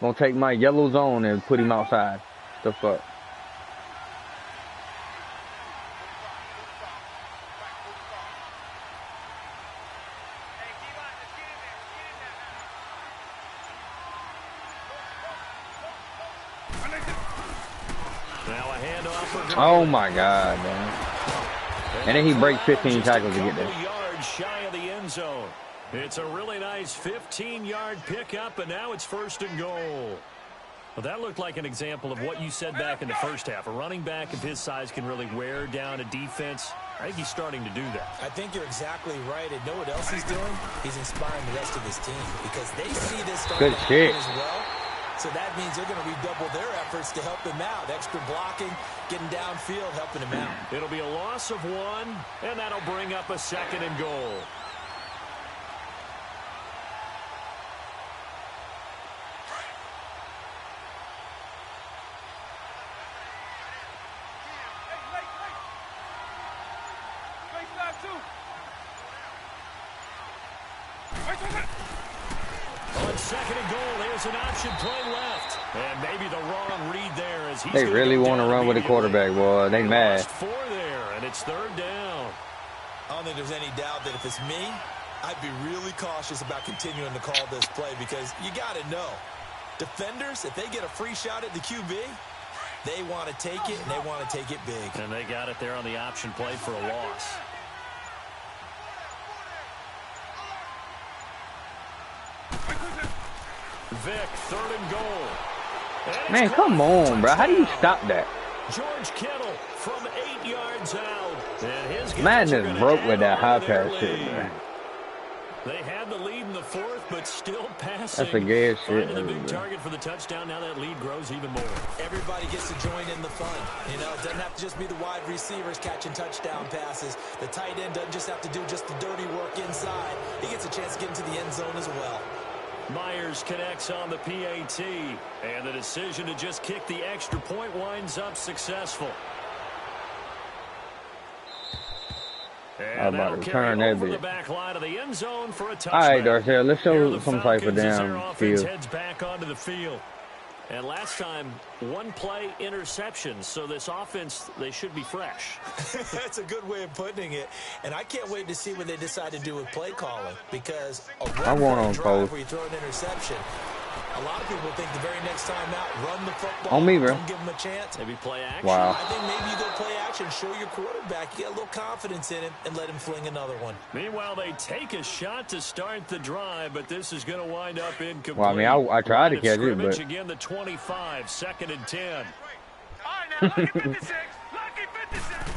S3: Gonna take my yellow zone and put him outside. The fuck?
S1: Now a handoff for
S3: Oh my God, man. And then he breaks 15 tackles to get there.
S1: Yards shy of the end zone. It's a really nice 15-yard pickup, and now it's 1st and goal. Well, that looked like an example of what you said back in the first half. A running back of his size can really wear down a defense. I think he's starting to do that.
S2: I think you're exactly right. And know what else he's doing? He's inspiring the rest of his team because they see this starting to happen as well. So that means they're going to redouble their efforts to help him out. Extra blocking, getting downfield, helping him out.
S1: It'll be a loss of 1, and that'll bring up a 2nd and goal. On 2nd and goal, there's an option play left. And maybe the wrong read there as he's
S3: they really want to run with the quarterback, boy. They mad.
S1: 4 there, and it's 3rd down.
S2: I don't think there's any doubt that if it's me, I'd be really cautious about continuing to call this play because you got to know, defenders, if they get a free shot at the QB, they want to take it, and they want to take it big.
S1: And they got it there on the option play for a loss. Vic, 3rd and goal. And
S3: man, come on, bro. How do you stop that?
S1: George Kittle from 8 yards out. And his
S3: Madness broke with that high pass shit, man.
S1: They had the lead in the 4th, but still passing.
S3: That's a gay shit.
S1: The big target for the touchdown. Now that lead grows even more.
S2: Everybody gets to join in the fun. You know, it doesn't have to just be the wide receivers catching touchdown passes. The tight end doesn't just have to do just the dirty work inside. He gets a chance to get into the end zone as well.
S1: Myers connects on the PAT, and the decision to just kick the extra point winds up successful. And
S3: I'm about to return that
S1: over the
S3: bitch.
S1: back line of the end zone for a touchdown.
S3: All right, Darcel, let's show some type of
S1: Falcons as their
S3: damn
S1: offense
S3: feel.
S1: heads back onto the field. And last time, 1 play interception. So this offense, they should be fresh.
S2: That's a good way of putting it. And I can't wait to see what they decide to do with play calling. Because a run
S3: on
S2: drive
S3: post.
S2: where you throw an interception, a lot of people think the very next time out, run the football.
S3: On me, bro.
S2: Don't give them a chance.
S1: Maybe play action.
S3: Wow.
S2: I think maybe you go play action, show your quarterback, you get a little confidence in him, and let him fling another one.
S1: Meanwhile, they take a shot to start the drive, but this is going to wind up incomplete.
S3: Well, I mean, I tried to catch it, but
S1: Again, the 25, 2nd and 10.
S6: All right, now, lucky 56. Lucky 56.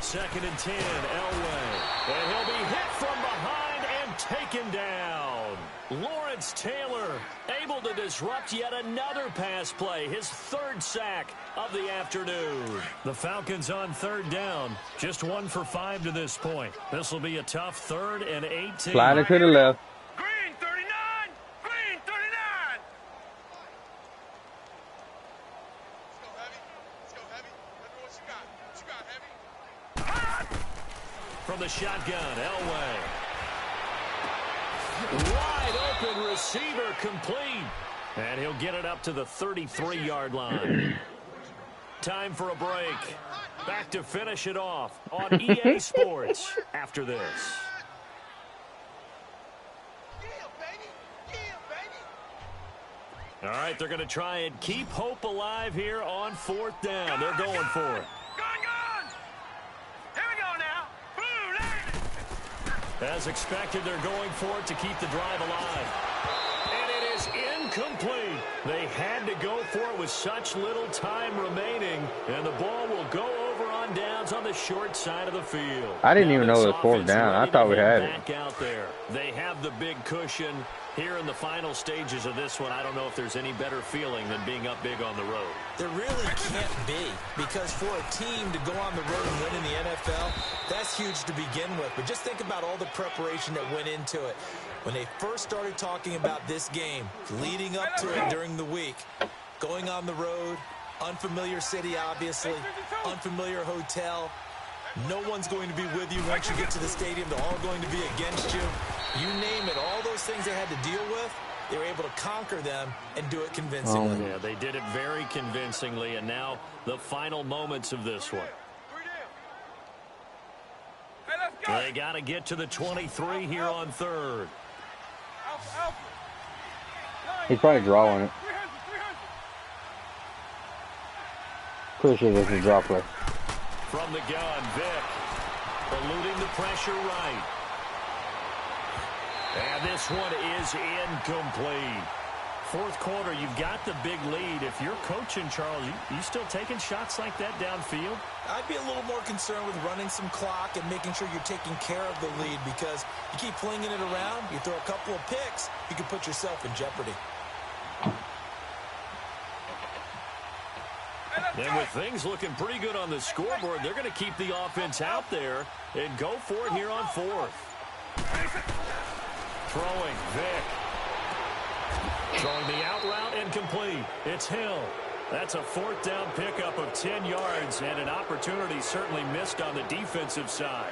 S1: 2nd and 10, Elway. And he'll be hit from behind and taken down. Lawrence Taylor able to disrupt yet another pass play. His 3rd sack of the afternoon. The Falcons on 3rd down. Just 1 for 5 to this point. This will be a tough 3rd and 18.
S3: slide it to the left.
S6: Green 39. Green 39. Let's go heavy. Let me know what you got. What you got, heavy?
S1: From the shotgun, Elway. Wide open receiver complete. And he'll get it up to the 33-yard line. Time for a break. Back to finish it off on EA Sports after this. All right, they're going to try and keep hope alive here on 4th down. They're going for it.
S6: Gone. Here we go now. Blue,
S1: As expected, they're going for it to keep the drive alive. And it is incomplete. They had to go for it with such little time remaining. And the ball will go over on downs on the short side of the field.
S3: I didn't even know it was 4th down. I thought we had it.
S1: Back out there. They have the big cushion. Here in the final stages of this one, I don't know if there's any better feeling than being up big on the road.
S2: There really can't be, because for a team to go on the road and win in the NFL, that's huge to begin with. But just think about all the preparation that went into it. When they first started talking about this game, leading up to it during the week, going on the road, unfamiliar city, obviously, unfamiliar hotel. No one's going to be with you once you get to the stadium. They're all going to be against you. You name it, all those things they had to deal with, they were able to conquer them and do it convincingly.
S1: Yeah, they did it very convincingly, and now the final moments of this one. They got to get to the 23 here on 3rd.
S3: He's probably drawing it. Pretty sure this is a draw play.
S1: From the gun, Vic, eluding the pressure right. And this one is incomplete. fourth quarter, you've got the big lead. If you're coaching, Charles, you still taking shots like that downfield?
S2: I'd be a little more concerned with running some clock and making sure you're taking care of the lead, because you keep flinging it around, you throw a couple of picks, you can put yourself in jeopardy.
S1: And with things looking pretty good on the scoreboard, they're going to keep the offense out there and go for it here on fourth. Throwing, Vick. Throwing the out route, incomplete. It's Hill. That's a fourth down pickup of 10 yards, and an opportunity certainly missed on the defensive side.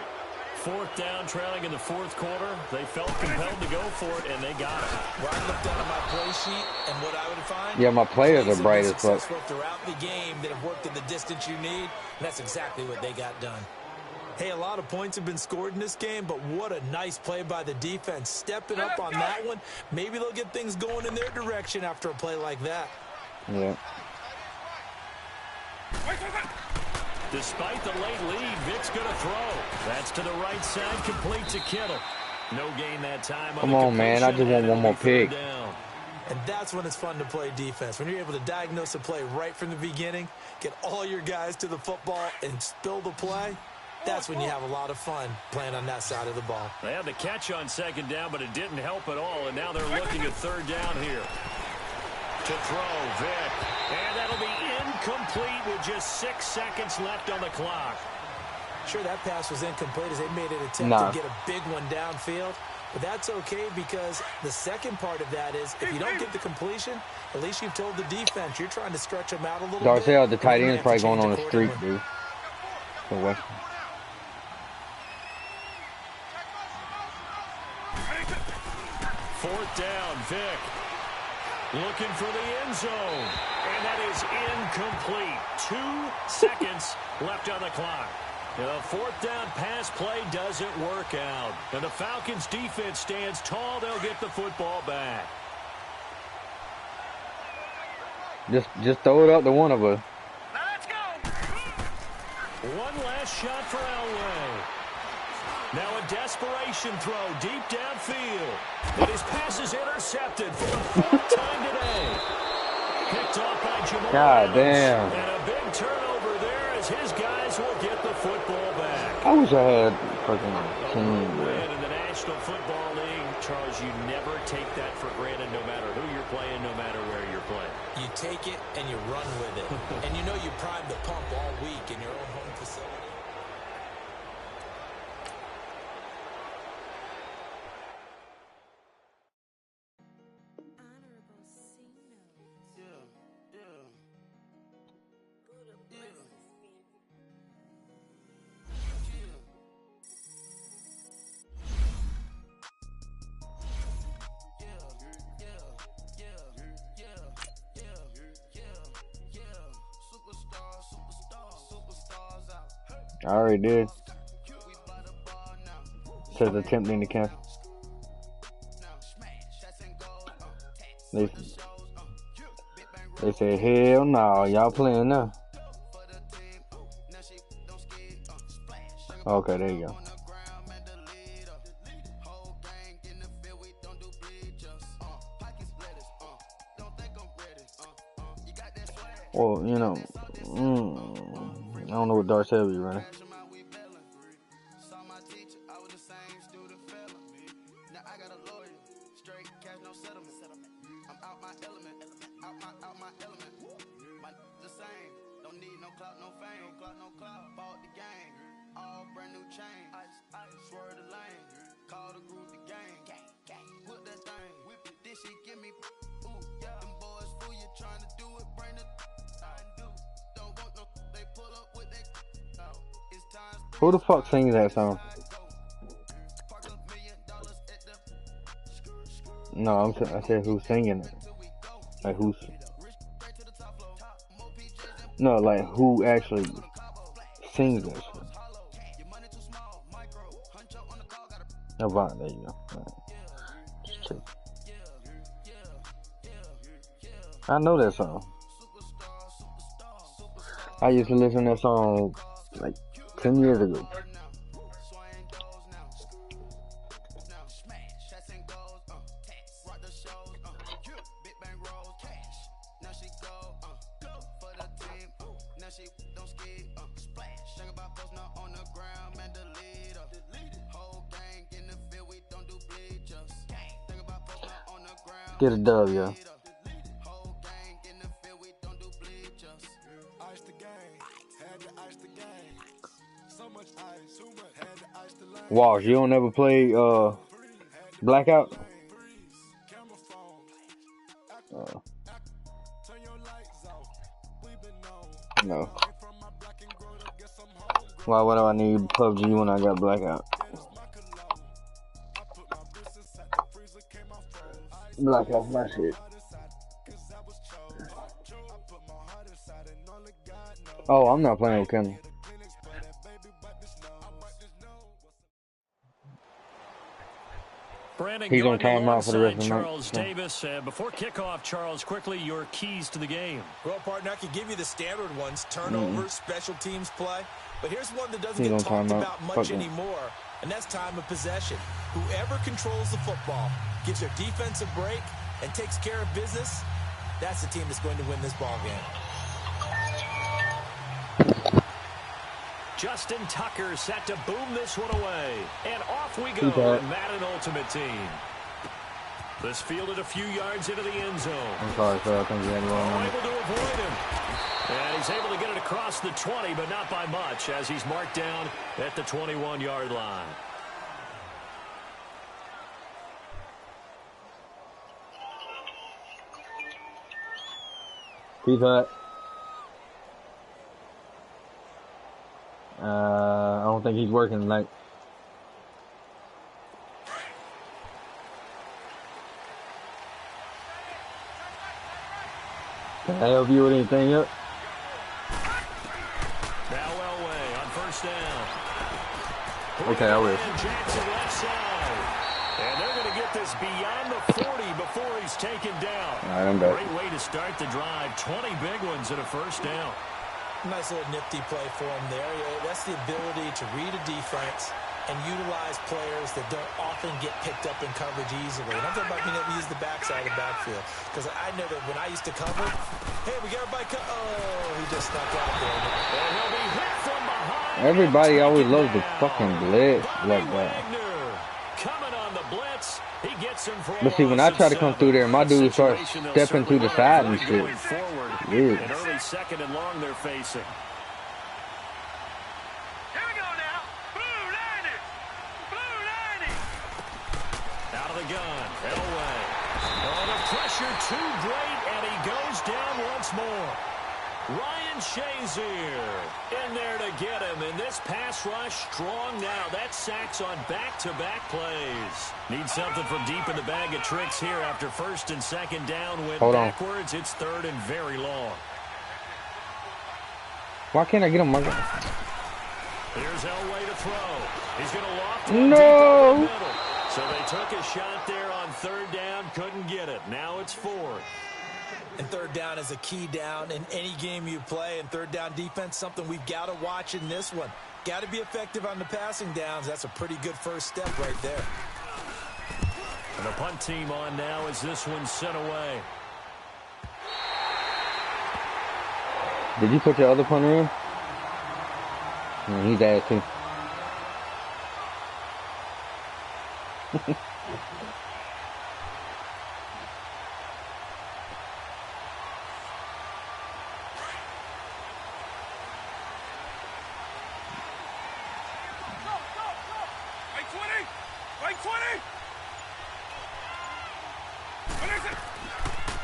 S1: Fourth down, trailing in the fourth quarter. They felt compelled to go for it, and they got it.
S2: Well, I looked down at my play sheet, and what I would find...
S3: Yeah, my players are bright as fuck.
S2: Throughout the game that have worked at the distance you need, and that's exactly what they got done. Hey, a lot of points have been scored in this game, but what a nice play by the defense. Stepping up on that one, maybe they'll get things going in their direction after a play like that.
S3: Yeah.
S1: Despite the late lead, Vick's going to throw. That's to the right side, complete to Kittle. No gain that time.
S3: Come on, man. I just want one more pick.
S2: And that's when it's fun to play defense. When you're able to diagnose a play right from the beginning, get all your guys to the football, and spill the play, that's when you have a lot of fun playing on that side of the ball.
S1: They had the catch on second down, but it didn't help at all, and now they're looking at third down here. To throw, Vick. And that'll be incomplete with just 6 seconds left on the clock.
S2: Sure, that pass was incomplete as they made an attempt to get a big one downfield. But that's okay, because the second part of that is if you don't get the completion, at least you've told the defense you're trying to stretch them out a little bit.
S3: Darcel, the tight end's probably going on the street, dude. For Western.
S1: Fourth down, Vick. Looking for the end zone. And that is incomplete. 2 seconds left on the clock. The fourth down pass play doesn't work out. And the Falcons defense stands tall. They'll get the football back.
S3: Just throw it up to one of us.
S6: Let's go.
S1: One last shot for Elway. Now a desperation throw deep downfield. And his pass is intercepted for the 4th time today. Picked off by Jamal.
S3: God damn.
S1: And a big turnover there as his guys will get the football back.
S3: I wish I had fucking team.
S1: Win in the National Football League, Charles, you never take that for granted no matter who you're playing, no matter where you're playing.
S2: You take it and you run with it. And you know you primed the pump all week in your own home facility.
S3: I already did. Says attempting to cancel. They say, hell no, y'all playing now. Okay, there you go. Well, you know, I don't know what Darcel be running. Who the fuck sings that song? No, I said who's singing it. Like who's... No, like who actually sings that shit. Oh, Vaughn, there you go. Right. I know that song. I used to listen to that song like 10 years ago.
S12: shit, don't skid up. Splash. Think about posting up on the ground, man, delete up. Whole gang in the field, we don't do bleachers. Think about posting up on the ground.
S3: Get a dub, yo.
S12: Whole gang in the field, we don't do bleachers.
S4: Ice the game, had to ice the game. So much ice, too much, had to ice the lane.
S3: Walsh, you don't ever play Blackout? No. Why would I need PUBG when I got Blackout? Blackout's my shit. Oh, I'm not playing with Kendall. He's on timeout for the rest of the
S1: Charles Davis. Before kickoff, Charles, quickly, your keys to the game.
S2: Well, partner, I could give you the standard ones, turnovers, special teams play. But here's one that doesn't get talked about much anymore, and that's time of possession. Whoever controls the football, gives their defense a break, and takes care of business, that's the team that's going to win this ball game.
S1: Justin Tucker set to boom this one away. And off we go, Madden Ultimate Team. This fielded a few yards into the end zone.
S3: I'm sorry, sir. I think you had one.
S1: Able to avoid him. And he's able to get it across the 20, but not by much, as he's marked down at the 21-yard line.
S3: Pizza Hut. I don't think he's working tonight. Can I help you with anything yet?
S1: Now Elway on first down.
S3: Okay, I will.
S1: Jackson left side. And they're going to get this beyond the 40 before he's taken down.
S3: All right, I'm done.
S1: Great way to start the drive. 20 big ones and a first down.
S2: Nice little nifty play for him there. That's the ability to read a defense and utilize players that don't often get picked up in coverage easily. And I'm talking about being able to use the backside of the backfield. Because I know that when I used to cover, hey, we got everybody he just snuck out there.
S1: And he'll be hit from behind.
S3: Everybody always loves the fucking blitz like that.
S1: Coming on the blitz. He gets him for
S3: But see, when I try to come through there, my dude starts stepping to the side and shit. Weird.
S1: An early second and long they're facing.
S6: Here we go now. Blue Lightning. Blue Lightning.
S1: Out of the gun. Elway. Oh, the pressure too great, and he goes down once more. Ryan Shazier in there to get him, and this pass rush strong now. That's sacks on back-to-back plays. Need something from deep in the bag of tricks here after first and second down. Went backwards. It's third and very long.
S3: Why can't I get him, Mark?
S1: Here's Elway to throw. He's going to loft
S3: No.
S1: one deep over the middle. So they took a shot there on third down, couldn't get it. Now it's fourth.
S2: And third down is a key down in any game you play. And third down defense, something we've got to watch in this one. Got to be effective on the passing downs. That's a pretty good first step right there.
S1: And the punt team on now as this one's sent away.
S3: Did you put your other punter in? Yeah, he's ass too.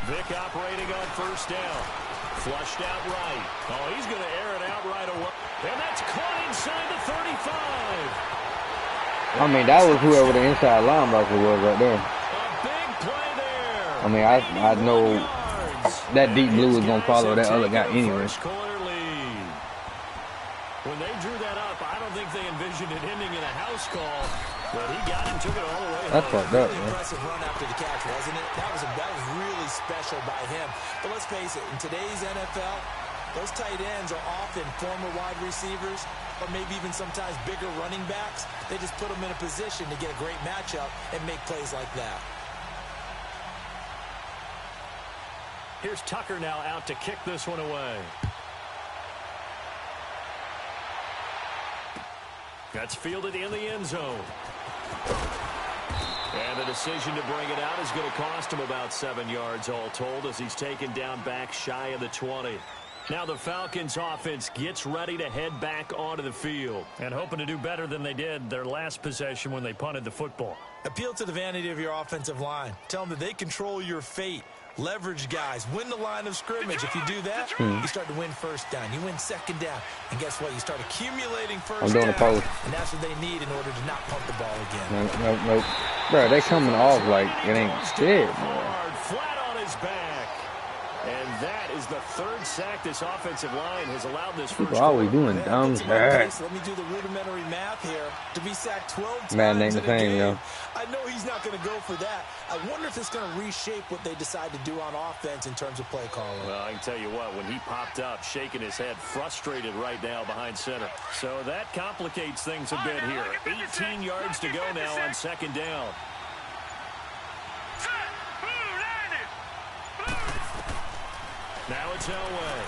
S1: Vic operating on first down. Flushed out right. Oh, he's going to air it out right away. And that's caught inside the 35.
S3: I mean, that was whoever the inside linebacker was right there.
S1: A big play there.
S3: I mean, I know that deep blue is going to follow that other guy anyway.
S1: When they drew that up, I don't think they envisioned it ending in a house call. But he got him, took it all the way.
S3: That's fucked up, man.
S2: Impressive run after the catch, wasn't it? That was really special by him. But let's face it, in today's NFL, those tight ends are often former wide receivers or maybe even sometimes bigger running backs. They just put them in a position to get a great matchup and make plays like that.
S1: Here's Tucker now out to kick this one away. That's fielded in the end zone. And the decision to bring it out is going to cost him about 7 yards all told as he's taken down back shy of the 20. Now the Falcons offense gets ready to head back onto the field and hoping to do better than they did their last possession when they punted the football.
S2: Appeal to the vanity of your offensive line. Tell them that they control your fate. Leverage guys. Win the line of scrimmage. If you do that, you start to win first down. You win second down. And guess what? You start accumulating first down. And that's what they need in order to not punt the ball again.
S3: Nope. Bro, they coming off like it ain't shit, bro.
S1: Flat on his back. And that is the third sack this offensive line has allowed this first.
S3: People always doing dumb shit.
S2: Let me do the rudimentary math here. To be sacked 12 times
S3: Man, ain't the same, yo.
S2: I know he's not going to go for that. I wonder if it's going to reshape what they decide to do on offense in terms of play calling.
S1: Well, I can tell you what, when he popped up, shaking his head, frustrated right now behind center. So that complicates things a bit here. 18 yards to go now on second down. Now it's Elway.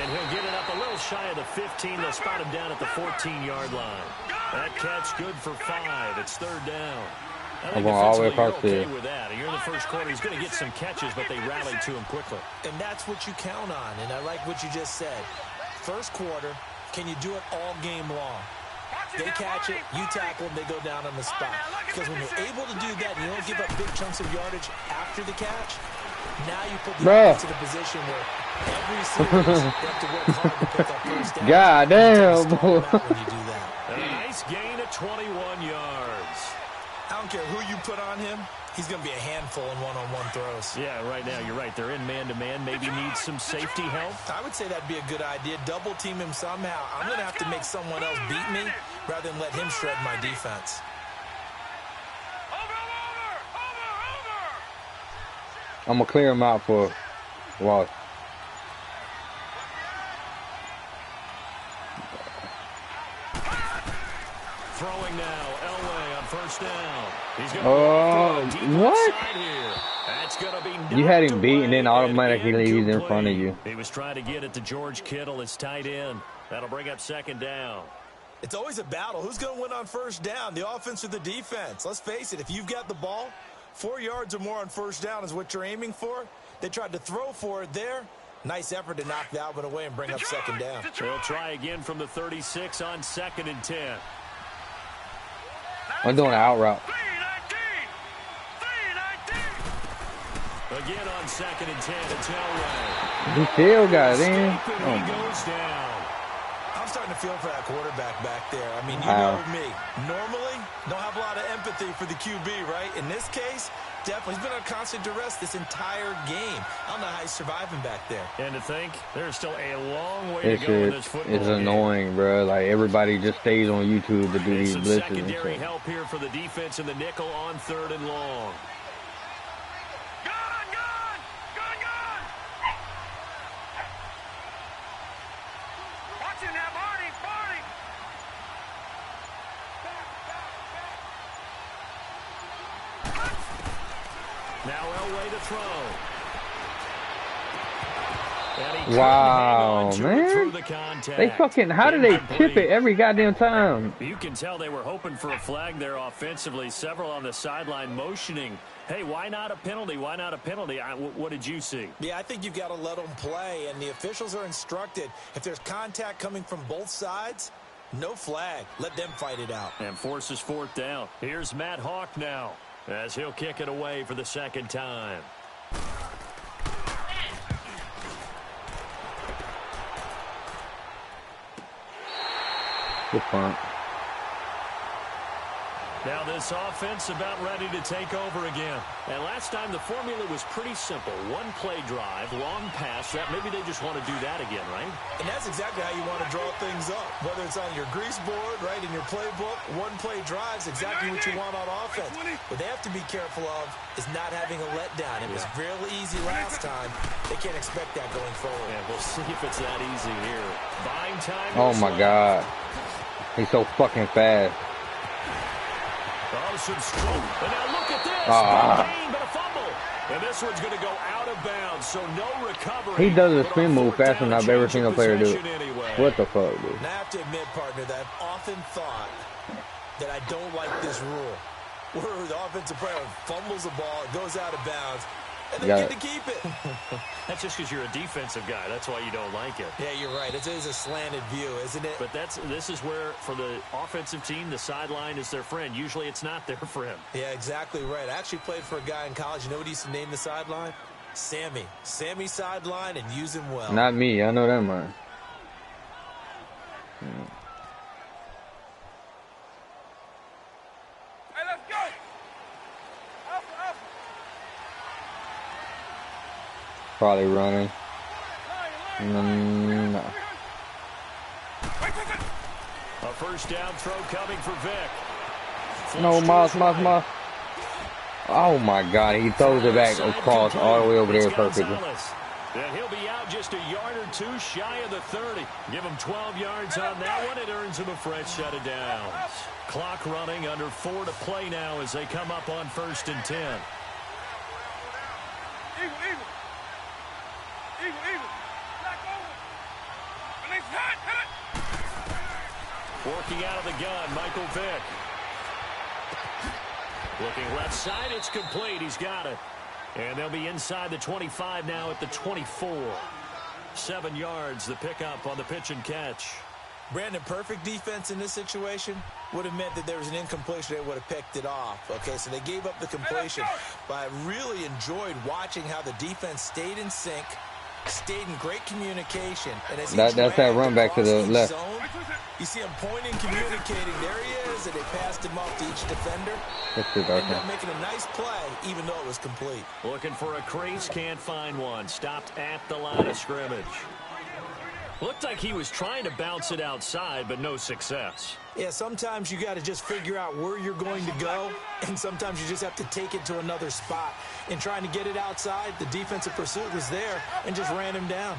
S1: And he'll get it up a little shy of the 15. They'll spot him down at the 14-yard line. That catch good for 5. It's third down. I think
S3: all the way across
S1: okay with that. You're in the first quarter. He's going to get some catches, but they rallied to him quickly.
S2: And that's what you count on. And I like what you just said. First quarter, can you do it all game long? They catch it, you tackle them, they go down on the spot. Because when you're able to do that, and you don't give up big chunks of yardage after the catch, now you put the offense in a position where every series you have to work hard to pick up first down.
S3: God damn.
S2: When you do that.
S1: A nice gain of 21 yards.
S2: I don't care who you put on him. He's going to be a handful in one-on-one throws.
S1: Yeah, right now you're right. They're in man-to-man. Maybe needs some safety help.
S2: I would say that'd be a good idea. Double team him somehow. I'm going to have to make someone else beat me rather than let him shred my defense.
S3: I'm going to clear him out for loss.
S1: Throwing now, Elway on first down. He's going
S3: what?
S1: That's going to be
S3: you had him beat and then automatically he's in front of you.
S1: He was trying to get it to George Kittle, his tight end. That'll bring up second down.
S2: It's always a battle. Who's going to win on first down, the offense or the defense? Let's face it, if you've got the ball, 4 yards or more on first down is what you're aiming for. They tried to throw for it there. Nice effort to knock that one away and bring up second down.
S1: They'll try again from the 36 on 2nd and 10.
S3: I'm doing an out route.
S1: Again on 2nd and 10, it's Elway.
S3: He still got it in.
S1: He goes down.
S2: I'm starting to feel for that quarterback back there. I mean, you know me. Normally, don't have a lot of empathy for the QB, right? In this case, definitely. He's been on constant duress this entire game. I don't know how he's surviving back there.
S1: And to think, there's still a long way to go in this football
S3: It's annoying, bro. Like, everybody just stays on YouTube to do these blitzes.
S1: Secondary help here for the defense in the nickel on 3rd and long. Now Elway to throw.
S3: Wow, man. They fucking, how do they tip it every goddamn time?
S1: You can tell they were hoping for a flag there offensively. Several on the sideline motioning. Hey, why not a penalty? Why not a penalty? What did you see?
S2: Yeah, I think you've got to let them play, and the officials are instructed. If there's contact coming from both sides, no flag. Let them fight it out.
S1: And forces 4th down. Here's Matt Hawk now, as he'll kick it away for the 2nd time.
S3: Good punt.
S1: Now this offense about ready to take over again. And last time the formula was pretty simple. One play drive, long pass. That maybe they just want to do that again, right?
S2: And that's exactly how you want to draw things up. Whether it's on your grease board, right, in your playbook, one play drive's exactly what you want on offense. What they have to be careful of is not having a letdown. It was really easy last time. They can't expect that going forward.
S1: And we'll see if it's that easy here. Buying time.
S3: Oh my God. He's so fucking fast.
S1: Oh, some stroke. And now look at this. Big gain, but a fumble. And this one's going to go out of bounds, so no recovery.
S3: He does a spin move faster than I've ever seen a player do it.
S1: Anyway.
S3: What the fuck, dude?
S2: Now I have to admit, partner, that I've often thought that I don't like this rule. Where the offensive player fumbles the ball, it goes out of bounds, and they get to keep it.
S1: That's just because you're a defensive guy. That's why you don't like it.
S2: Yeah, you're right. It is a slanted view, isn't it?
S1: But this is where, for the offensive team, the sideline is their friend. Usually it's not their friend.
S2: Yeah, exactly right. I actually played for a guy in college. You know what he used to name the sideline? Sammy. Sammy sideline, and use him well.
S3: Not me. I know that, man.
S6: Hey, let's go. Up.
S3: Probably running. No.
S1: A first down throw coming for Vic.
S3: No, Moss. Oh my God, he throws it back across all the way over there perfectly.
S1: And he'll be out just a yard or two shy of the 30. Give him 12 yards on that one. It earns him a fresh set of downs. Clock running, under 4 to play now as they come up on 1st and 10.
S6: Eagle. Knock over. Release hot. Hit it.
S1: Working out of the gun, Michael Vick. Looking left side, it's complete. He's got it. And they'll be inside the 25 now at the 24. 7 yards, the pickup on the pitch and catch.
S2: Brandon, perfect defense in this situation would have meant that there was an incompletion. They would have picked it off. Okay, so they gave up the completion. But I really enjoyed watching how the defense stayed in sync, stayed in great communication. And as
S3: that's that run back to the left.
S2: Zone, you see him pointing, communicating. There he is, and they passed him off to each defender. And they're making a nice play, even though it was complete.
S1: Looking for a crease, can't find one. Stopped at the line of scrimmage. Looked like he was trying to bounce it outside, but no success.
S2: Yeah, sometimes you got to just figure out where you're going to go, and sometimes you just have to take it to another spot. In trying to get it outside, the defensive pursuit was there and just ran him down.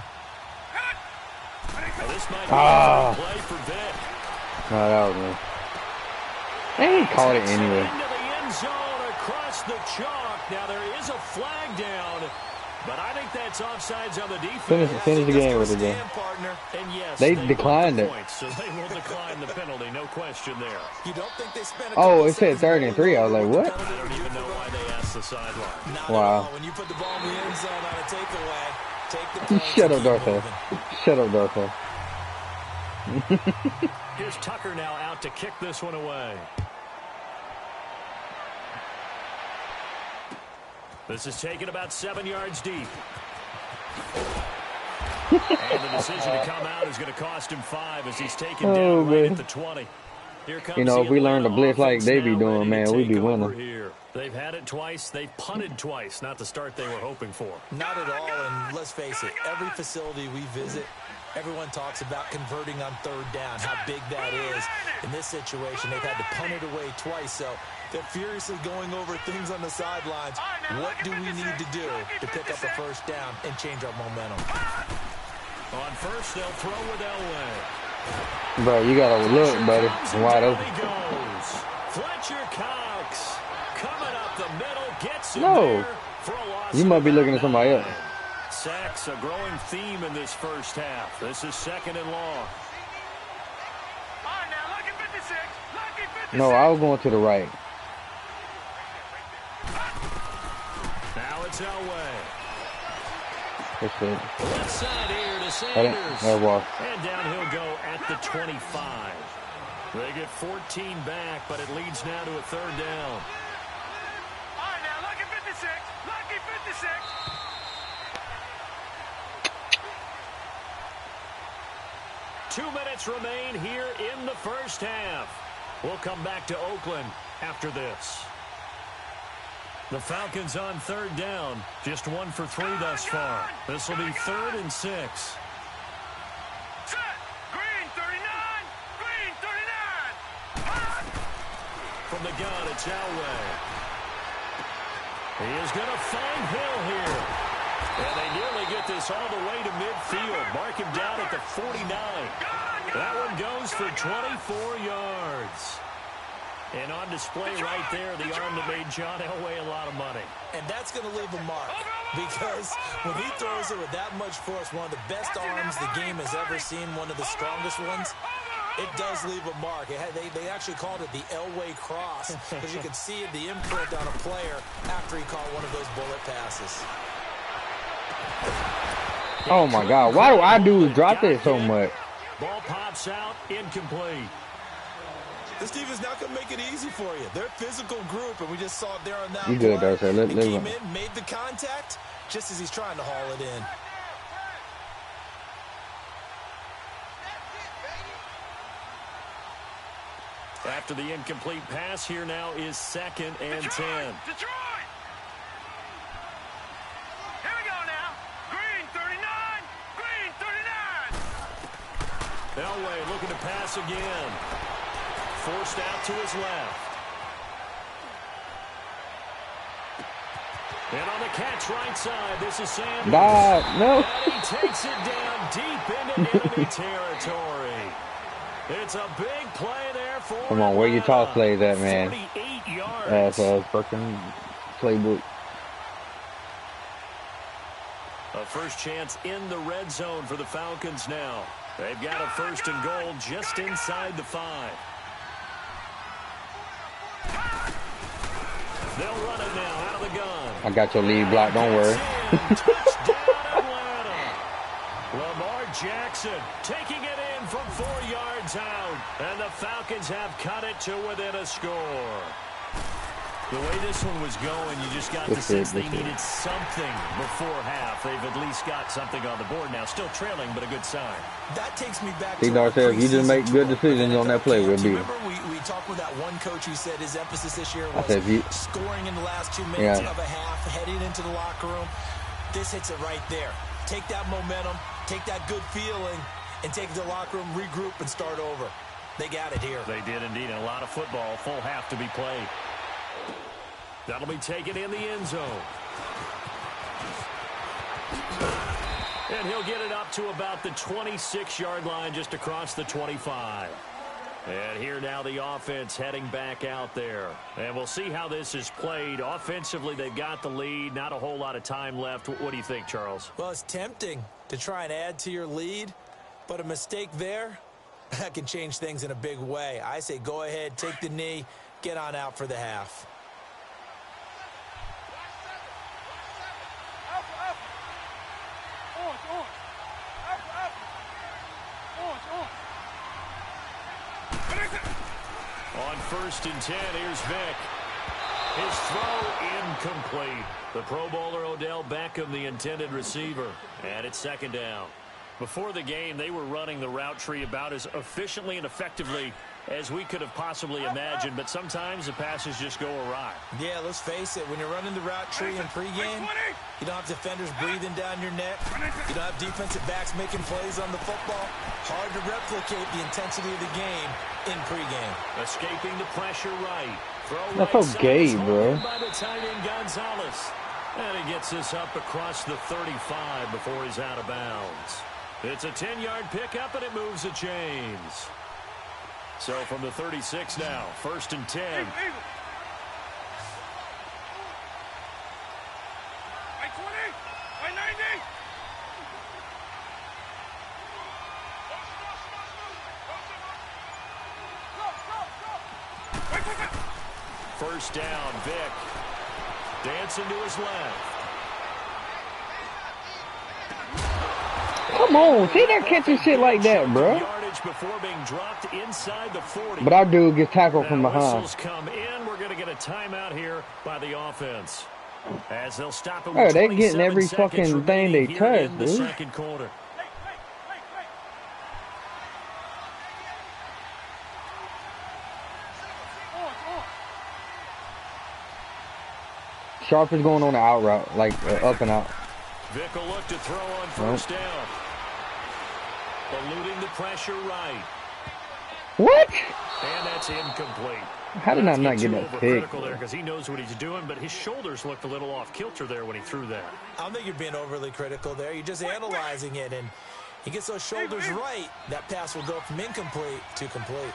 S1: Well, this might be a play for Vic.
S3: No, that was me. They caught it anyway.
S1: Into the end zone across the chalk. Now there is a flag down, but I think that's offsides on the defense.
S3: Finish the game with it, then.
S1: And yes,
S3: they declined it.
S1: Points, so they will decline the penalty, no question there.
S2: You don't think they spent
S3: it said 3rd and 3. I was like, what?
S1: I don't even know why they asked the sideline.
S3: Wow.
S2: When you put the ball in the end zone on a takeaway, take the points.
S3: Shut up, Darko. Shut up, Darko.
S1: Here's Tucker now out to kick this one away. This is taken about 7 yards deep. And the decision to come out is going to cost him 5 as he's taken down right at the 20. Here comes
S3: if we learn to blitz like they be doing, man, we'd be winning.
S1: Here. They've had it twice. They've punted twice. Not the start they were hoping for.
S2: Not at all, and let's face it, every facility we visit, everyone talks about converting on 3rd down, how big that is. In this situation, they've had to punt it away twice, so they're furiously going over things on the sidelines. What do we need to do to pick up a 1st down and change our momentum?
S1: On 1st, they'll throw with Elway.
S3: Bro, you gotta look, buddy. Wide open.
S1: Fletcher Cox coming up the middle, gets him
S3: No.
S1: there for a loss.
S3: You might be looking at somebody else.
S1: Sacks, a growing theme in this 1st half. This is 2nd and long.
S3: No, I was going to the right.
S1: Now it's Elway.
S3: That's it.
S1: Left side here to Sanders. And down he'll go at the 25. They get 14 back, but it leads now to a 3rd down.
S6: All right, now, lucky 56. Lucky 56.
S1: Two minutes remain here in the 1st half. We'll come back to Oakland after this. The Falcons on 3rd down. Just 1 for 3 thus far. This will be 3rd and 6.
S6: Set. Green 39. Green 39.
S1: From the gun, it's Elway. He is going to find Hill here. And they nearly get this all the way to midfield. Mark him down at the 49. That one goes for 24 yards. And on display right there, the arm that made John Elway a lot of money.
S2: And that's going to leave a mark because when he throws it with that much force, one of the best arms the game has ever seen, one of the strongest ones, it does leave a mark. They actually called it the Elway cross because you could see the imprint on a player after he caught one of those bullet passes.
S3: Oh, my God. Why do I drop it so much?
S1: Ball pops out, incomplete.
S2: This defense not going to make it easy for you. They're a physical group, and we just saw it there on that
S3: You good,
S2: play.
S3: though, sir. Let
S2: came in, made the contact, just as he's trying to haul it in.
S1: After the incomplete pass, here now is 2nd and 10.
S6: Detroit! Here we go now. Green 39. Green 39.
S1: Elway looking to pass again. Forced out to his left. And on the catch right side, this is Sanders.
S3: No.
S1: And he takes it down deep into enemy territory. It's a big play there for
S3: Come on, where your toss plays at, man?
S1: 48 yards.
S3: That's a fucking playbook.
S1: A first chance in the red zone for the Falcons now. They've got a 1st and goal just inside the 5. They'll run it now out of the gun.
S3: I got your lead block, don't worry.
S1: Touchdown Atlanta. Lamar Jackson taking it in from 4 yards out. And the Falcons have cut it to within a score. The way this one was going, you just got the sense they needed something before half. They've at least got something on the board now. Still trailing, but a good sign.
S2: That takes me back
S3: to if you just make good decisions on that play, we'll beat them.
S2: Remember we talked with that one coach who said his emphasis this year was scoring in the last 2 minutes of a half, heading into the locker room. This hits it right there. Take that momentum, take that good feeling, and take it to the locker room, regroup, and start over. They got it here.
S1: They did indeed. And a lot of football, full half to be played. That'll be taken in the end zone. And he'll get it up to about the 26-yard line, just across the 25. And here now the offense heading back out there. And we'll see how this is played. Offensively, they've got the lead. Not a whole lot of time left. What do you think, Charles?
S2: Well, it's tempting to try and add to your lead, but a mistake there, that can change things in a big way. I say go ahead, take the knee, get on out for the half.
S1: On 1st and 10, here's Vick. His throw incomplete. The Pro Bowler Odell Beckham, the intended receiver. And it's 2nd down. Before the game, they were running the route tree about as efficiently and effectively as we could have possibly imagined, but sometimes the passes just go awry.
S2: Yeah, let's face it, when you're running the route tree in pregame, you don't have defenders breathing down your neck. You don't have defensive backs making plays on the football. Hard to replicate the intensity of the game in pregame.
S1: Escaping the pressure right.
S3: That's so gay, bro.
S1: By the tight end Gonzalez. And he gets this up across the 35 before he's out of bounds. It's a 10-yard pickup, and it moves the chains. So from the 36 now, 1st and 10. First down, Vick. Dancing to his left.
S3: Come on, see that catching shit like that, bro.
S1: Before being dropped inside the 40.
S3: But our dude gets tackled from behind.
S1: Whistles come in. We're going to get a timeout here by the offense. As they'll stop it with
S3: they getting every fucking thing they touch,
S1: in the
S3: dude.
S1: 2nd quarter.
S3: Sharp is going on the out route, like up and out.
S1: Vick will look to throw on 1st down. Eluding the pressure right.
S3: What?
S1: And that's incomplete.
S3: How did I not get that pick?
S1: There because he knows what he's doing, but his shoulders looked a little off kilter there when he threw that.
S2: I don't think you're being overly critical there. You're just analyzing it, and he gets those shoulders right. That pass will go from incomplete to complete.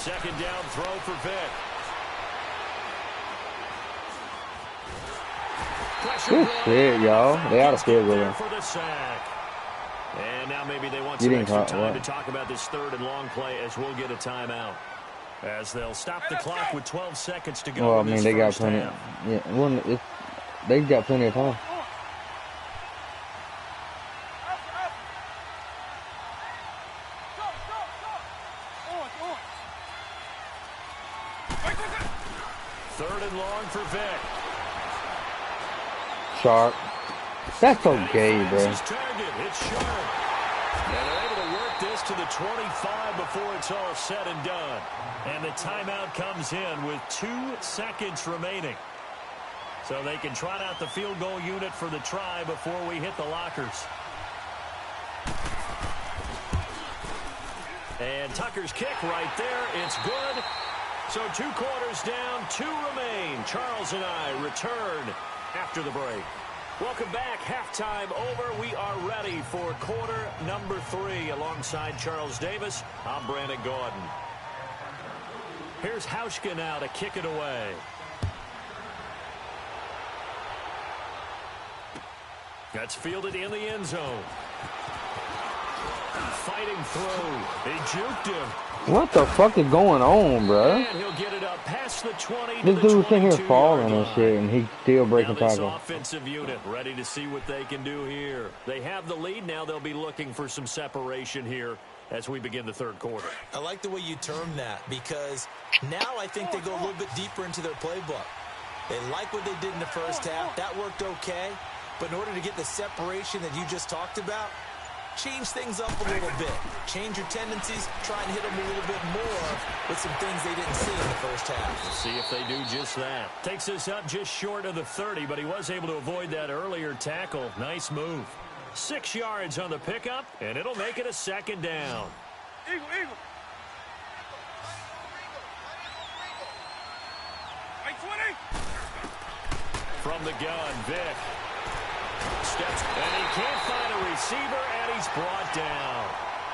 S1: second down throw for Vick.
S3: Good shit, y'all. They out of field goal.
S1: For the sack. And now maybe they want some extra time to talk about this third and long play as we'll get a timeout. As they'll stop the clock with 12 seconds to go.
S3: Well, I mean, they got plenty. Yeah, well, they got plenty of time.
S1: Third and long for Vick.
S3: Sharp. That's okay, bro.
S1: It's Sharp. And they're able to work this to the 25 before it's all said and done. And the timeout comes in with 2 seconds remaining. So they can trot out the field goal unit for the try before we hit the lockers. And Tucker's kick right there. It's good. So 2 quarters down, 2 remain. Charles and I return after the break. Welcome back. Halftime over. We are ready for quarter number 3. Alongside Charles Davis, I'm Brandon Gordon. Here's Hauschka now to kick it away. That's fielded in the end zone. Fighting through. He juked him.
S3: What the fuck is going on, bro?
S1: And he'll get it up past the 20
S3: this dude's sitting here falling and shit, and he's still breaking tackles.
S1: Offensive unit ready to see what they can do here. They have the lead. Now they'll be looking for some separation here as we begin the third quarter.
S2: I like the way you term that, because now I think they go a little bit deeper into their playbook. They like what they did in the first half. That worked okay. But in order to get the separation that you just talked about, change things up a little bit. Change your tendencies. Try and hit them a little bit more with some things they didn't see in the first half.
S1: We'll see if they do just that. Takes us up just short of the 30, but he was able to avoid that earlier tackle. Nice move. 6 yards on the pickup, and it'll make it a second down.
S6: Eagle. Right 20.
S1: From the gun, Vick. Steps, and he can't find a receiver, and he's brought down.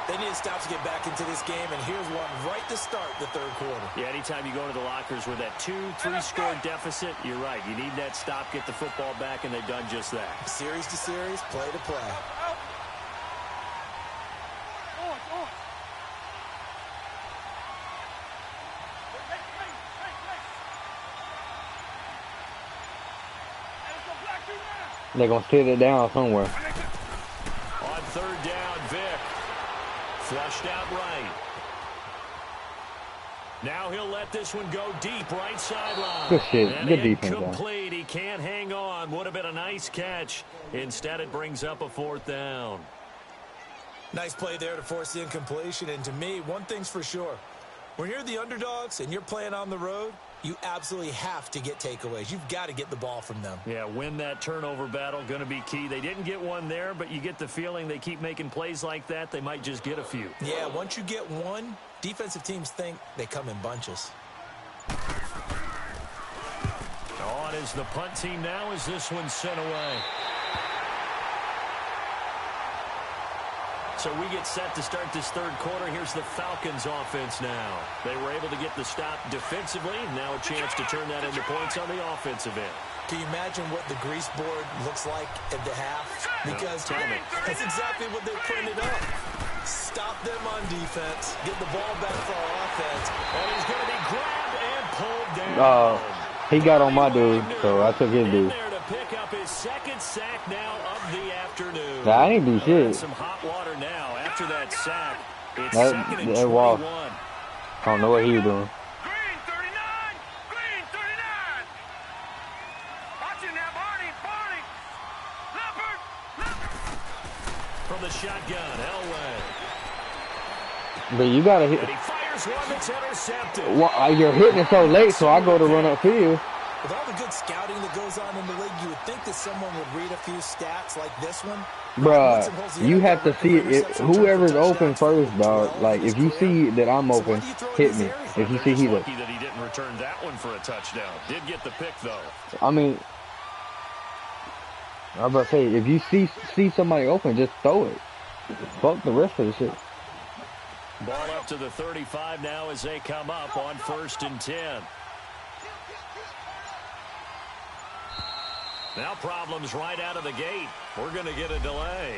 S2: They need to stop to get back into this game, and here's one right to start the third quarter.
S1: Yeah, anytime you go to the lockers with that 2-3 score deficit, you're right. You need that stop, get the football back, and they've done just that.
S2: Series to series, play to play.
S3: They're going to sit it down somewhere.
S1: On third down, Vick. Flushed out right. Now he'll let this one go deep, right sideline.
S3: Good shit.
S1: And
S3: good defense.
S1: Incomplete. He can't hang on. Would have been a nice catch. Instead, it brings up a 4th down.
S2: Nice play there to force the incompletion. And to me, one thing's for sure. When you're the underdogs and you're playing on the road, you absolutely have to get takeaways. You've got to get the ball from them.
S1: Yeah, win that turnover battle, going to be key. They didn't get one there, but you get the feeling they keep making plays like that, they might just get a few.
S2: Yeah, once you get one, defensive teams think they come in bunches.
S1: On is the punt team now as this one's sent away. So we get set to start this third quarter. Here's the Falcons offense now. They were able to get the stop defensively. Now a chance to turn that into points on the offensive end.
S2: Can you imagine what the grease board looks like at the half? Because that's exactly what they printed up. Stop them on defense. Get the ball back for our offense.
S1: And he's going to be grabbed and pulled down.
S3: He got on my dude, so I took his dude.
S1: There to pick up his second sack now of the afternoon.
S3: Nah, I ain't do shit.
S1: Some hot water now after that sack. It's second and 21.
S3: I don't know what he was doing.
S6: Green 39. Green 39. Watching now, Barney. Leopard.
S1: From the shotgun, Elway.
S3: But you gotta hit.
S1: And he fires one that's intercepted.
S3: Well, you're hitting it so late, so I go to run upfield.
S2: With all the good scouting that goes on in the league, you would think that someone would read a few stats like this one.
S3: Bruh, you have to see it. Whoever's open first, dog. Like, if you see that I'm open, hit me. If you see he's
S1: lucky that he didn't return that one for a touchdown. Did get the pick, though.
S3: I mean, I was about to say, if you see somebody open, just throw it. Fuck the rest of the shit.
S1: Ball up to the 35 now as they come up on 1st and 10. Now problems right out of the gate. We're going to get a delay.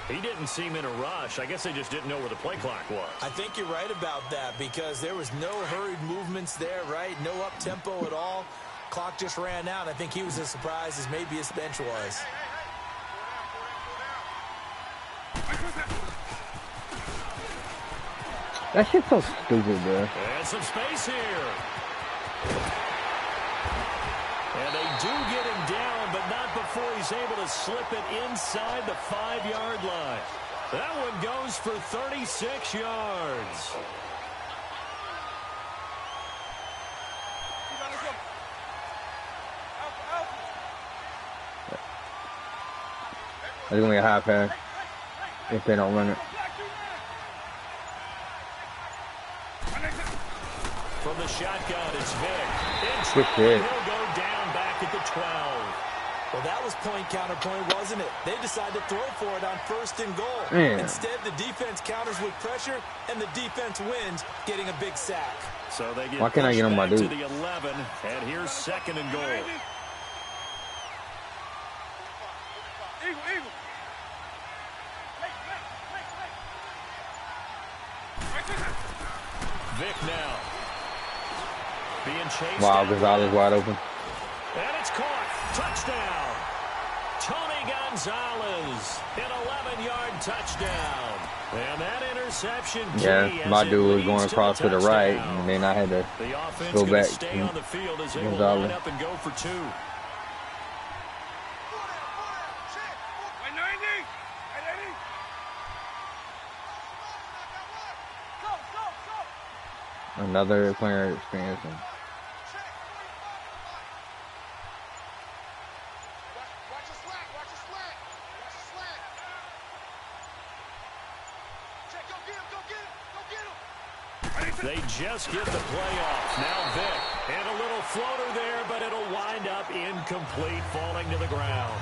S1: He didn't seem in a rush. I guess they just didn't know where the play clock was.
S2: I think you're right about that because there was no hurried movements there, right? No up-tempo at all. Clock just ran out. I think he was as surprised as maybe his bench was.
S3: That shit's so stupid, bro.
S1: And some space here. And they do get him down, but not before he's able to slip it inside the 5-yard line. That one goes for 36 yards.
S3: They're going to get a high pass if they don't run it.
S1: From the shotgun, it's Vic.
S3: Good hit.
S1: He'll go down back at the 12.
S2: Well, that was point counterpoint, wasn't it? They decided to throw for it on 1st and goal.
S3: Man.
S2: Instead, the defense counters with pressure, and the defense wins, getting a big sack.
S1: So they get
S3: Why can't I get on my
S1: back to
S3: dude?
S1: the 11, and here's 2nd and goal. Vic now. Being chased.
S3: Wow, Gonzalez wide open.
S1: And it's caught. Touchdown. Tony Gonzalez. An 11-yard touchdown. And that interception.
S3: Yeah, my dude was going across to the right, and then I had to go back
S1: stay on the field as they will
S3: Gonzalez.
S1: line up and go for 2.
S3: Another player experiencing.
S1: They just get the play off. Now Vic. And a little floater there, but it'll wind up incomplete, falling to the ground.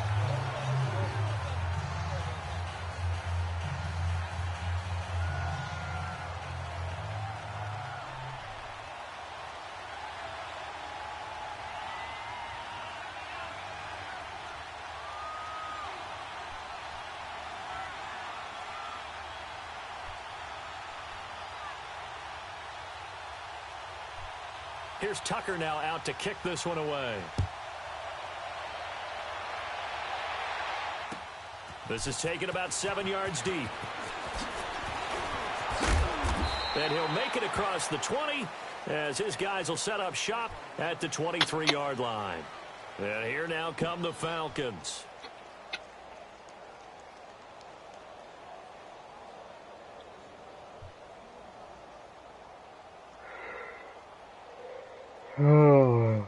S1: Here's Tucker now out to kick this one away. This is taken about 7 yards deep. And he'll make it across the 20 as his guys will set up shop at the 23-yard line. And here now come the Falcons.
S3: Oh.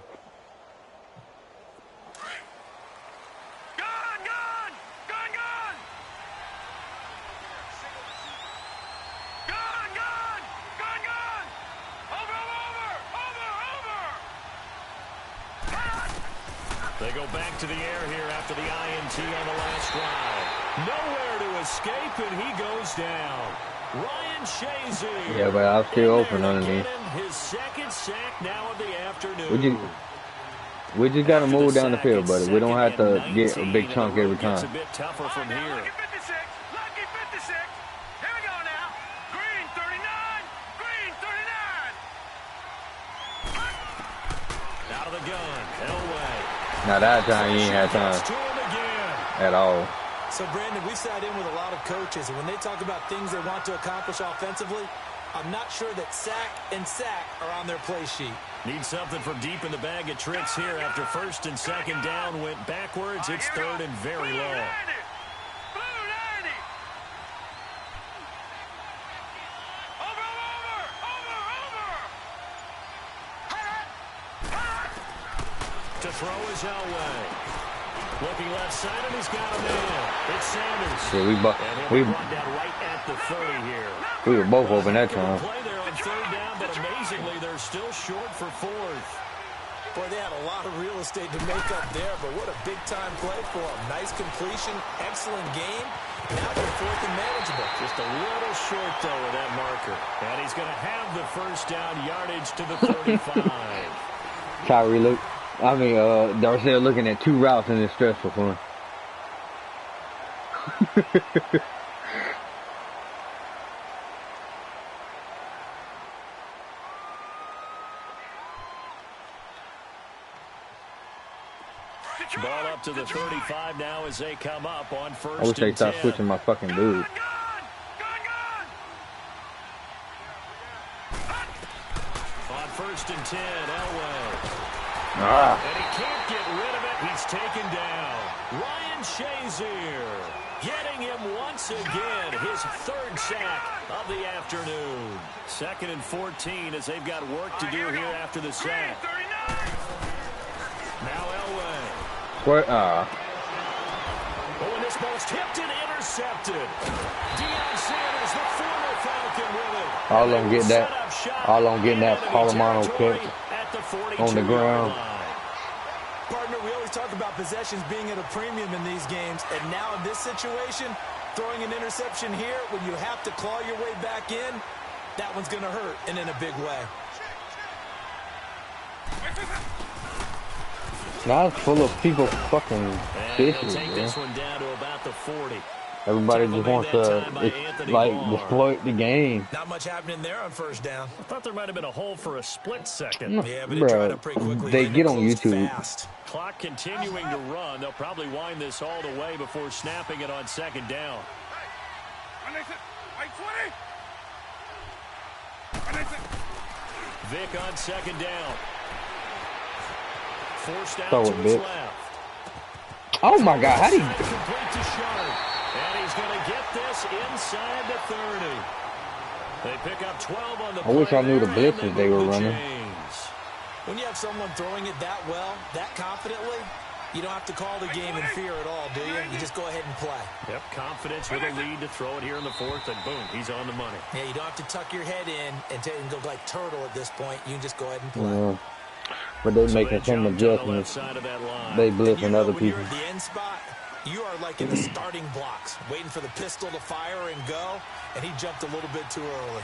S1: They go back to the air here after the INT on the last drive. Nowhere to escape, and he goes down. Ryan Shazier.
S3: Yeah, but I was still open underneath.
S1: His second sack now of the afternoon.
S3: We just got to move down the field, buddy. We don't have to get a big chunk every time.
S1: It's a bit tougher from here.
S6: Lucky 56. Lucky 56. Here we go now. Green 39. Green 39.
S1: Out of the gun. Elway.
S3: Now that time, you ain't had time at all.
S2: So, Brandon, we sat in with a lot of coaches, and when they talk about things they want to accomplish offensively, I'm not sure that sack and sack are on their play sheet.
S1: Need something from deep in the bag of tricks here after 1st and 2nd down went backwards. It's 3rd and very long. To throw is Elway. Looking left side, and he's got a man. It's Sanders.
S3: Yeah,
S1: and he'll be brought down right at the 30 here.
S3: We were both open that time.
S1: Play there on 3rd down, but amazingly, they're still short for 4th.
S2: Boy, they had a lot of real estate to make up there, but what a big-time play for them. Nice completion, excellent game. Now they're fourth and manageable.
S1: Just a little short, though, with that marker. And he's going to have the first down yardage to the 35.
S3: Darcel looking at 2 routes and it's stressful for him.
S1: Ball up to the 35 now as they come up on first and 10.
S3: I wish they stopped switching my fucking dude.
S1: On first and 10, Elway.
S3: Ah.
S1: And he can't get rid of it. He's taken down. Ryan Shazier getting him once again. His 3rd sack of the afternoon. 2nd and 14 as they've got work to do here after the sack. Now Elway.
S3: What?
S1: Oh, and this ball's tipped and intercepted. Deion Sanders, the former Falcon, with it.
S3: All I'm getting that Palomano kick on the ground.
S2: Partner, we always talk about possessions being at a premium in these games, and now in this situation, throwing an interception here when you have to claw your way back in, that one's going to hurt, and in a big way.
S3: Now it's full of people fucking fishing,
S1: take this one down to about the 40.
S3: Everybody just wants to, exploit the game.
S2: Not much happening there on first down.
S1: I thought there might have been a hole for a split second.
S2: Yeah, but it dried up pretty quickly.
S3: They get on YouTube.
S2: Fast.
S1: Clock continuing to run. They'll probably wind this all the way before snapping it on 2nd down. Vic on 2nd down. Forced out to his left.
S3: Oh my God, how do you...
S1: Complete to Sharp. And he's going to get this inside the 30. They pick up 12 on the play.
S3: I wish I knew the blitzes they were running.
S2: When you have someone throwing it that well, that confidently, you don't have to call the game in fear at all, do you? You just go ahead and play.
S1: Yep, confidence with a lead to throw it here in the 4th, and boom, he's on the money.
S2: Yeah, you don't have to tuck your head in and go like turtle at this point. You can just go ahead and play.
S3: Yeah. But they're making some adjustments. They blitzing other people.
S2: When you're at the end spot, you are like in the starting blocks, waiting for the pistol to fire and go, and he jumped a little bit too early.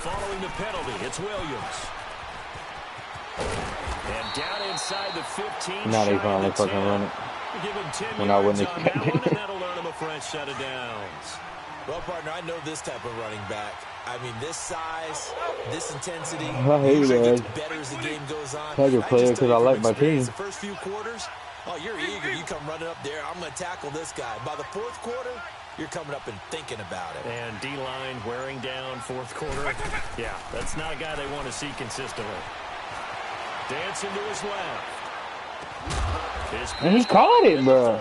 S1: Following the penalty, it's Williams. And down inside the 15.
S3: Now they finally fucking run it.
S1: Give him 10
S3: when I wasn't expecting
S1: it. And that'll earn him a fresh set of downs.
S2: Well, partner, I know this type of running back. I mean, this size, this intensity.
S3: I hate that.
S2: Better as the game goes on.
S3: I just play it because I like my team.
S2: The first few quarters, oh, you're eager. You come running up there. I'm going to tackle this guy. By the 4th quarter, you're coming up and thinking about it.
S1: And D-line wearing down 4th quarter. Yeah, that's not a guy they want to see consistently. Dancing to his left.
S3: And he caught it, bro.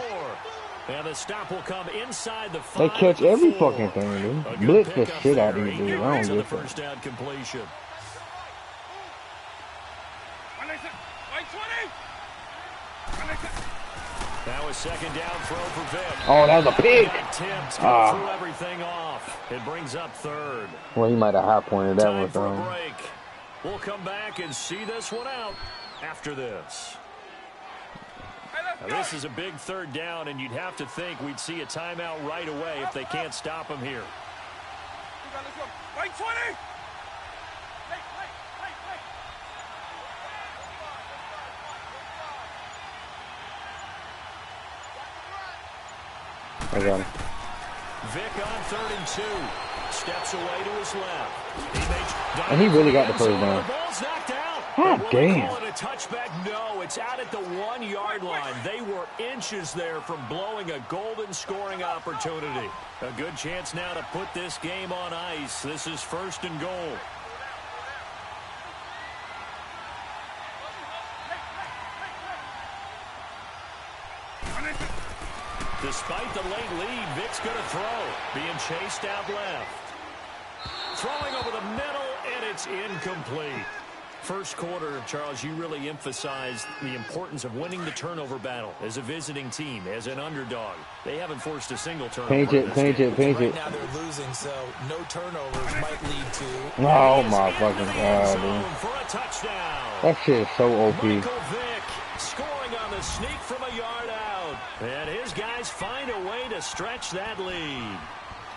S1: And the stop will come inside the 5.
S3: They catch every fucking thing, dude. Blitz the shit out of these dudes. I don't
S1: the
S3: get
S1: first down completion. That was 2nd down throw for Vic.
S3: Oh, that was a pick.
S1: Threw everything off. It brings up 3rd.
S3: Well, he might have high pointed that one.
S1: For a break. We'll come back and see this one out after this. Now, this is a big 3rd down, and you'd have to think we'd see a timeout right away if they can't stop him here.
S6: Right 20!
S3: I got him.
S1: Vic on 3rd and 2. Steps away to his left.
S3: And he really got the first down.
S1: Ball's knocked out.
S3: God damn.
S1: Call it a touchback? No, it's out at the 1-yard line. They were inches there from blowing a golden scoring opportunity. A good chance now to put this game on ice. This is 1st and goal. Despite the late lead, Vic's going to throw. Being chased out left. Throwing over the middle, and it's incomplete. First quarter, Charles, you really emphasized the importance of winning the turnover battle as a visiting team, as an underdog. They haven't forced a single turnover.
S3: Paint it.
S2: Right now they're losing, so no turnovers might lead to.
S3: Oh my fucking god, dude!
S1: For a touchdown.
S3: That shit is so OP.
S1: Michael Vick scoring on the sneak from a yard out, and his guys find a way to stretch that lead.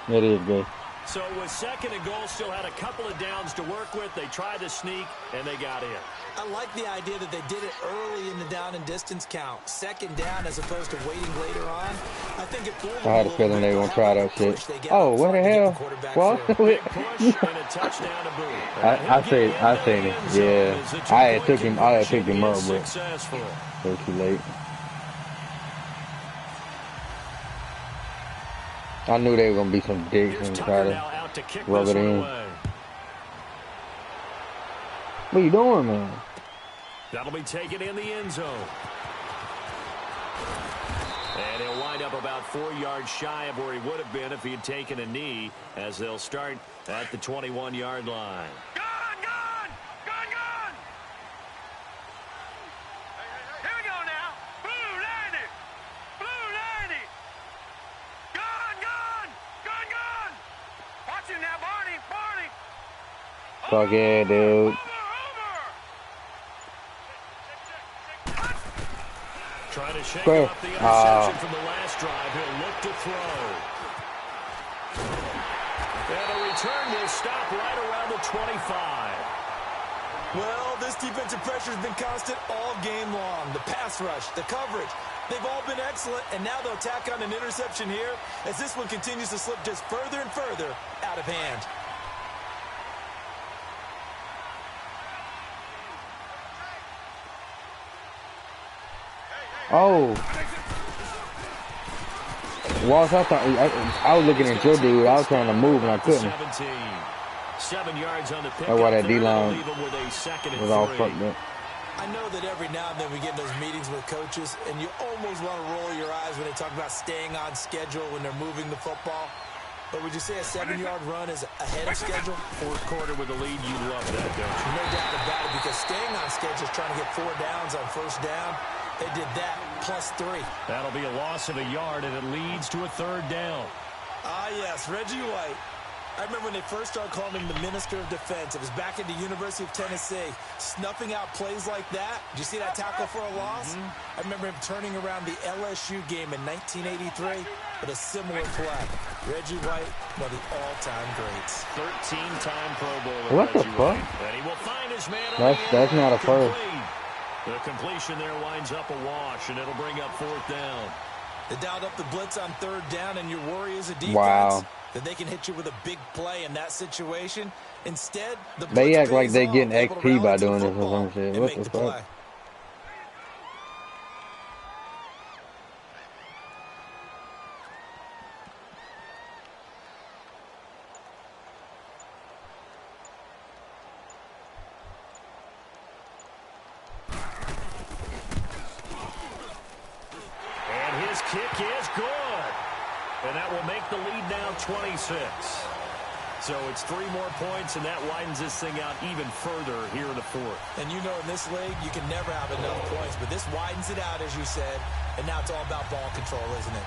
S3: It is good.
S1: So with second and goal, still had a couple of downs to work with. They tried to sneak, and they got in.
S2: I like the idea that they did it early in the down and distance count. Second down as opposed to waiting later on. I think it fooled them.
S3: I had a feeling they were going to try that shit. Oh, what the hell? What? I seen it. Yeah. I had picked him up, but it was too late. I knew they were going to be some dicks and try to rub it in. What are you doing, man?
S1: That'll be taken in the end zone. And he'll wind up about 4 yards shy of where he would have been if he had taken a knee, as they'll start at the 21-yard line.
S3: Fuck yeah, dude.
S1: Trying to shake off the interception from the last drive. He'll look to throw. And a return will stop right around the 25.
S2: Well, this defensive pressure has been constant all game long. The pass rush, the coverage, they've all been excellent, and now they'll tack on an interception here as this one continues to slip just further and further out of hand.
S3: Oh. Walsh, I thought I was looking at your dude. I was trying to move and I couldn't.
S1: 7 yards on the pick.
S3: That's why that D-line was all fucked up.
S2: I know that every now and then we get in those meetings with coaches, and you almost want to roll your eyes when they talk about staying on schedule when they're moving the football. But would you say a 7-yard run is ahead of schedule?
S1: Fourth quarter with the lead, you love that, don't you?
S2: No doubt about it, because staying on schedule is trying to get 4 downs on first down. They did that plus 3.
S1: That'll be a loss of a yard, and it leads to a third down.
S2: Ah, yes, Reggie White. I remember when they first started calling him the Minister of Defense. It was back at the University of Tennessee. Snuffing out plays like that. Did you see that tackle for a loss? I remember him turning around the LSU game in 1983 with a similar play. Reggie White, one of the all-time greats.
S1: 13-time Pro Bowler.
S3: What the fuck?
S1: And he will find his man.
S3: That's not a first.
S1: The completion there winds up a wash, and it'll bring up fourth down.
S2: They dialed up the blitz on third down, and your worry is a defense that they can hit you with a big play in that situation. Instead,
S3: they act like they're getting XP by doing this or some shit. What the fuck?
S1: Kick is good. And that will make the lead now 26. So it's 3 more points, and that widens this thing out even further here in the fourth.
S2: And you know in this league, you can never have enough points, but this widens it out, as you said, and now it's all about ball control, isn't it?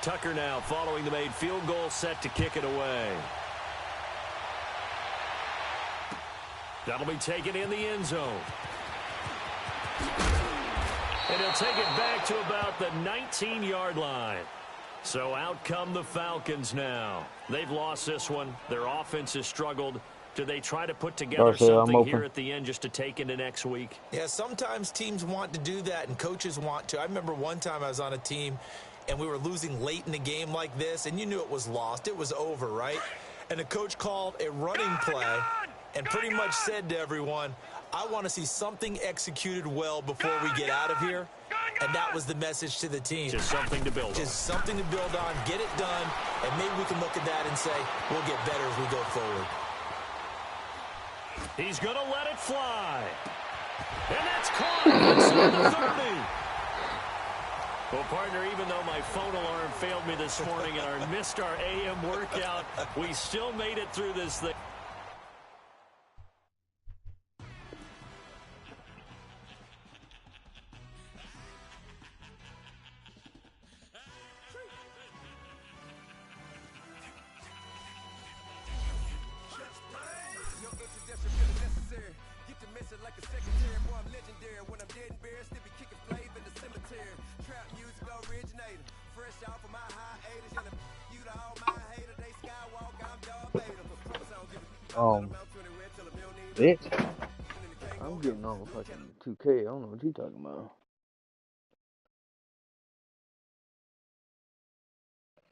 S1: Tucker now following the made field goal, set to kick it away. That'll be taken in the end zone. And he'll take it back to about the 19-yard line. So out come the Falcons now. They've lost this one. Their offense has struggled. Do they try to put together something here at the end just to take into next week?
S2: Yeah, sometimes teams want to do that and coaches want to. I remember one time I was on a team and we were losing late in the game like this, and you knew it was lost. It was over, right? And the coach called a running play and pretty much said to everyone, I want to see something executed well before we get out of here. And that was the message to the team.
S1: Just something to build on.
S2: Just something to build on, get it done, and maybe we can look at that and say, we'll get better as we go forward.
S1: He's going to let it fly. And that's caught inside the 30. Well, partner, even though my phone alarm failed me this morning and I missed our AM workout, we still made it through this thing.
S3: Bitch. I'm getting on fucking 2K. I don't know what you talking about.